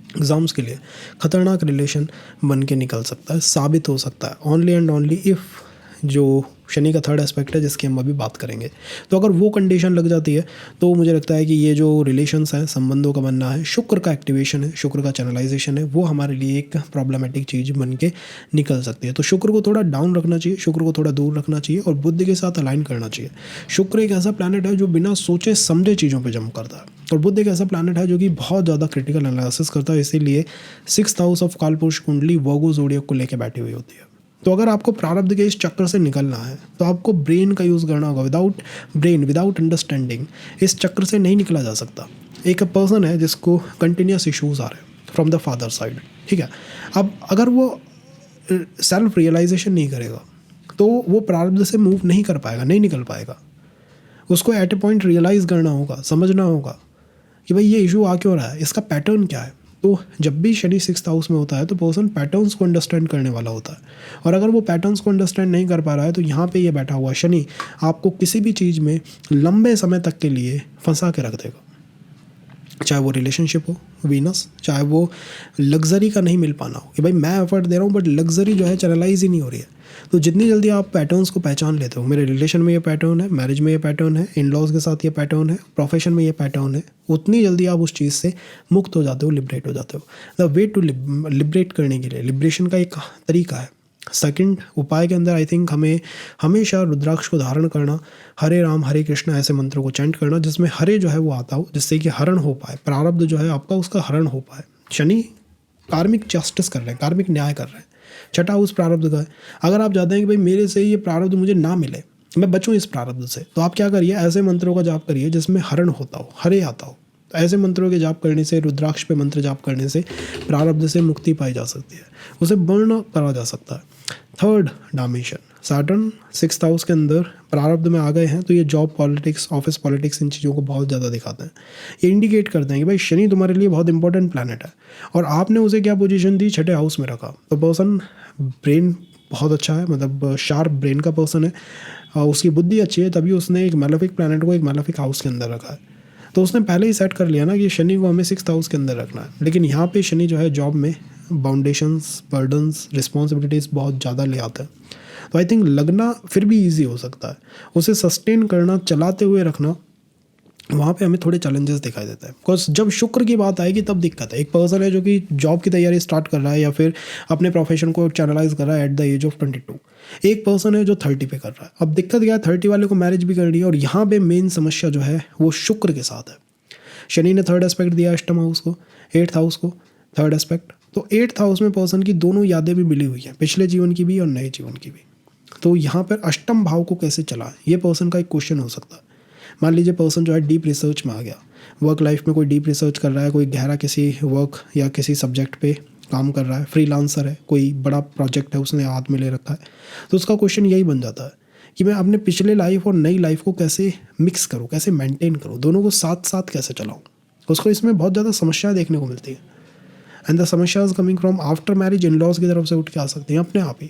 एग्ज़ाम्स के लिए ख़तरनाक रिलेशन बन के निकल सकता है, साबित हो सकता है, ओनली एंड ओनली इफ़ जो शनि का थर्ड एस्पेक्ट है जिसकी हम अभी बात करेंगे। तो अगर वो कंडीशन लग जाती है तो मुझे लगता है कि ये जो रिलेशंस हैं, संबंधों का बनना है, शुक्र का एक्टिवेशन है, शुक्र का चैनलाइजेशन है, वो हमारे लिए एक प्रॉब्लमेटिक चीज़ बन के निकल सकती है। तो शुक्र को थोड़ा डाउन रखना चाहिए, शुक्र को थोड़ा दूर रखना चाहिए और बुद्धि के साथ अलाइन करना चाहिए। शुक्र एक ऐसा प्लैनेट है जो बिना सोचे समझे चीज़ों पर जंप करता है, और बुध एक ऐसा प्लैनेट है जो कि बहुत ज़्यादा क्रिटिकल एनालिसिस करता है, इसीलिए 6th हाउस ऑफ कालपुरुष कुंडली वर्गो ज़ोडिएक को लेकर बैठी हुई होती है। तो अगर आपको प्रारब्ध के इस चक्कर से निकलना है तो आपको ब्रेन का यूज़ करना होगा। विदाउट ब्रेन, विदाउट अंडरस्टैंडिंग इस चक्कर से नहीं निकला जा सकता। एक पर्सन है जिसको कंटिन्यूस इश्यूज़ आ रहे हैं फ्रॉम द फादर साइड, ठीक है। अब अगर वो सेल्फ रियलाइजेशन नहीं करेगा तो वो प्रारब्ध से मूव नहीं कर पाएगा, नहीं निकल पाएगा। उसको एट ए पॉइंट रियलाइज़ करना होगा, समझना होगा कि भाई ये इशू आ क्यों रहा है, इसका पैटर्न क्या है। तो जब भी शनि 6th हाउस में होता है तो पर्सन पैटर्न्स को अंडरस्टैंड करने वाला होता है, और अगर वो पैटर्न्स को अंडरस्टैंड नहीं कर पा रहा है तो यहाँ पे ये बैठा हुआ शनि आपको किसी भी चीज़ में लंबे समय तक के लिए फंसा के रख देगा। चाहे वो रिलेशनशिप हो, वीनस, चाहे वो लग्जरी का नहीं मिल पाना हो कि भाई मैं एफर्ट दे रहा हूँ बट लग्जरी जो है चैनलाइज ही नहीं हो रही है। तो जितनी जल्दी आप पैटर्न्स को पहचान लेते हो, मेरे रिलेशन में ये पैटर्न है, मैरिज में ये पैटर्न है, इन लॉज के साथ ये पैटर्न है, प्रोफेशन में ये पैटर्न है, उतनी जल्दी आप उस चीज़ से मुक्त हो जाते हो, लिबरेट हो जाते हो। द वे टू लिबरेट करने के लिए लिबरेशन का एक तरीका है। सेकंड उपाय के अंदर आई थिंक हमें हमेशा रुद्राक्ष को धारण करना, हरे राम हरे कृष्ण ऐसे मंत्रों को चैंट करना जिसमें हरे जो है वो आता हो, जिससे कि हरण हो पाए, प्रारब्ध जो है आपका उसका हरण हो पाए। शनि कार्मिक जस्टिस कर रहे हैं, कार्मिक न्याय कर रहे हैं। 6ठा हाउस प्रारब्ध का है। अगर आप चाहते हैं कि भाई मेरे से ये प्रारब्ध मुझे ना मिले, मैं बचूं इस प्रारब्ध से, तो आप क्या करिए, ऐसे मंत्रों का जाप करिए जिसमें हरण होता हो, हरे आता हो। तो ऐसे मंत्रों के जाप करने से, रुद्राक्ष पे मंत्र जाप करने से प्रारब्ध से मुक्ति पाई जा सकती है, उसे बर्न करा जा सकता है। Third dimension, Saturn 6th house के अंदर प्रारब्ध में आ गए हैं तो ये जॉब, पॉलिटिक्स, ऑफिस पॉलिटिक्स, इन चीज़ों को बहुत ज़्यादा दिखाते हैं। ये इंडिकेट करते हैं कि भाई शनि तुम्हारे लिए बहुत इंपॉर्टेंट प्लैनेट है, और आपने उसे क्या पोजीशन दी, 6ठे हाउस में रखा। तो पर्सन ब्रेन बहुत अच्छा है, मतलब शार्प ब्रेन का पर्सन है, उसकी बुद्धि अच्छी है, तभी उसने एक मैलेफिक प्लैनेट को एक मैलेफिक हाउस के अंदर रखा है। तो उसने पहले ही सेट कर लिया ना कि शनि को हमें 6th हाउस के अंदर रखना है। लेकिन यहाँ पे शनि जो है जॉब में बाउंडेशंस, बर्डन्स, रिस्पॉन्सिबिलिटीज़ बहुत ज़्यादा ले आता है। तो आई थिंक लगना फिर भी ईजी हो सकता है, उसे सस्टेन करना, चलाते हुए रखना, वहाँ पे हमें थोड़े चैलेंजेस दिखाई देते हैं। बिकॉज जब शुक्र की बात आएगी तब दिक्कत है। एक पर्सन है जो कि जॉब की तैयारी स्टार्ट कर रहा है या फिर अपने प्रोफेशन को चैनलाइज कर रहा है एट द एज ऑफ 22। एक पर्सन है जो 30 पे कर रहा है। अब दिक्कत क्या है, 30 वाले को मैरिज भी करनी है, और यहाँ पे मेन समस्या जो है वो शुक्र के साथ है। शनि ने थर्ड एस्पेक्ट दिया अष्टम हाउस को, 8th हाउस को थर्ड एस्पेक्ट। तो 8th हाउस में पर्सन की दोनों यादें भी मिली हुई हैं, पिछले जीवन की भी और नए जीवन की भी। तो यहाँ पर अष्टम भाव को कैसे चला, ये पर्सन का एक क्वेश्चन हो सकता है। मान लीजिए पर्सन जो है डीप रिसर्च में आ गया, वर्क लाइफ में कोई डीप रिसर्च कर रहा है, कोई गहरा किसी वर्क या किसी सब्जेक्ट पे काम कर रहा है, फ्रीलांसर है, कोई बड़ा प्रोजेक्ट है उसने हाथ में ले रखा है, तो उसका क्वेश्चन यही बन जाता है कि मैं अपने पिछले लाइफ और नई लाइफ को कैसे मिक्स करूँ, कैसे मेंटेन करूँ, दोनों को साथ साथ कैसे चलाऊँ। उसको इसमें बहुत ज़्यादा समस्याएं देखने को मिलती है, एंड द समस्याज coming from after marriage in laws की तरफ से उठ के आ सकती हैं अपने आप ही।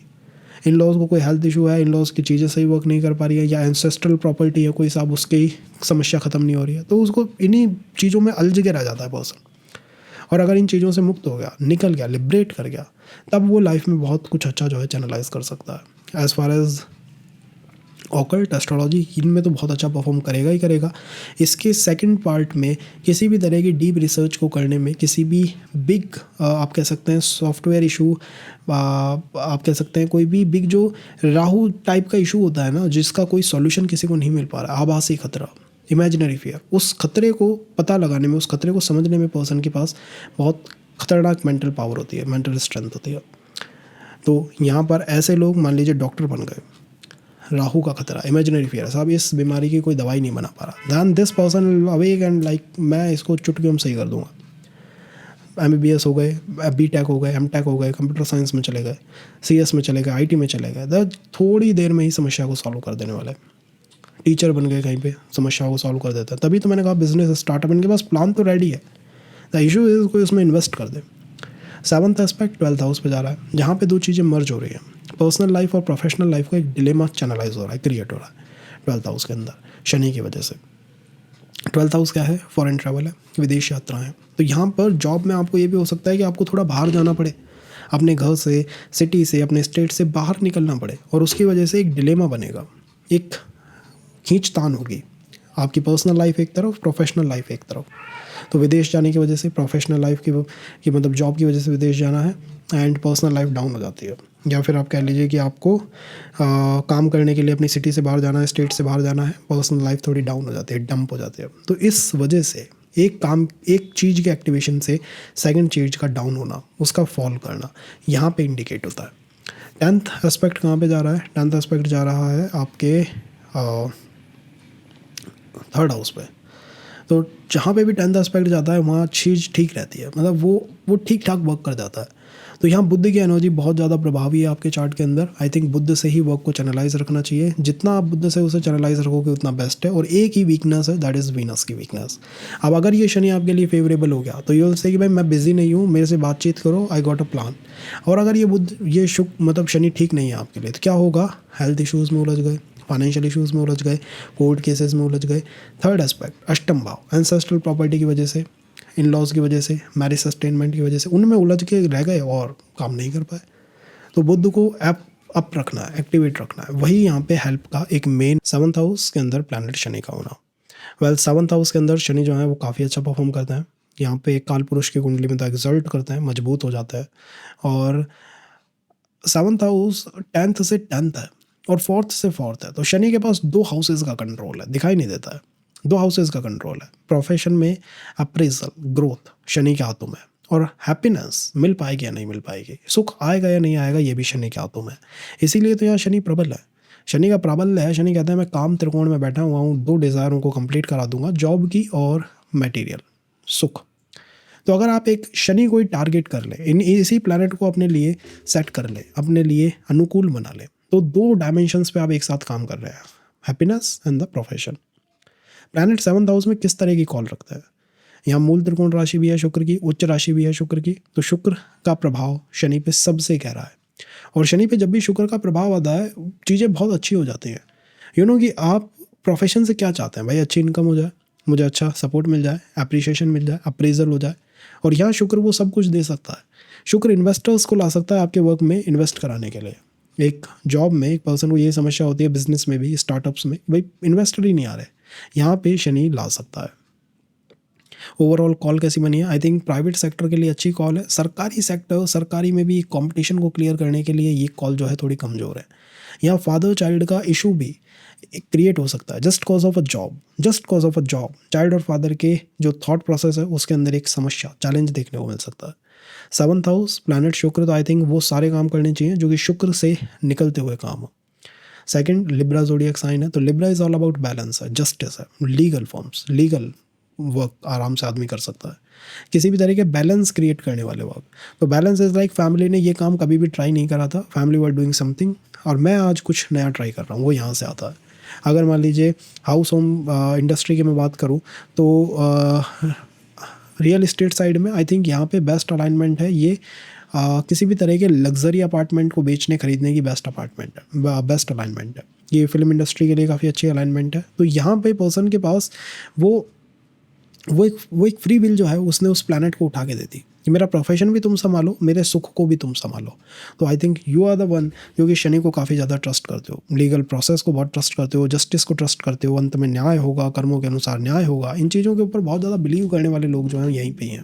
इन लॉज को कोई हेल्थ इशू है, इन लॉज की चीज़ें सही वर्क नहीं कर पा रही है, या एंसेस्ट्रल प्रॉपर्टी है कोई, साहब उसकी समस्या ख़त्म नहीं हो रही है, तो उसको इन्हीं चीज़ों में उलझ के रह जाता है पर्सन। और अगर इन चीज़ों से मुक्त हो गया, निकल गया, लिबरेट कर गया, तब वो लाइफ में बहुत कुछ अच्छा जो है चैनलाइज कर सकता है। As far as occult, astrology, इनमें तो बहुत अच्छा परफॉर्म करेगा ही करेगा। इसके सेकंड पार्ट में किसी भी तरह की डीप रिसर्च को करने में, किसी भी बिग आप कह सकते हैं सॉफ्टवेयर इशू, आप कह सकते हैं कोई भी बिग जो राहु टाइप का इशू होता है ना, जिसका कोई सॉल्यूशन किसी को नहीं मिल पा रहा, आभासी खतरा, इमेजिनरी फियर, उस खतरे को पता लगाने में, उस खतरे को समझने में पर्सन के पास बहुत खतरनाक मेंटल पावर होती है, मेंटल स्ट्रेंथ होती है। तो यहाँ पर ऐसे लोग मान लीजिए डॉक्टर बन गए, राहु का खतरा, इमेजिनरी फियर, साहब इस बीमारी की कोई दवाई नहीं बना पा रहा, then this person awake and like मैं इसको चुटकियों में सही कर दूंगा। MBBS हो गए, BTech हो गए, MTech हो गए, कंप्यूटर साइंस में चले गए, CS में चले गए, IT में चले गए, तो थोड़ी देर में ही समस्या को सॉल्व कर देने वाले। टीचर बन गए कहीं पे, समस्या को सॉल्व कर देता है। तभी तो मैंने कहा बिजनेस स्टार्टअप, इनके पास प्लान तो रेडी है, द इशू इज कोई उसमें इन्वेस्ट कर दे। 7th एस्पेक्ट 12th हाउस पे जा रहा है, जहाँ पे दो चीज़ें मर्ज हो रही हैं। पर्सनल लाइफ और प्रोफेशनल लाइफ का एक डिलेमा चैनलाइज हो रहा है, क्रिएट हो रहा है 12th हाउस के अंदर शनि की वजह से। 12th हाउस क्या है? फॉरेन ट्रैवल है, विदेश यात्रा है। तो यहाँ पर जॉब में आपको ये भी हो सकता है कि आपको थोड़ा बाहर जाना पड़े, अपने घर से, सिटी से, अपने स्टेट से बाहर निकलना पड़े, और उसकी वजह से एक डिलेमा बनेगा, एक खींचतान होगी, आपकी पर्सनल लाइफ एक तरफ, प्रोफेशनल लाइफ एक तरफ। तो विदेश जाने की वजह से प्रोफेशनल लाइफ की मतलब जॉब की वजह से विदेश जाना है, एंड पर्सनल लाइफ डाउन हो जाती है। या फिर आप कह लीजिए कि आपको काम करने के लिए अपनी सिटी से बाहर जाना है, स्टेट से बाहर जाना है, पर्सनल लाइफ थोड़ी डाउन हो जाती है, डंप हो जाती है। तो इस वजह से एक चीज़ के एक्टिवेशन से सेकंड चीज़ का डाउन होना, उसका फॉल करना यहाँ पे इंडिकेट होता है। 10th एस्पेक्ट कहाँ पे जा रहा है? 10th एस्पेक्ट जा रहा है आपके 3rd हाउस पे। तो जहाँ पे भी 10th एस्पेक्ट जाता है वहाँ चीज़ ठीक रहती है, मतलब वो ठीक ठाक वर्क कर जाता है। तो यहाँ बुध की एनर्जी बहुत ज़्यादा प्रभावी है आपके चार्ट के अंदर। आई थिंक बुध से ही वर्क को चैनलाइज रखना चाहिए, जितना आप बुध से उसे चैनलाइज रखोगे उतना बेस्ट है। और एक ही वीकनेस है, दैट इज़ वीनस की वीकनेस। अब अगर ये शनि आपके लिए फेवरेबल हो गया तो ये से कि भाई मैं बिजी नहीं हूँ, मेरे से बातचीत करो, आई गॉट अ प्लान। और अगर ये शुक्र मतलब शनि ठीक नहीं है आपके लिए, तो क्या होगा? हेल्थ इशूज़ में उलझ गए, फाइनेंशियल इशूज़ में उलझ गए, कोर्ट केसेस में उलझ गए। 3rd एस्पेक्ट अष्टम भाव, एंसेस्ट्रल प्रॉपर्टी की वजह से, इन लॉज की वजह से, मैरिज सस्टेनमेंट की वजह से उनमें उलझ के रह गए और काम नहीं कर पाए। तो बुध को अप रखना है, एक्टिवेट रखना है, वही यहाँ पे हेल्प का एक मेन 7th हाउस के अंदर प्लैनेट शनि का होना। 7th हाउस के अंदर शनि जो है वो काफ़ी अच्छा परफॉर्म करता है। यहाँ पे काल पुरुष की कुंडली में तो एक्सल्ट करता है, मजबूत हो जाता है। और 7th हाउस 10th से 10th है और 4th से 4th है। तो शनि के पास 2 हाउसेज का कंट्रोल है, दिखाई नहीं देता है, 2 हाउसेज का कंट्रोल है। प्रोफेशन में अप्रेजल, ग्रोथ शनि के हाथों में, और हैप्पीनेस मिल पाएगी या नहीं मिल पाएगी, सुख आएगा या नहीं आएगा, ये भी शनि के हाथों में। इसीलिए तो यहाँ शनि प्रबल है, शनि का प्राबल्य है। शनि कहता है मैं काम त्रिकोण में बैठा हुआ हूँ, 2 डिज़ायरों को कंप्लीट करा दूंगा, जॉब की और मटेरियल सुख। तो अगर आप एक शनि को ही टारगेट कर ले, इसी प्लैनेट को अपने लिए सेट कर ले, अपने लिए अनुकूल बना ले, तो 2 डायमेंशंस पे आप एक साथ काम कर रहे हैं, happiness and the profession. Planet 7th house में किस तरह की कॉल रखता है? यहाँ मूल त्रिकोण राशि भी है शुक्र की, उच्च राशि भी है शुक्र की। तो शुक्र का प्रभाव शनि पे सबसे गहरा है, और शनि पे जब भी शुक्र का प्रभाव आता है चीज़ें बहुत अच्छी हो जाती हैं। कि आप प्रोफेशन से क्या चाहते हैं? भाई अच्छी इनकम हो जाए, मुझे अच्छा सपोर्ट मिल जाए, अप्रिशिएशन मिल जाए, अप्रेजल हो जाए। और यहाँ शुक्र वो सब कुछ दे सकता है। शुक्र इन्वेस्टर्स को ला सकता है आपके वर्क में इन्वेस्ट कराने के लिए। एक जॉब में एक पर्सन को ये समस्या होती है, बिजनेस में भी, स्टार्टअप्स में, भाई इन्वेस्टर ही नहीं आ रहे, यहाँ पे शनि ला सकता है। ओवरऑल कॉल कैसी बनी है? आई थिंक प्राइवेट सेक्टर के लिए अच्छी कॉल है। सरकारी सेक्टर, सरकारी में भी कंपटीशन को क्लियर करने के लिए ये कॉल जो है थोड़ी कमज़ोर है। यहाँ फादर चाइल्ड का इशू भी क्रिएट हो सकता है, just cause of a job. Child और फादर के जो थॉट प्रोसेस है उसके अंदर एक समस्या, चैलेंज देखने को मिल सकता है। 7th हाउस प्लैनेट शुक्र, तो आई थिंक वो सारे काम करने चाहिए जो कि शुक्र से निकलते हुए काम हो। सेकंड, लिब्रा ज़ोडिएक साइन है, तो Libra is all about balance है, जस्टिस है, लीगल फॉर्म्स, लीगल वर्क आराम से आदमी कर सकता है, किसी भी तरह के बैलेंस क्रिएट करने वाले वर्क। तो बैलेंस इज़ लाइक फैमिली ने ये काम कभी भी ट्राई नहीं करा था, फैमिली वर डूइंग समथिंग, और मैं आज कुछ नया ट्राई कर रहा हूँ, वो यहाँ से आता है। अगर मान लीजिए हाउस होम इंडस्ट्री की मैं बात करूँ तो रियल इस्टेट साइड में आई थिंक यहाँ पे बेस्ट अलाइनमेंट है ये। किसी भी तरह के लग्जरी अपार्टमेंट को बेचने खरीदने की बेस्ट अलाइनमेंट है ये। फिल्म इंडस्ट्री के लिए काफ़ी अच्छी अलाइनमेंट है। तो यहाँ पे पर्सन के पास वो एक फ्री विल जो है उसने उस प्लैनेट को उठा के दे दी कि मेरा प्रोफेशन भी तुम संभालो, मेरे सुख को भी तुम संभालो। तो I think you are the one जो कि शनि को काफ़ी ज़्यादा ट्रस्ट करते हो, लीगल प्रोसेस को बहुत ट्रस्ट करते हो, जस्टिस को ट्रस्ट करते हो, अंत में न्याय होगा, कर्मों के अनुसार न्याय होगा, इन चीज़ों के ऊपर बहुत ज़्यादा बिलीव करने वाले लोग जो हैं यहीं पे हैं।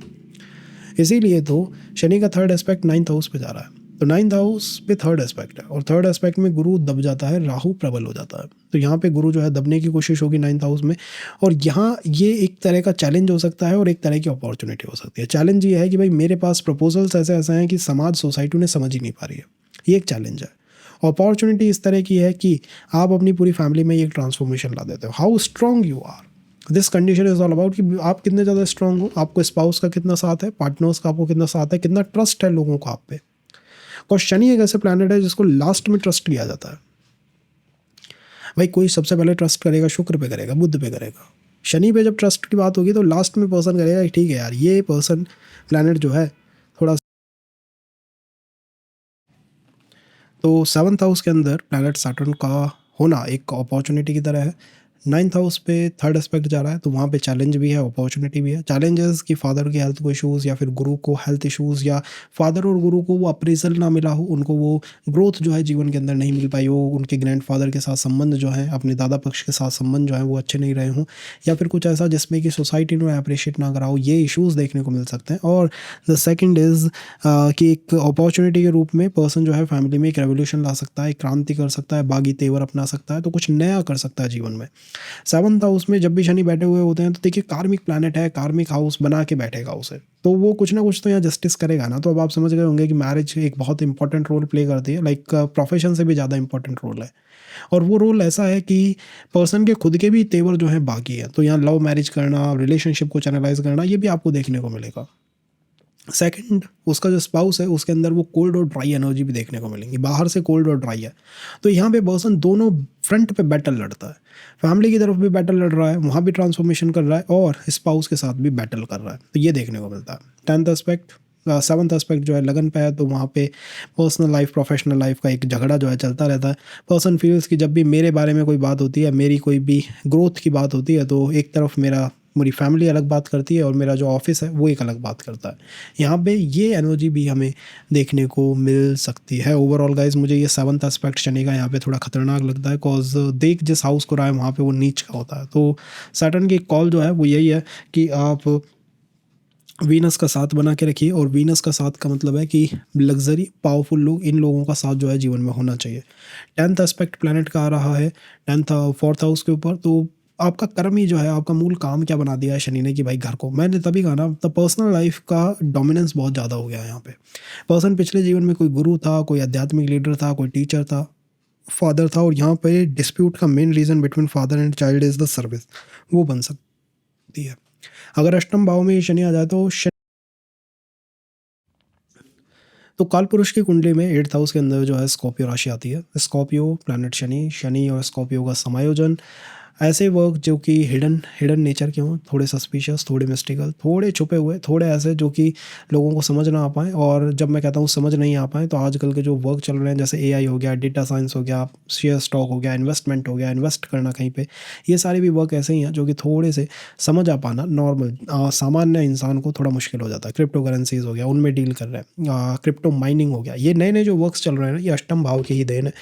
इसीलिए तो शनि का 3rd एस्पेक्ट 9th हाउस पे जा रहा है। तो 9th हाउस पे 3rd एस्पेक्ट है, और 3rd एस्पेक्ट में गुरु दब जाता है, राहु प्रबल हो जाता है। तो यहाँ पे गुरु जो है दबने की कोशिश होगी 9th हाउस में, और यहाँ ये एक तरह का चैलेंज हो सकता है और एक तरह की अपॉर्चुनिटी हो सकती है। चैलेंज ये है कि भाई मेरे पास प्रपोजल्स ऐसे हैं कि समाज, सोसाइटी उन्हें समझ ही नहीं पा रही है, ये एक चैलेंज है। अपॉर्चुनिटी इस तरह की है कि आप अपनी पूरी फैमिली में एक ट्रांसफॉर्मेशन ला देते हो। How strong you are, this condition is all about कि आप कितने ज़्यादा स्ट्रांग हो, आपको स्पाउस का कितना साथ है, पार्टनर्स का आपको कितना साथ है, कितना ट्रस्ट है लोगों का आप पे। और शनि एक ऐसे प्लैनेट है जिसको लास्ट में ट्रस्ट किया जाता है। भाई कोई सबसे पहले ट्रस्ट करेगा शुक्र पे करेगा, बुध पे करेगा। शनि पे जब ट्रस्ट की बात होगी तो लास्ट में पर्सन करेगा कि ठीक है यार ये पर्सन प्लैनेट जो है थोड़ा। तो 7th हाउस के अंदर प्लैनेट सैटर्न का होना एक अपॉर्चुनिटी की तरह है। 9th हाउस पे थर्ड एस्पेक्ट जा रहा है तो वहाँ पे चैलेंज भी है, अपॉर्चुनिटी भी है। चैलेंजेस कि फादर के हेल्थ को इश्यूज़ या फिर गुरु को हेल्थ इश्यूज़, या फादर और गुरु को वो अप्रेजल ना मिला हो, उनको वो ग्रोथ जो है जीवन के अंदर नहीं मिल पाई हो, उनके ग्रैंडफादर के साथ संबंध जो है, अपने दादा पक्ष के साथ संबंध जो है वो अच्छे नहीं रहे हों, या फिर कुछ ऐसा जिसमें कि सोसाइटी ने अप्रिशिएट ना करा हो, ये इश्यूज़ देखने को मिल सकते हैं। और द सेकेंड इज़ कि एक अपॉर्चुनिटी के रूप में पर्सन जो है फैमिली में एक रेवोल्यूशन ला सकता है, एक क्रांति कर सकता है, बागी तेवर अपना सकता है, तो कुछ नया कर सकता है जीवन में। 7th हाउस में जब भी शनि बैठे हुए होते हैं तो देखिए कार्मिक प्लैनेट है, कार्मिक हाउस बना के बैठेगा उसे, तो वो कुछ ना कुछ तो यहाँ जस्टिस करेगा ना। तो अब आप समझ गए होंगे कि मैरिज एक बहुत इंपॉर्टेंट रोल प्ले करती है, लाइक प्रोफेशन से भी ज़्यादा इंपॉर्टेंट रोल है। और वो रोल ऐसा है कि पर्सन के खुद के भी तेवर जो है बाकी है, तो यहाँ लव मैरिज करना, रिलेशनशिप को चैनलाइज करना, ये भी आपको देखने को मिलेगा। सेकंड, उसका जो स्पाउस है उसके अंदर वो कोल्ड और ड्राई एनर्जी भी देखने को मिलेंगी, बाहर से कोल्ड और ड्राई है। तो यहाँ पे पर्सन दोनों फ्रंट पे बैटल लड़ता है, फैमिली की तरफ भी बैटल लड़ रहा है, वहाँ भी ट्रांसफॉर्मेशन कर रहा है, और स्पाउस के साथ भी बैटल कर रहा है, तो ये देखने को मिलता है। 10th एस्पेक्ट, 7th एस्पेक्ट जो है लगन पे है, तो वहाँ पे पर्सनल लाइफ प्रोफेशनल लाइफ का एक झगड़ा जो है चलता रहता है। पर्सन फील्स कि जब भी मेरे बारे में कोई बात होती है, मेरी कोई भी ग्रोथ की बात होती है, तो एक तरफ मेरी फैमिली अलग बात करती है और मेरा जो ऑफिस है वो एक अलग बात करता है। यहाँ पे ये एनर्जी भी हमें देखने को मिल सकती है। ओवरऑल गाइज मुझे ये 7th एस्पेक्ट शनि का यहाँ पे थोड़ा खतरनाक लगता है, कॉज देख जिस हाउस को रहा है वहाँ पे वो नीच का होता है। तो सैटर्न की कॉल जो है वो यही है कि आप वीनस का साथ बना के रखिए, और वीनस का साथ का मतलब है कि लग्जरी पावरफुल लोग, इन लोगों का साथ जो है जीवन में होना चाहिए। 10th एस्पेक्ट प्लैनेट का आ रहा है 4th हाउस के ऊपर, तो आपका कर्म ही जो है, आपका मूल काम क्या बना दिया है शनि ने कि भाई घर को, मैंने तभी कहा ना, द पर्सनल लाइफ का डोमिनेंस बहुत ज़्यादा हो गया है यहाँ पे। पर्सन पिछले जीवन में कोई गुरु था, कोई आध्यात्मिक लीडर था, कोई टीचर था, फादर था, और यहाँ पे डिस्प्यूट का main reason between father and child is the service, वो बन सकती है। अगर अष्टम भाव में ये शनि आ जाए तो काल पुरुष की कुंडली में 8th हाउस के अंदर जो है स्कॉर्पियो राशि आती है। स्कॉर्पियो प्लैनेट शनि, शनि और स्कॉर्पियो का समायोजन, ऐसे वर्क जो कि हिडन हिडन नेचर के हों, थोड़े सस्पिशियस, थोड़े मिस्टिकल, थोड़े छुपे हुए, थोड़े ऐसे जो कि लोगों को समझ ना आ पाएँ। और जब मैं कहता हूँ समझ नहीं आ पाएँ, तो आजकल के जो वर्क चल रहे हैं जैसे एआई हो गया, डेटा साइंस हो गया, शेयर स्टॉक हो गया, इन्वेस्टमेंट हो गया, इन्वेस्ट करना कहीं पे, ये सारे भी वर्क ऐसे ही हैं जो कि थोड़े से समझ आ पाना नॉर्मल सामान्य इंसान को थोड़ा मुश्किल हो जाता है। क्रिप्टो करेंसीज हो गया, उनमें डील कर रहे हैं, क्रिप्टो माइनिंग हो गया, ये नए नए जो वर्क्स चल रहे हैं ना, ये अष्टम भाव के ही देन है।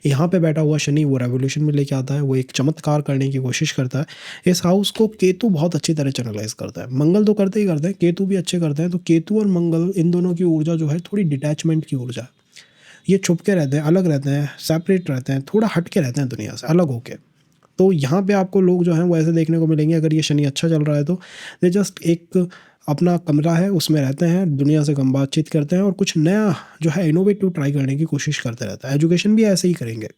यहाँ पे बैठा हुआ शनि वो रेवोल्यूशन में लेके आता है, वो एक चमत्कार करने की कोशिश करता है। इस हाउस को केतु बहुत अच्छी तरह चैनलाइज करता है, मंगल तो करते ही करते हैं, केतु भी अच्छे करते हैं। तो केतु और मंगल, इन दोनों की ऊर्जा जो है थोड़ी डिटैचमेंट की ऊर्जा है, ये छुप के रहते हैं, अलग रहते हैं, सेपरेट रहते हैं, थोड़ा हट के रहते हैं दुनिया से, अलग होके। तो यहाँ पे आपको लोग जो हैं वो ऐसे देखने को मिलेंगे, अगर ये शनि अच्छा चल रहा है तो ये जस्ट एक अपना कमरा है उसमें रहते हैं, दुनिया से कम बातचीत करते हैं, और कुछ नया जो है इनोवेटिव ट्राई करने की कोशिश करते रहता है। एजुकेशन भी ऐसे ही करेंगे,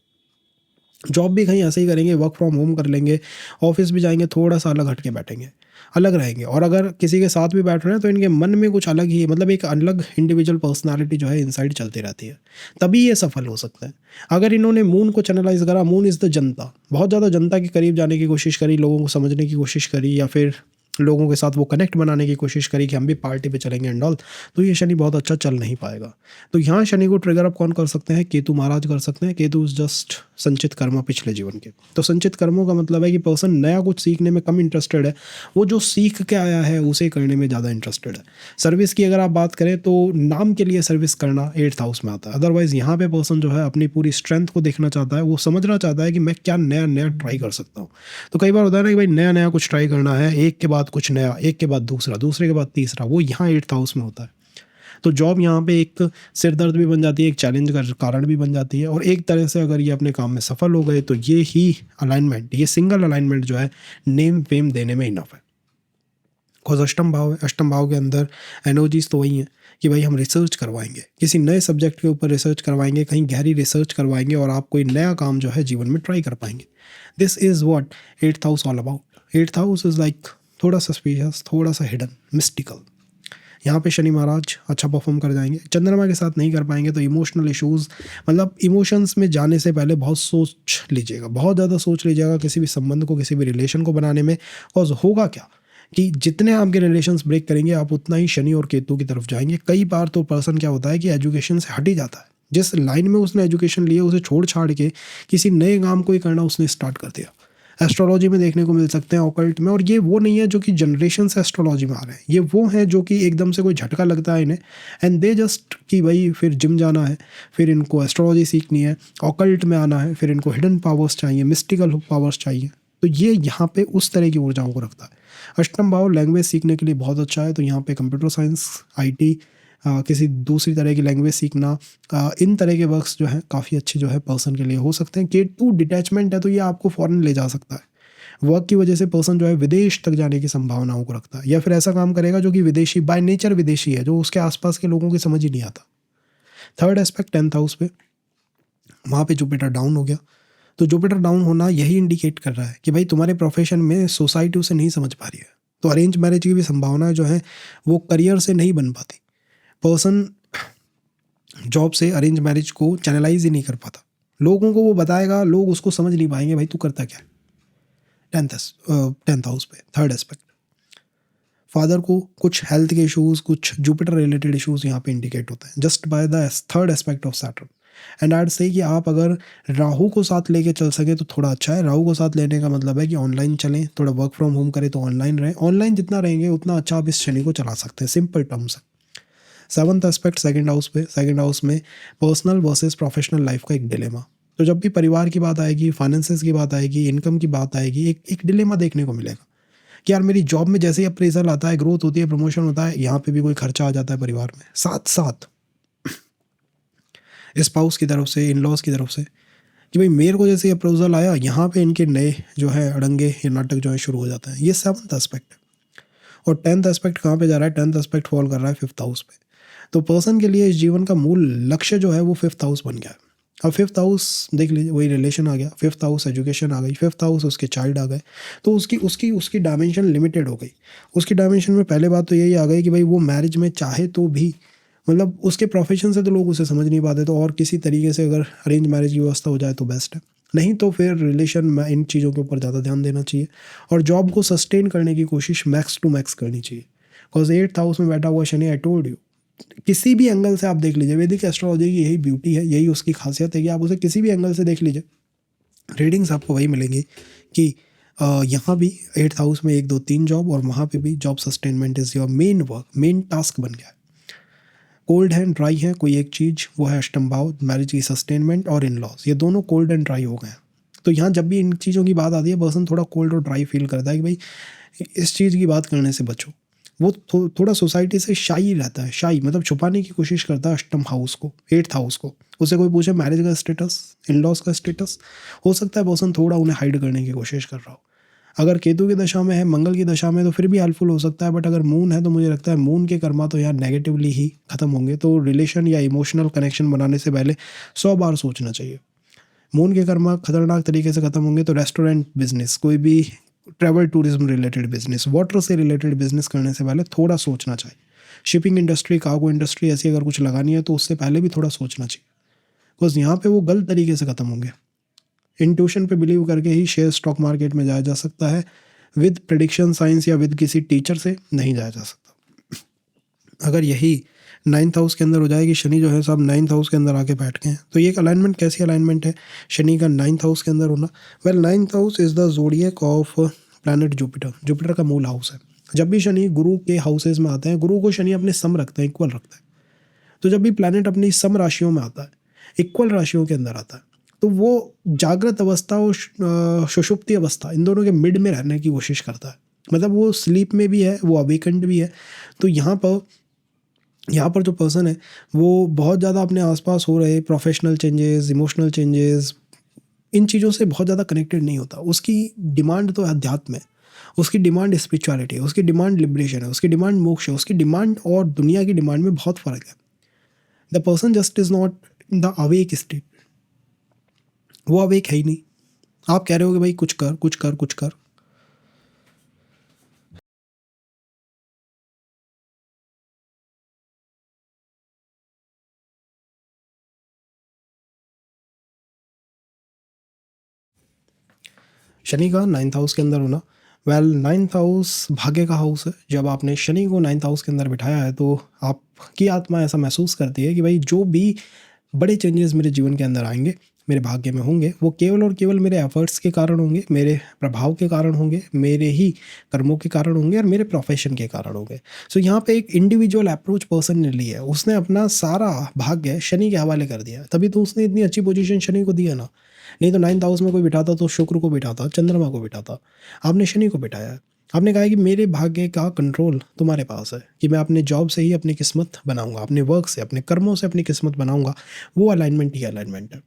जॉब भी कहीं ऐसे ही करेंगे, वर्क फ्रॉम होम कर लेंगे, ऑफिस भी जाएंगे, थोड़ा सा अलग हट के बैठेंगे, अलग रहेंगे। और अगर किसी के साथ भी बैठ रहे हैं तो इनके मन में कुछ अलग ही, मतलब एक अलग इंडिविजुअल पर्सनालिटी जो है इनसाइड चलती रहती है, तभी ये सफल हो सकते हैं। अगर इन्होंने मून को चैनलाइज करा, मून इज़ द जनता, बहुत ज़्यादा जनता के करीब जाने की कोशिश करी, लोगों को समझने की कोशिश करी, या फिर लोगों के साथ वो कनेक्ट बनाने की कोशिश करी कि हम भी पार्टी पे चलेंगे एंड ऑल, तो ये शनि बहुत अच्छा चल नहीं पाएगा। तो यहाँ शनि को ट्रिगर अप कौन कर सकते हैं? केतु महाराज कर सकते हैं। केतु इज जस्ट संचित कर्म पिछले जीवन के। तो संचित कर्मों का मतलब है कि पर्सन नया कुछ सीखने में कम इंटरेस्टेड है, वो जो सीख के आया है उसे करने में ज़्यादा इंटरेस्टेड है। सर्विस की अगर आप बात करें तो नाम के लिए सर्विस करना 8th हाउस में आता है। अदरवाइज यहाँ पे पर्सन जो है अपनी पूरी स्ट्रेंथ को देखना चाहता है, वो समझना चाहता है कि मैं क्या नया नया ट्राई कर सकता हूँ। तो कई बार होता है ना कि भाई नया नया कुछ ट्राई करना है, एक के बाद कुछ नया, एक के बाद दूसरा, दूसरे के बाद तीसरा, वो यहाँ 8th हाउस में होता है। तो जॉब यहाँ पे एक सिर दर्द भी बन जाती है, एक चैलेंज का कारण भी बन जाती है। और एक तरह से अगर ये अपने काम में सफल हो गए तो ये ही अलाइनमेंट, ये सिंगल अलाइनमेंट जो है नेम फेम देने में इनफ है। बिकॉज अष्टम भाव है, अष्टम भाव के अंदर एनर्जीज तो वही हैं कि भाई हम रिसर्च करवाएंगे, किसी नए सब्जेक्ट के ऊपर रिसर्च करवाएंगे, कहीं गहरी रिसर्च करवाएंगे, और आप कोई नया काम जो है जीवन में ट्राई कर पाएंगे। This is what 8th house all about. 8th house is like थोड़ा सस्पिशियस, थोड़ा सा हिडन, मिस्टिकल। यहाँ पे शनि महाराज अच्छा परफॉर्म कर जाएंगे। चंद्रमा के साथ नहीं कर पाएंगे तो इमोशनल इश्यूज़, मतलब इमोशंस में जाने से पहले बहुत सोच लीजिएगा, बहुत ज़्यादा सोच लीजिएगा किसी भी संबंध को, किसी भी रिलेशन को बनाने में। और होगा क्या कि जितने आपके रिलेशंस ब्रेक करेंगे आप उतना ही शनि और केतु की तरफ जाएंगे। कई बार तो पर्सन क्या होता है कि एजुकेशन से हट ही जाता है, जिस लाइन में उसने एजुकेशन लिया उसे छोड़ छाड़ के किसी नए काम को ही करना उसने स्टार्ट कर दिया। एस्ट्रोलॉजी में देखने को मिल सकते हैं, ऑकल्ट में। और ये वो नहीं है जो कि जनरेशन से एस्ट्रोलॉजी में आ रहे हैं, ये वो हैं जो कि एकदम से कोई झटका लगता है इन्हें एंड दे जस्ट कि भाई फिर जिम जाना है, फिर इनको एस्ट्रोलॉजी सीखनी है, ऑकल्ट में आना है, फिर इनको हिडन पावर्स चाहिए, मिस्टिकल पावर्स चाहिए। तो ये यहाँ पे उस तरह की ऊर्जाओं को रखता है। अष्टम भाव लैंग्वेज सीखने के लिए बहुत अच्छा है, तो यहाँ पे कंप्यूटर साइंस, IT, किसी दूसरी तरह की लैंग्वेज सीखना, इन तरह के वर्क्स जो हैं काफ़ी अच्छे जो है पर्सन के लिए हो सकते हैं। केतु डिटैचमेंट है तो ये आपको फॉरेन ले जा सकता है। वर्क की वजह से पर्सन जो है विदेश तक जाने की संभावनाओं को रखता है, या फिर ऐसा काम करेगा जो कि विदेशी बाय नेचर विदेशी है, जो उसके आसपास के लोगों की समझ ही नहीं आता। थर्ड एस्पेक्ट 10th हाउस पे, वहाँ पे जुपिटर डाउन हो गया। तो जुपिटर डाउन होना यही इंडिकेट कर रहा है कि भाई तुम्हारे प्रोफेशन में सोसाइटी उसे नहीं समझ पा रही है। तो अरेंज मैरिज की भी संभावना जो है वो करियर से नहीं बन पाती। पर्सन जॉब से अरेंज मैरिज को चैनलाइज ही नहीं कर पाता, लोगों को वो बताएगा, लोग उसको समझ नहीं पाएंगे भाई तू करता क्या है। 10th हाउस पे थर्ड एस्पेक्ट, फादर को कुछ हेल्थ के इश्यूज, कुछ जुपिटर रिलेटेड इश्यूज यहाँ पे इंडिकेट होते हैं just by the third aspect of Saturn. And I से कि आप अगर राहु को साथ लेके चल सके तो थोड़ा अच्छा है। राहु को साथ लेने का मतलब है कि ऑनलाइन चलें, थोड़ा वर्क फ्रॉम होम करें तो ऑनलाइन रहें। ऑनलाइन जितना रहेंगे उतना अच्छा आप इस शनि को चला सकते हैं, सिंपल टर्म्स है। 7th एस्पेक्ट सेकंड हाउस पे, सेकंड हाउस में पर्सनल वर्सेस प्रोफेशनल लाइफ का एक डिलेमा। तो जब भी परिवार की बात आएगी, फाइनेंसेस की बात आएगी, इनकम की बात आएगी, एक डिलेमा देखने को मिलेगा कि यार मेरी जॉब में जैसे ही अप्रेजल आता है, ग्रोथ होती है, प्रमोशन होता है, यहाँ पे भी कोई खर्चा आ जाता है परिवार में, साथ साथ स्पाउस की तरफ से, इन लॉज की तरफ से, कि भाई मेरे को जैसे अप्रोजल आया यहाँ पे इनके नए जो है अड़ंगे या नाटक जो है शुरू हो जाते हैं। ये 7th एस्पेक्ट है। और 10th एस्पेक्ट कहाँ पे जा रहा है? 10th एस्पेक्ट फॉल कर रहा है 5th हाउस पे। तो पर्सन के लिए इस जीवन का मूल लक्ष्य जो है वो 5th हाउस बन गया है। अब 5th हाउस देख लीजिए, वही रिलेशन आ गया, 5th हाउस एजुकेशन आ गई, 5th हाउस उसके चाइल्ड आ गए। तो उसकी डायमेंशन लिमिटेड हो गई। उसकी डायमेंशन में पहले बात तो यही आ गई कि भाई वो मैरिज में चाहे तो भी, मतलब उसके प्रोफेशन से तो लोग उसे समझ नहीं पाते, तो और किसी तरीके से अगर अरेंज मैरिज की व्यवस्था हो जाए तो बेस्ट है। नहीं तो फिर रिलेशन में इन चीज़ों के ऊपर ज़्यादा ध्यान देना चाहिए और जॉब को सस्टेन करने की कोशिश मैक्स टू मैक्स करनी चाहिए। बिकॉज 8th हाउस में बैठा हुआ शनि, आई टोल्ड यू, किसी भी एंगल से आप देख लीजिए, वैदिक एस्ट्रोलॉजी की यही ब्यूटी है, यही उसकी खासियत है कि आप उसे किसी भी एंगल से देख लीजिए, रीडिंग्स आपको वही मिलेंगी कि यहाँ भी 8th हाउस में 1 2 3 जॉब, और वहाँ पे भी job sustainment is your main work, main task बन गया है। कोल्ड एंड ड्राई है कोई एक चीज़, वो है अष्टम भाव, मैरिज की सस्टेनमेंट और इन लॉज, ये दोनों कोल्ड एंड ड्राई हो गए हैं। तो यहाँ जब भी इन चीज़ों की बात आती है पर्सन थोड़ा कोल्ड और ड्राई फील करता है कि भाई इस चीज़ की बात करने से बचो। वो थोड़ा सोसाइटी से शाई रहता है, शाई मतलब छुपाने की कोशिश करता है अष्टम हाउस को, 8th हाउस को। उसे कोई पूछे मैरिज का स्टेटस, इन लॉज का स्टेटस, हो सकता है पर्सन थोड़ा उन्हें हाइड करने की कोशिश कर रहा हो। अगर केतु की दशा में है, मंगल की दशा में, तो फिर भी हेल्पफुल हो सकता है। बट अगर मून है तो मुझे लगता है मून के कर्मा तो यहाँ नेगेटिवली ही खत्म होंगे। तो रिलेशन या इमोशनल कनेक्शन बनाने से पहले 100 बार सोचना चाहिए। मून के कर्मा खतरनाक तरीके से खत्म होंगे तो रेस्टोरेंट बिजनेस, कोई भी travel tourism related business, water से रिलेटेड बिजनेस करने से पहले थोड़ा सोचना चाहिए। शिपिंग इंडस्ट्री, कार्गो इंडस्ट्री ऐसी अगर कुछ लगानी है तो उससे पहले भी थोड़ा सोचना चाहिए, बिकॉज यहाँ पे वो गलत तरीके से खत्म होंगे। इंट्यूशन पे बिलीव करके ही शेयर स्टॉक मार्केट में जाया जा सकता है, विद प्रेडिक्शन साइंस या विद किसी टीचर से नहीं जाया जा सकता। अगर यही 9th हाउस के अंदर हो जाए कि शनि जो है सब 9th हाउस के अंदर आके बैठ गए हैं, तो ये एक अलाइनमेंट कैसी अलाइनमेंट है शनि का 9th हाउस के अंदर होना? Well 9th house is the zodiac of planet Jupiter, Jupiter का मूल हाउस है। जब भी शनि गुरु के हाउसेज में आते हैं, गुरु को शनि अपने सम रखते हैं, इक्वल रखता है। तो जब भी प्लैनेट अपनी सम राशियों में आता है, इक्वल राशियों के अंदर आता है, तो वो जागृत अवस्था और सुषुप्ति अवस्था, इन दोनों के मिड में रहने की कोशिश करता है। मतलब वो स्लीप में भी है, वो अवेकंड भी है। तो यहाँ पर जो पर्सन है वो बहुत ज़्यादा अपने आसपास हो रहे प्रोफेशनल चेंजेस, इमोशनल चेंजेस, इन चीज़ों से बहुत ज़्यादा कनेक्टेड नहीं होता। उसकी डिमांड तो अध्यात्म है, उसकी डिमांड स्पिरिचुअलिटी है, उसकी डिमांड लिबरेशन है, उसकी डिमांड मोक्ष है। उसकी डिमांड और दुनिया की डिमांड में बहुत फ़र्क है। The person just is not in the awake state, वो अवेक है ही नहीं। आप कह रहे हो कि भाई कुछ कर कुछ कर कुछ कर, शनि का 9th हाउस के अंदर होना, वेल 9th हाउस भाग्य का हाउस है। जब आपने शनि को 9th हाउस के अंदर बिठाया है तो आपकी आत्मा ऐसा महसूस करती है कि भाई जो भी बड़े चेंजेस मेरे जीवन के अंदर आएंगे, मेरे भाग्य में होंगे, वो केवल और केवल मेरे एफर्ट्स के कारण होंगे, मेरे प्रभाव के कारण होंगे, मेरे ही कर्मों के कारण होंगे और मेरे प्रोफेशन के कारण होंगे। सो यहाँ पे एक इंडिविजुअल अप्रोच पर्सन ने ली है, उसने अपना सारा भाग्य शनि के हवाले कर दिया, तभी तो उसने इतनी अच्छी पोजीशन शनि को दी है ना। नहीं तो 9th हाउस में कोई बिठाता तो शुक्र को बिठाता, चंद्रमा को बिठाता, आपने शनि को बिठाया है। आपने कहा है कि मेरे भाग्य का कंट्रोल तुम्हारे पास है, कि मैं अपने जॉब से ही अपनी किस्मत बनाऊंगा, अपने वर्क से, अपने कर्मों से अपनी किस्मत बनाऊंगा। वो अलाइनमेंट ही अलाइनमेंट है।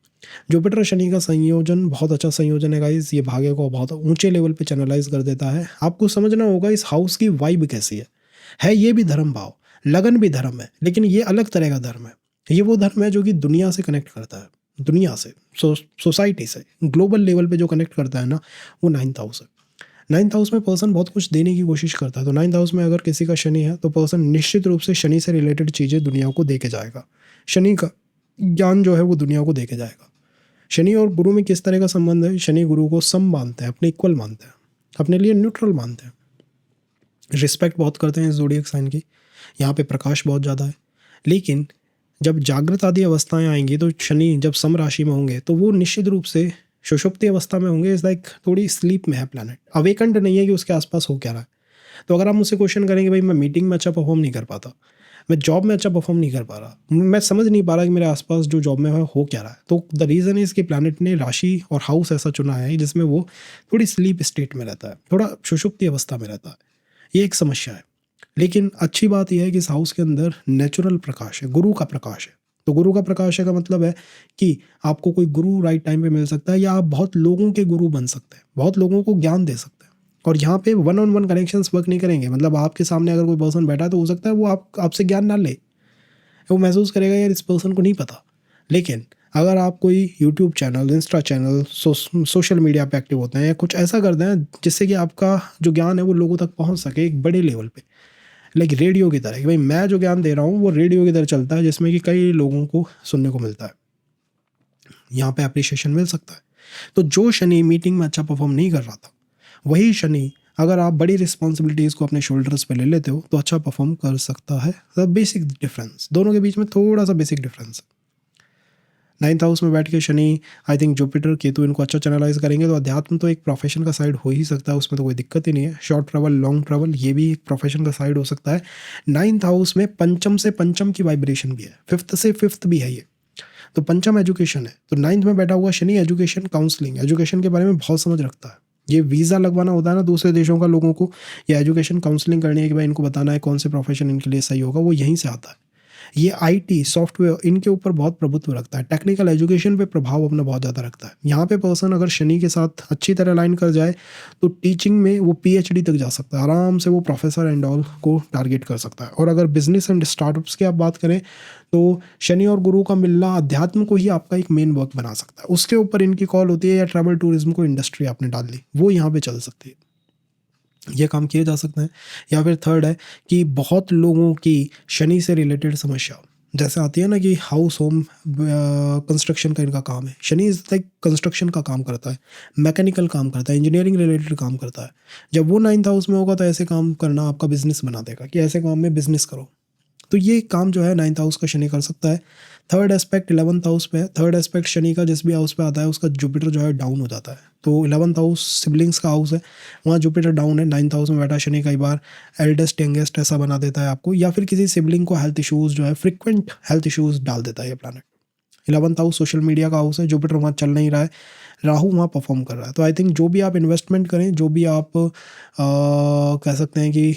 जुपिटर शनि का संयोजन बहुत अच्छा संयोजन है गाइस। ये भाग्य को बहुत ऊंचे लेवल पे चैनलाइज कर देता है। आपको समझना होगा इस हाउस की वाइब कैसी है ये भी धर्म भाव, लगन भी धर्म है, लेकिन ये अलग तरह का धर्म है। ये वो धर्म है जो कि दुनिया से कनेक्ट करता है, दुनिया से, सोसाइटी से, ग्लोबल लेवल पे जो कनेक्ट करता है ना, वो 9th हाउस है। 9th हाउस में पर्सन बहुत कुछ देने की कोशिश करता है। तो 9th हाउस में अगर किसी का शनि है तो पर्सन निश्चित रूप से शनि से रिलेटेड चीज़ें दुनिया को दे के जाएगा। शनि का ज्ञान जो है वो दुनिया को दे के जाएगा। शनि और गुरु में किस तरह का संबंध है? शनि गुरु को सम मानते हैं, अपने इक्वल मानते हैं, अपने लिए न्यूट्रल मानते हैं, रिस्पेक्ट बहुत करते हैं इस ज़ोडिएक साइन की। यहाँ पे प्रकाश बहुत ज़्यादा है, लेकिन जब जागृत आदि अवस्थाएं आएंगी तो शनि जब सम राशि में होंगे तो वो निश्चित रूप से सुषुप्ति अवस्था में होंगे। इस लाइक थोड़ी स्लीप में है प्लैनेट, अवेकंड नहीं है कि उसके आसपास हो क्या रहा है। तो अगर आप मुझसे क्वेश्चन करेंगे भाई मैं मीटिंग में अच्छा परफॉर्म नहीं कर पाता, मैं जॉब में अच्छा परफॉर्म नहीं कर पा रहा, मैं समझ नहीं पा रहा कि मेरे आसपास जो जॉब में है हो क्या रहा है, तो द रीज़न इज़ कि प्लैनेट ने राशि और हाउस ऐसा चुना है जिसमें वो थोड़ी स्लीप स्टेट में रहता है, थोड़ा सुषुप्ति अवस्था में रहता है। ये एक समस्या है। लेकिन अच्छी बात यह है कि इस हाउस के अंदर नेचुरल प्रकाश है, गुरु का प्रकाश है। तो गुरु का प्रकाश है का मतलब है कि आपको कोई गुरु राइट टाइम पे मिल सकता है, या आप बहुत लोगों के गुरु बन सकते हैं, बहुत लोगों को ज्ञान दे सकते हैं। और यहाँ पे 1-on-1 कनेक्शंस वर्क नहीं करेंगे। मतलब आपके सामने अगर कोई पर्सन बैठा है तो हो सकता है वो आपसे ज्ञान ना ले, वो महसूस करेगा यार इस पर्सन को नहीं पता। लेकिन अगर आप कोई YouTube channel, Insta channel, social media पे एक्टिव होते हैं या कुछ ऐसा करते हैं जिससे कि आपका जो ज्ञान है वो लोगों तक पहुँच सके एक बड़े लेवल पे, लाइक रेडियो की तरह, कि भाई मैं जो ज्ञान दे रहा हूँ वो रेडियो की तरह चलता है जिसमें कि कई लोगों को सुनने को मिलता है, यहाँ पे अप्रिशिएशन मिल सकता है। तो जो शनि मीटिंग में अच्छा परफॉर्म नहीं कर रहा था, वही शनि अगर आप बड़ी रिस्पॉन्सिबिलिटीज़ को अपने शोल्डर्स पे ले लेते हो तो अच्छा परफॉर्म कर सकता है। द बेसिक डिफरेंस, दोनों के बीच में थोड़ा सा बेसिक डिफरेंस है। 9th हाउस में बैठ के Shani, I think Jupiter Ketu इनको अच्छा चैनलाइज करेंगे तो अध्यात्म तो एक प्रोफेशन का साइड हो ही सकता है, उसमें तो कोई दिक्कत ही नहीं है। शॉर्ट ट्रैवल, लॉन्ग ट्रैवल, ये भी एक प्रोफेशन का साइड हो सकता है। 9th हाउस में पंचम से पंचम की वाइब्रेशन भी है, 5th से 5th भी है ये, तो पंचम एजुकेशन है। तो 9th में बैठा हुआ शनि एजुकेशन, काउंसलिंग, एजुकेशन के बारे में बहुत समझ रखता है। ये वीज़ा लगवाना होता है ना दूसरे देशों का लोगों को, या एजुकेशन काउंसलिंग करनी है कि भाई इनको बताना है कौन से प्रोफेशन इनके लिए सही होगा, वो यहीं से आता है। ये आईटी, सॉफ्टवेयर, इनके ऊपर बहुत प्रभुत्व रखता है। टेक्निकल एजुकेशन पे प्रभाव अपना बहुत ज़्यादा रखता है। यहाँ पे पर्सन अगर शनि के साथ अच्छी तरह अलाइन कर जाए तो टीचिंग में वो पीएचडी तक जा सकता है, आराम से वो प्रोफेसर एंड ऑल को टारगेट कर सकता है। और अगर बिजनेस एंड स्टार्टअप्स की आप बात करें तो शनि और गुरु का मिलना अध्यात्म को ही आपका एक मेन वर्क बना सकता है। उसके ऊपर इनकी कॉल होती है, या ट्रैवल टूरिज्म को इंडस्ट्री आपने डाल ली, वो यहाँ पे चल सकती है, ये काम किए जा सकते हैं। या फिर थर्ड है कि बहुत लोगों की शनि से रिलेटेड समस्या जैसे आती है ना, कि हाउस होम कंस्ट्रक्शन का इनका काम है। शनि इज लाइक कंस्ट्रक्शन का काम करता है, मैकेनिकल काम करता है, इंजीनियरिंग रिलेटेड काम करता है। जब वो 9th हाउस में होगा तो ऐसे काम करना आपका बिजनेस बना देगा, कि ऐसे काम में बिजनेस करो। तो ये काम जो है 9th हाउस का शनि कर सकता है। थर्ड एस्पेक्ट 11th हाउस पे है। थर्ड एस्पेक्ट शनि का जिस भी हाउस पे आता है उसका जुपिटर जो है डाउन हो जाता है। तो 11th हाउस सिबलिंग्स का हाउस है, वहाँ जुपिटर डाउन है। 9th हाउस में बैठा शनि कई बार एल्डेस्ट यंगेस्ट ऐसा बना देता है आपको, या फिर किसी सिबलिंग को हेल्थ इशूज़ जो है, फ्रिक्वेंट हेल्थ इशूज़ डाल देता है ये planet. 11th house social media का हाउस है, जुपिटर वहाँ चल नहीं रहा है, राहु वहाँ परफॉर्म कर रहा है। तो आई थिंक जो भी आप इन्वेस्टमेंट करें, जो भी आप कह सकते हैं कि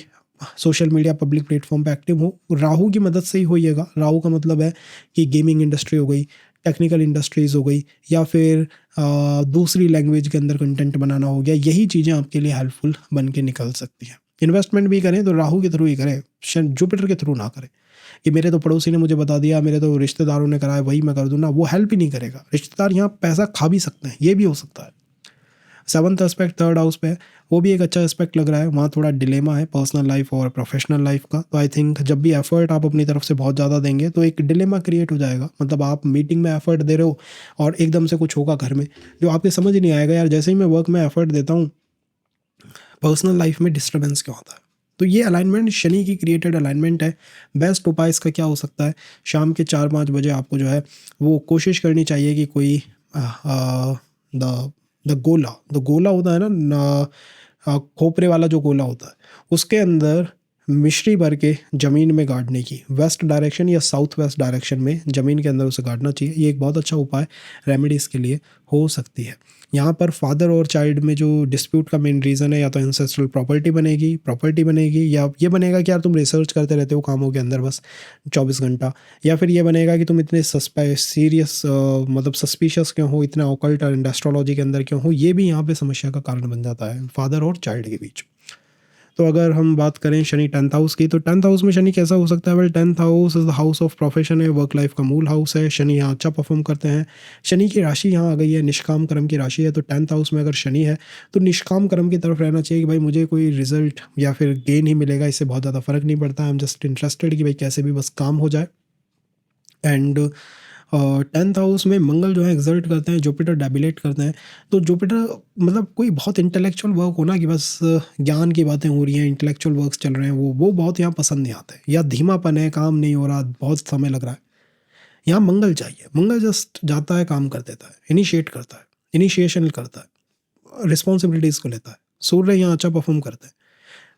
सोशल मीडिया पब्लिक प्लेटफॉर्म पे एक्टिव हो, राहु की मदद से ही होइएगा। राहु का मतलब है कि गेमिंग इंडस्ट्री हो गई, टेक्निकल इंडस्ट्रीज़ हो गई, या फिर दूसरी लैंग्वेज के अंदर कंटेंट बनाना हो गया। यही चीज़ें आपके लिए हेल्पफुल बन के निकल सकती हैं। इन्वेस्टमेंट भी करें तो राहु के थ्रू ही करें, जुपिटर के थ्रू ना करें कि मेरे तो पड़ोसी ने मुझे बता दिया, मेरे तो रिश्तेदारों ने कराया वही मैं कर दूँ ना, वो हेल्प ही नहीं करेगा। रिश्तेदार यहाँ पैसा खा भी सकते हैं, ये भी हो सकता है। सेवन्थ एस्पेक्ट थर्ड हाउस पे है, वो भी एक अच्छा एस्पेक्ट लग रहा है। वहाँ थोड़ा डिलेमा है पर्सनल लाइफ और प्रोफेशनल लाइफ का। तो आई थिंक जब भी एफर्ट आप अपनी तरफ से बहुत ज़्यादा देंगे तो एक डिलेमा क्रिएट हो जाएगा। मतलब आप मीटिंग में एफर्ट दे रहे हो और एकदम से कुछ होगा घर में जो आपके समझ ही नहीं आएगा, यार जैसे ही मैं वर्क में एफर्ट देता हूँ पर्सनल लाइफ में डिस्टर्बेंस क्यों होता है। तो ये अलाइनमेंट शनि की क्रिएटेड अलाइनमेंट है। बेस्ट उपाय इसका क्या हो सकता है, शाम के 4-5 बजे आपको जो है वो कोशिश करनी चाहिए कि कोई द द गोला होता है ना, खोपरे वाला जो गोला होता है उसके अंदर मिश्री भर के ज़मीन में गाड़ने की, वेस्ट डायरेक्शन या साउथ वेस्ट डायरेक्शन में ज़मीन के अंदर उसे गाड़ना चाहिए। ये एक बहुत अच्छा उपाय रेमेडी इसके लिए हो सकती है। यहाँ पर फादर और चाइल्ड में जो डिस्प्यूट का मेन रीज़न है, या तो इंसेस्ट्रल प्रॉपर्टी बनेगी, या ये बनेगा कि यार तुम रिसर्च करते रहते हो कामों के अंदर बस 24 घंटा, या फिर ये बनेगा कि तुम इतने सीरियस मतलब सस्पिशियस क्यों हो, इतना ऑकल्ट और एस्ट्रोलॉजी के अंदर क्यों हो। ये भी यहाँ पे समस्या का कारण बन जाता है फादर और चाइल्ड के बीच। तो अगर हम बात करें शनि 10th हाउस की, तो 10th हाउस में शनि कैसा हो सकता है? Well 10th house is the house of profession है, वर्क लाइफ का मूल हाउस है। शनि यहाँ अच्छा परफॉर्म करते हैं। शनि की राशि यहाँ आ गई है, निष्काम कर्म की राशि है। तो 10th हाउस में अगर शनि है तो निष्काम कर्म की तरफ रहना चाहिए कि भाई मुझे कोई रिजल्ट या फिर गेन ही मिलेगा, इससे बहुत ज़्यादा फर्क नहीं पड़ता। आई एम जस्ट इंटरेस्टेड कि भाई कैसे भी बस काम हो जाए। एंड 10th हाउस में मंगल जो है एग्जर्ट करते हैं, जुपिटर डेबिलेट करते हैं। तो जुपिटर मतलब कोई बहुत इंटेलेक्चुअल वर्क हो ना कि बस ज्ञान की बातें हो रही हैं, इंटेलेक्चुअल वर्क्स चल रहे हैं, वो बहुत यहाँ पसंद नहीं आते। या धीमापन है, काम नहीं हो रहा, बहुत समय लग रहा है, यहाँ मंगल चाहिए। मंगल जस्ट जाता है, काम कर देता है, इनिशिएट करता है, इनिशिएशन करता है, रिस्पॉन्सिबिलिटीज़ को लेता है। सूर्य यहाँ अच्छा परफॉर्म करते हैं।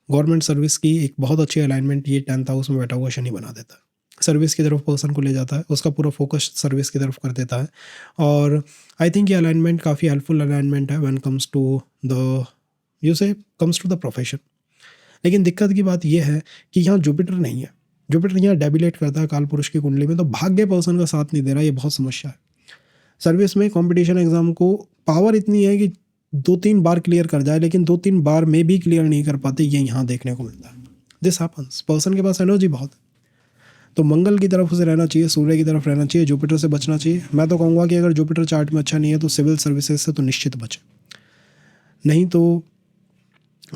गवर्नमेंट सर्विस की एक बहुत अच्छी अलाइनमेंट ये 10th हाउस में बैठा हुआ शनि बना देता है। सर्विस की तरफ पर्सन को ले जाता है, उसका पूरा फोकस सर्विस की तरफ कर देता है। और आई थिंक ये अलाइनमेंट काफ़ी हेल्पफुल अलाइनमेंट है when comes to the comes to the profession. लेकिन दिक्कत की बात यह है कि यहाँ जुपिटर नहीं है। जुपिटर यहाँ डेबिलेट करता है काल पुरुष की कुंडली में, तो भाग्य पर्सन का साथ नहीं दे रहा, ये बहुत समस्या है। सर्विस में कंपटीशन एग्जाम को पावर इतनी है कि 2-3 बार क्लियर कर जाए, लेकिन 2-3 बार में भी क्लियर नहीं कर पाते, ये यहाँ देखने को मिलता है। दिस हैपन्स, पर्सन के पास एनर्जी बहुत है। तो मंगल की तरफ उसे रहना चाहिए, सूर्य की तरफ रहना चाहिए, जुपिटर से बचना चाहिए। मैं तो कहूँगा कि अगर जुपिटर चार्ट में अच्छा नहीं है तो सिविल सर्विसेज से तो निश्चित बचे, नहीं तो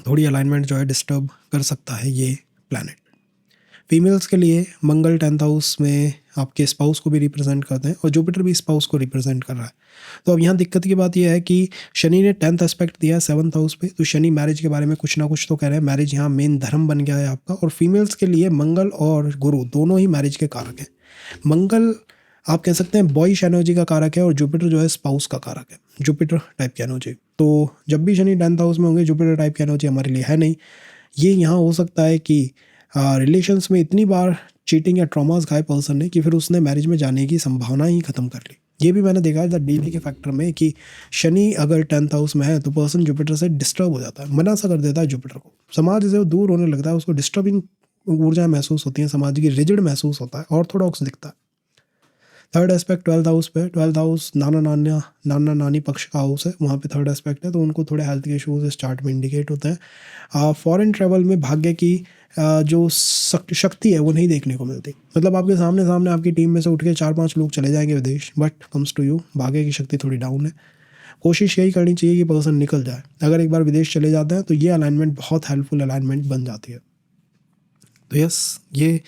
थोड़ी अलाइनमेंट जो है डिस्टर्ब कर सकता है ये प्लैनेट। फीमेल्स के लिए मंगल 10th हाउस में आपके स्पाउस को भी रिप्रेजेंट करते हैं और जुपिटर भी स्पाउस को रिप्रेजेंट कर रहा है। तो अब यहाँ दिक्कत की बात यह है कि शनि ने 10th एस्पेक्ट दिया है 7th हाउस पे, तो शनि मैरिज के बारे में कुछ ना कुछ तो कह रहे हैं। मैरिज यहाँ मेन धर्म बन गया है आपका। और फीमेल्स के लिए मंगल और गुरु दोनों ही मैरिज के कारक हैं। मंगल आप कह सकते हैं बॉयश एनर्जी का कारक है और जुपिटर जो है स्पाउस का कारक है, जुपिटर टाइप की एनर्जी। तो जब भी शनि 10th हाउस में होंगे, जुपिटर टाइप की एनर्जी हमारे लिए है नहीं। ये यहाँ हो सकता है कि रिलेशंस में इतनी बार चीटिंग या ट्रॉमास खाए पर्सन ने कि फिर उसने मैरिज में जाने की संभावना ही खत्म कर ली। ये भी मैंने देखा है द डीवी के फैक्टर में कि शनि अगर 10th हाउस में है तो पर्सन जुपिटर से डिस्टर्ब हो जाता है, मना सा कर देता है जुपिटर को। समाज से वो दूर होने लगता है, उसको डिस्टर्बिंग ऊर्जा महसूस होती है, समाज की रिजिड महसूस होता है, ऑर्थोडॉक्स दिखता है। थर्ड एस्पेक्ट 12th हाउस पे, 12th हाउस नाना नानी पक्ष का हाउस है, वहाँ पे थर्ड एस्पेक्ट है, तो उनको थोड़े हेल्थ के इशूज इस चार्ट में इंडिकेट होते हैं। फॉरेन ट्रैवल में भाग्य की जो शक्ति है वो नहीं देखने को मिलती। मतलब आपके सामने सामने आपकी टीम में से उठ के 4-5 लोग चले जाएंगे विदेश, बट कम्स टू यू भाग्य की शक्ति थोड़ी डाउन है। कोशिश यही करनी चाहिए कि पर्सन निकल जाए। अगर एक बार विदेश चले जाते हैं तो ये अलाइनमेंट बहुत हेल्पफुल अलाइनमेंट बन जाती है। तो यस, ये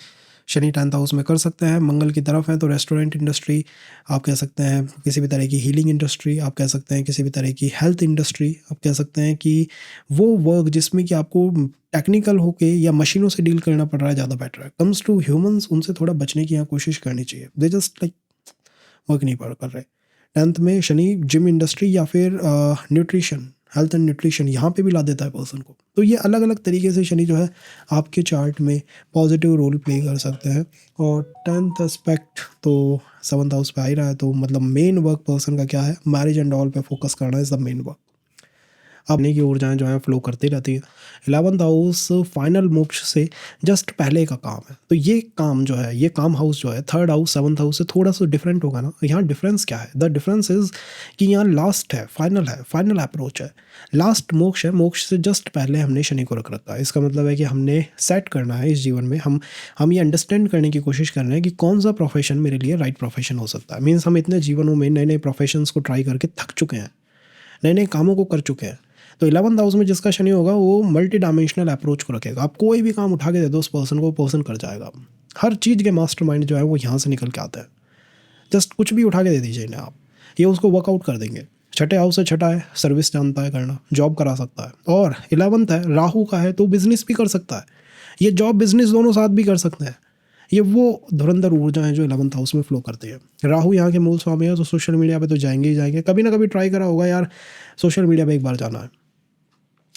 शनि 10th हाउस में कर सकते हैं। मंगल की तरफ है तो रेस्टोरेंट इंडस्ट्री आप कह सकते हैं, किसी भी तरह की हीलिंग इंडस्ट्री आप कह सकते हैं, किसी भी तरह की हेल्थ इंडस्ट्री आप कह सकते हैं कि वो वर्क जिसमें कि आपको टेक्निकल होके या मशीनों से डील करना पड़ रहा है ज़्यादा बेटर है। कम्स टू ह्यूमंस, उनसे थोड़ा बचने की यहाँ कोशिश करनी चाहिए। दे जस्ट लाइक वर्क नहीं कर रहे। 10th में शनि जिम इंडस्ट्री या फिर न्यूट्रिशन, हेल्थ एंड न्यूट्रिशन यहाँ पे भी ला देता है पर्सन को। तो ये अलग अलग तरीके से शनि जो है आपके चार्ट में पॉजिटिव रोल प्ले कर सकते हैं। और 10th एस्पेक्ट तो 7th हाउस पे आ ही रहा है, तो मतलब मेन वर्क पर्सन का क्या है, मैरिज एंड ऑल पे फोकस करना इज द मेन वर्क। अपने की ऊर्जाएं जो है फ्लो करती रहती है। 11th हाउस फाइनल मोक्ष से जस्ट पहले का काम है, तो ये काम जो है, ये काम हाउस जो है 3rd हाउस 7th हाउस से थोड़ा सा डिफरेंट होगा ना। यहाँ डिफरेंस क्या है? द डिफरेंस इज कि यहाँ लास्ट है, फाइनल अप्रोच है, लास्ट मोक्ष है। मोक्ष से जस्ट पहले हमने शनि को रख रखा है। इसका मतलब है कि हमने सेट करना है इस जीवन में, हम ये अंडरस्टैंड करने की कोशिश कर रहे हैं कि कौन सा प्रोफेशन मेरे लिए राइट प्रोफेशन हो सकता है। मीन्स हम इतने जीवनों में नए नए प्रोफेशंस को ट्राई करके थक चुके हैं। नए नए कामों को कर चुके हैं। तो 11th हाउस में जिसका शनि होगा वो मल्टी डायमेंशनल अप्रोच को रखेगा। आप कोई भी काम उठा के दे दो उस पर्सन को, पर्सन कर जाएगा। हर चीज़ के मास्टरमाइंड जो है वो यहाँ से निकल के आता है। जस्ट कुछ भी उठा के दे दीजिए इन्हें आप, ये उसको वर्कआउट कर देंगे। छठे हाउस से छठा है, सर्विस जानता है करना, जॉब करा सकता है। और 11th है, राहु का है, तो बिजनेस भी कर सकता है। ये जॉब बिजनेस दोनों साथ भी कर सकते हैं। ये वो धुरंधर ऊर्जा है जो 11th हाउस में फ्लो करती है। राहु यहाँ के मूल स्वामी है, तो सोशल मीडिया पे तो जाएंगे ही जाएंगे। कभी ना कभी ट्राई करा होगा यार सोशल मीडिया पे एक बार जाना है,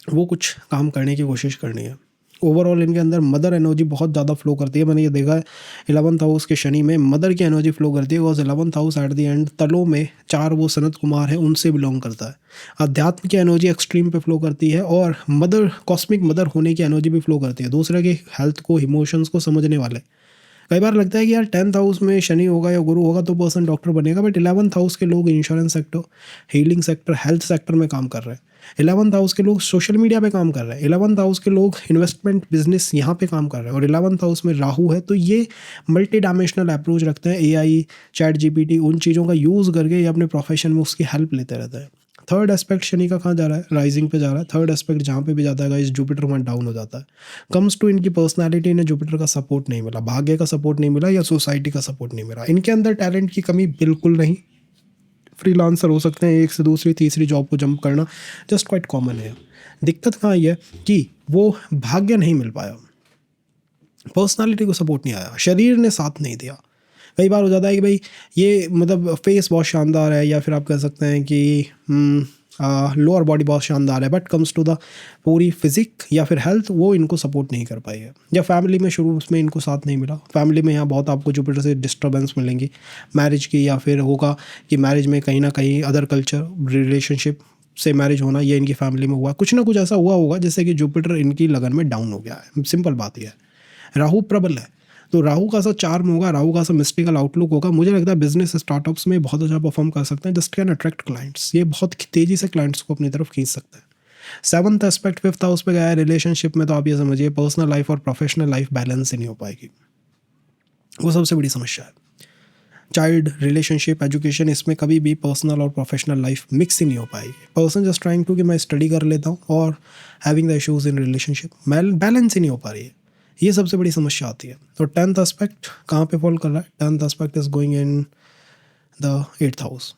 वो कुछ काम करने की कोशिश करनी है। ओवरऑल इनके अंदर मदर एनर्जी बहुत ज़्यादा फ्लो करती है। मैंने ये देखा है 11th हाउस के शनि में मदर की एनर्जी फ्लो करती है। Because 11th house at the end तलों में 4 वो सनत कुमार है, उनसे बिलोंग करता है। अध्यात्म की एनर्जी एक्सट्रीम पे फ्लो करती है और मदर, कॉस्मिक मदर होने की एनर्जी भी फ्लो करती है। दूसरे के हेल्थ को, इमोशंस को समझने वाले। कई बार लगता है कि यार 10th हाउस में शनि होगा या गुरु होगा तो पर्सन डॉक्टर बनेगा, बट 11th हाउस के लोग insurance sector, healing sector, health sector में काम कर रहे हैं। 11th हाउस के लोग सोशल मीडिया पे काम कर रहे हैं। 11th हाउस के लोग इन्वेस्टमेंट बिजनेस यहाँ पे काम कर रहे हैं। और 11th हाउस में राहु है, तो ये मल्टी डायमेंशनल अप्रोच रखते हैं। AI, चैट GPT, उन चीज़ों का यूज़ करके ये अपने प्रोफेशन में उसकी हेल्प लेते रहते हैं। थर्ड एस्पेक्ट शनि का कहाँ जा रहा है? राइजिंग पे जा रहा है। थर्ड एस्पेक्ट जहाँ पे भी जाता है गाइस, जुपिटर वहाँ डाउन हो जाता है। कम्स टू इनकी पर्सनालिटी, इन्हें जुपिटर का सपोर्ट नहीं मिला, भाग्य का सपोर्ट नहीं मिला, या सोसाइटी का सपोर्ट नहीं मिला। इनके अंदर टैलेंट की कमी बिल्कुल नहीं। फ्रीलांसर हो सकते हैं, एक से दूसरी तीसरी जॉब को जंप करना जस्ट क्वाइट कॉमन है। दिक्कत कहाँ ये है कि वो भाग्य नहीं मिल पाया, पर्सनालिटी को सपोर्ट नहीं आया, शरीर ने साथ नहीं दिया। कई बार हो जाता है कि भाई ये मतलब फेस बहुत शानदार है, या फिर आप कह सकते हैं कि लोअर बॉडी बहुत शानदार है, बट कम्स टू द पूरी फिजिक या फिर हेल्थ, वो इनको सपोर्ट नहीं कर पाई है। या फैमिली में शुरू में इनको साथ नहीं मिला। फैमिली में यहाँ बहुत आपको जुपिटर से डिस्टर्बेंस मिलेंगी मैरिज की, या फिर होगा कि मैरिज में कहीं ना कहीं अदर कल्चर रिलेशनशिप से मैरिज होना, ये इनकी फैमिली में हुआ। कुछ ना कुछ ऐसा हुआ होगा जिससे कि जुपिटर इनकी लगन में डाउन हो गया है। सिंपल बात यह है। राहु प्रबल है, तो राहु का सा चार्म होगा, राहु का सा मिस्टिकल आउटलुक होगा। मुझे लगता है बिजनेस स्टार्टअप्स में बहुत अच्छा परफॉर्म कर सकते हैं। जस्ट कैन अट्रैक्ट क्लाइंट्स, ये बहुत तेजी से क्लाइंट्स को अपनी तरफ खींच सकते हैं। 7th एस्पेक्ट 5th हाउस पे गया है। रिलेशनशिप में तो आप ये समझिए पर्सनल लाइफ और प्रोफेशनल लाइफ बैलेंस ही नहीं हो पाएगी, वो सबसे बड़ी समस्या है। चाइल्ड, रिलेशनशिप, एजुकेशन, इसमें कभी भी पर्सनल और प्रोफेशनल लाइफ मिक्स ही नहीं हो पाएगी। पर्सन जस्ट ट्राइंग टू कि मैं स्टडी कर लेता हूँ और having the issues in relationship, balance ही नहीं हो पा रही है। ये सबसे बड़ी समस्या आती है। तो 10th एस्पेक्ट कहाँ पे फॉल कर रहा है? 10th aspect is going in the 8th house.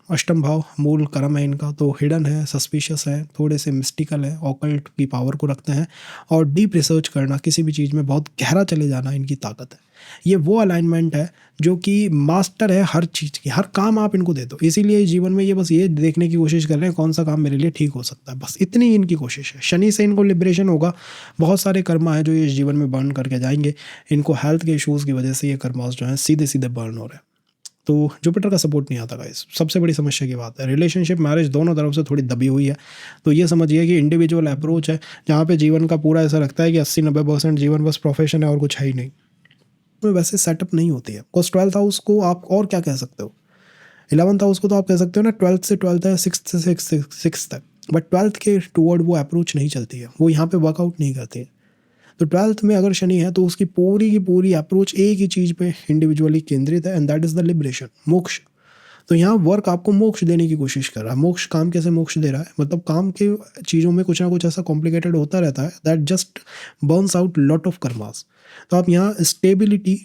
अष्टम भाव मूल कर्म है इनका, तो हिडन है, सस्पिशियस है, थोड़े से मिस्टिकल है, ऑकल्ट की पावर को रखते हैं। और डीप रिसर्च करना, किसी भी चीज़ में बहुत गहरा चले जाना इनकी ताकत है। ये वो अलाइनमेंट है जो कि मास्टर है हर चीज़ की, हर काम आप इनको दे दो। इसीलिए जीवन में ये बस ये देखने की कोशिश कर रहे हैं कौन सा काम मेरे लिए ठीक हो सकता है, बस इतनी ही इनकी कोशिश है। शनि से इनको लिबरेशन होगा। बहुत सारे कर्मा है जो ये जीवन में बर्न करके जाएंगे। इनको हेल्थ के इश्यूज़ की वजह से ये कर्मास जो हैं सीधे सीधे बर्न हो रहे हैं। तो जुपिटर का सपोर्ट नहीं आता गाइस, सबसे बड़ी समस्या की बात है। रिलेशनशिप, मैरिज दोनों तरफ से थोड़ी दबी हुई है। तो ये समझिए कि इंडिविजुअल अप्रोच है, जहाँ पे जीवन का पूरा ऐसा लगता है कि 80-90% जीवन बस प्रोफेशन है और कुछ है ही नहीं। तो वैसे सेटअप नहीं होती है। बिकॉज 12th हाउस को आप और क्या कह सकते हो? 11th हाउस को तो आप कह सकते हो ना 12th से 12th है, 6th से 6th तक, बट 12th के टूवर्ड वो अप्रोच नहीं चलती है, वो यहाँ पे वर्कआउट नहीं करती है। तो 12th में अगर शनि है तो उसकी पूरी की पूरी अप्रोच एक ही चीज़ पे इंडिविजुअली केंद्रित है, and that is the liberation, मोक्ष। तो यहाँ वर्क आपको मोक्ष देने की कोशिश कर रहा है। मोक्ष, काम कैसे मोक्ष दे रहा है? मतलब काम के चीज़ों में कुछ ना कुछ ऐसा कॉम्प्लिकेटेड होता रहता है that just Burns out lot of karmas. तो आप यहाँ स्टेबिलिटी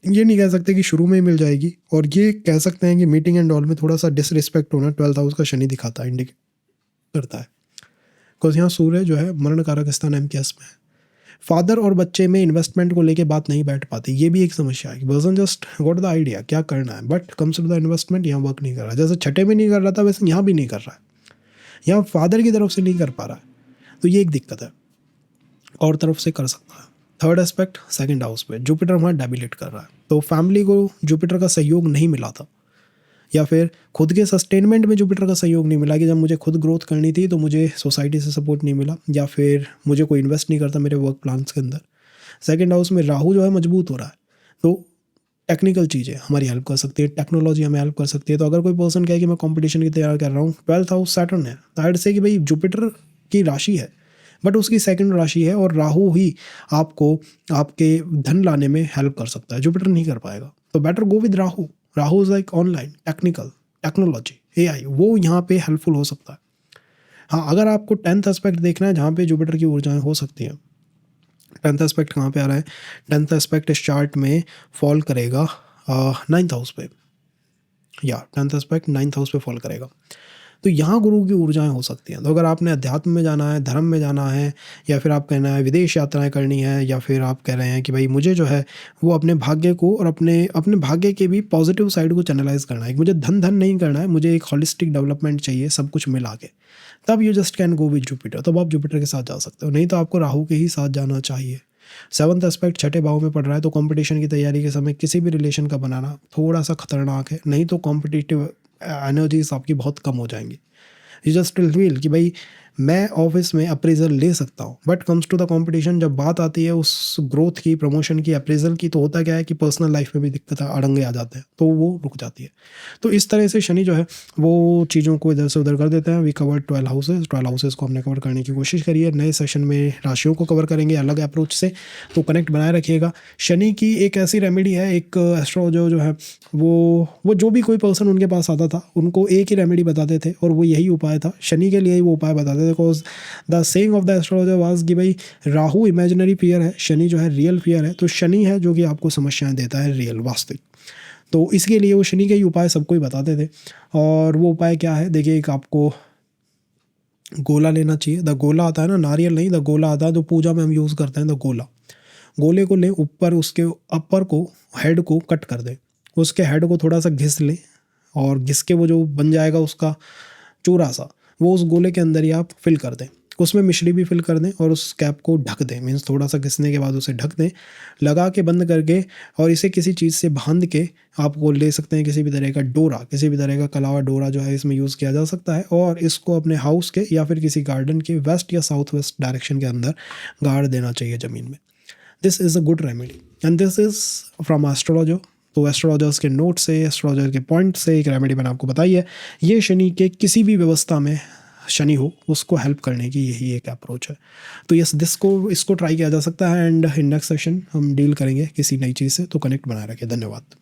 ये नहीं कह सकते कि शुरू में ही मिल जाएगी, और ये कह सकते हैं कि मीटिंग एंड ऑल में थोड़ा सा डिसरिस्पेक्ट होना 12th हाउस का शनि दिखाता है, इंडिकेट करता है। बिकॉज यहाँ सूर्य जो है मरण कारक स्थान MKS में है। फादर और बच्चे में इन्वेस्टमेंट को लेके बात नहीं बैठ पाती, ये भी एक समस्या है। Person just got the idea क्या करना है, but comes to the investment यहाँ वर्क नहीं कर रहा। जैसे छठे में नहीं कर रहा था वैसे यहाँ भी नहीं कर रहा है, यहाँ फादर की तरफ से नहीं कर पा रहा है। तो ये एक दिक्कत है, और तरफ से कर सकता है। थर्ड एस्पेक्ट 2nd हाउस पे जुपिटर वहाँ डेबिलेट कर रहा है, तो फैमिली को जुपिटर का सहयोग नहीं मिला था, या फिर खुद के सस्टेनमेंट में जुपिटर का सहयोग नहीं मिला कि जब मुझे खुद ग्रोथ करनी थी तो मुझे सोसाइटी से सपोर्ट नहीं मिला, या फिर मुझे कोई इन्वेस्ट नहीं करता मेरे वर्क प्लान्स के अंदर। 2nd हाउस में राहु जो है मजबूत हो रहा है, तो टेक्निकल चीज़ें हमारी हेल्प कर सकती है, टेक्नोलॉजी हमें हेल्प कर सकती है। तो अगर कोई पर्सन कहे कि मैं कंपटीशन की तैयार कर रहा हूँ, 12th हाउस सैटर्न है, तो ऐड से कि भाई जुपिटर की राशि है बट उसकी 2nd राशि है, और राहु ही आपको आपके धन लाने में हेल्प कर सकता है, जुपिटर नहीं कर पाएगा। तो better go with Rahu. Rahu is like online, technical, technology, AI, वो यहाँ पे हेल्पफुल हो सकता है। हाँ, अगर आपको 10th एस्पेक्ट देखना है जहाँ पे जुपिटर की ऊर्जाएं हो सकती हैं, 10th एस्पेक्ट कहाँ पे आ रहा है? 10th एस्पेक्ट इस चार्ट में फॉल करेगा 9th हाउस पे, या 10th एस्पेक्ट 9th हाउस पे फॉल करेगा। तो यहाँ गुरु की ऊर्जाएं हो सकती हैं। तो अगर आपने अध्यात्म में जाना है, धर्म में जाना है, या फिर आप कहना है विदेश यात्राएं करनी है, या फिर आप कह रहे हैं कि भाई मुझे जो है वो अपने भाग्य को और अपने अपने भाग्य के भी पॉजिटिव साइड को चैनलाइज करना है, मुझे धन धन नहीं करना है, मुझे एक होलिस्टिक डेवलपमेंट चाहिए सब कुछ मिला के, तब you just can go with Jupiter, तब आप जुपिटर के साथ जा सकते हो। नहीं तो आपको राहु के ही साथ जाना चाहिए। 7th एस्पेक्ट छठे भाव में पड़ रहा है, तो कंपटीशन की तैयारी के समय किसी भी रिलेशन का बनाना थोड़ा सा खतरनाक है, नहीं तो कॉम्पिटिटिव एनर्जीज आपकी बहुत कम हो जाएंगी। यू जस्ट विल फील कि भाई मैं ऑफिस में अप्रेजल ले सकता हूँ, but comes to the competition, जब बात आती है उस ग्रोथ की, प्रमोशन की, अप्रेजल की, तो होता क्या है कि पर्सनल लाइफ में भी दिक्कत अड़ंगे आ जाते हैं, तो वो रुक जाती है। तो इस तरह से शनि जो है वो चीज़ों को इधर से उधर कर देते हैं। वी कवर 12 हाउसेज, 12 हाउसेज को हमने कवर करने की कोशिश करी है। नए सेशन में राशियों को कवर करेंगे अलग अप्रोच से, तो कनेक्ट बनाए रखिएगा। शनि की एक ऐसी रेमेडी है, एक एस्ट्रोलॉजर जो है वो जो भी कोई पर्सन उनके पास आता था उनको एक ही रेमेडी बताते थे, और वो यही उपाय था, शनि के लिए ही वो उपाय बताते थे। Because the saying of the astrologer was कि भाई राहु इमेजिनरी फियर है, शनि जो है रियल फियर है, तो शनि है जो कि आपको समस्याएं देता है रियल वास्तविक। तो इसके लिए वो शनि के ही उपाय सबको ही बताते थे। और वो उपाय क्या है, देखिए, एक आपको गोला लेना चाहिए। द गोला आता है ना, नारियल नहीं, द गोला आता है जो पूजा में हम यूज़ करते हैं। द गोला, गोले को ले, ऊपर उसके अपर को, हेड को कट कर दें, उसके हेड को थोड़ा सा घिस लें, और घिस के वो जो बन जाएगा उसका चूरा सा, वो उस गोले के अंदर ही आप फिल कर दें, उसमें मिश्री भी फिल कर दें, और उस कैप को ढक दें, मीन्स थोड़ा सा घिसने के बाद उसे ढक दें, लगा के बंद करके, और इसे किसी चीज़ से बांध के आपको ले सकते हैं, किसी भी तरह का डोरा, किसी भी तरह का कलावा डोरा जो है इसमें यूज़ किया जा सकता है, और इसको अपने हाउस के या फिर किसी गार्डन के वेस्ट या साउथ वेस्ट डायरेक्शन के अंदर गाड़ देना चाहिए ज़मीन में। This is a good remedy and this is from astrologer. तो एस्ट्रोलॉजर्स के नोट से, एस्ट्रोलॉजर के पॉइंट से एक रेमेडी मैंने आपको बताई है। ये शनि के किसी भी व्यवस्था में शनि हो उसको हेल्प करने की यही एक अप्रोच है। तो यस, इसको ट्राई किया जा सकता है, एंड इन नेक्स्ट सेशन हम डील करेंगे किसी नई चीज़ से। तो कनेक्ट बनाए रखिए। धन्यवाद।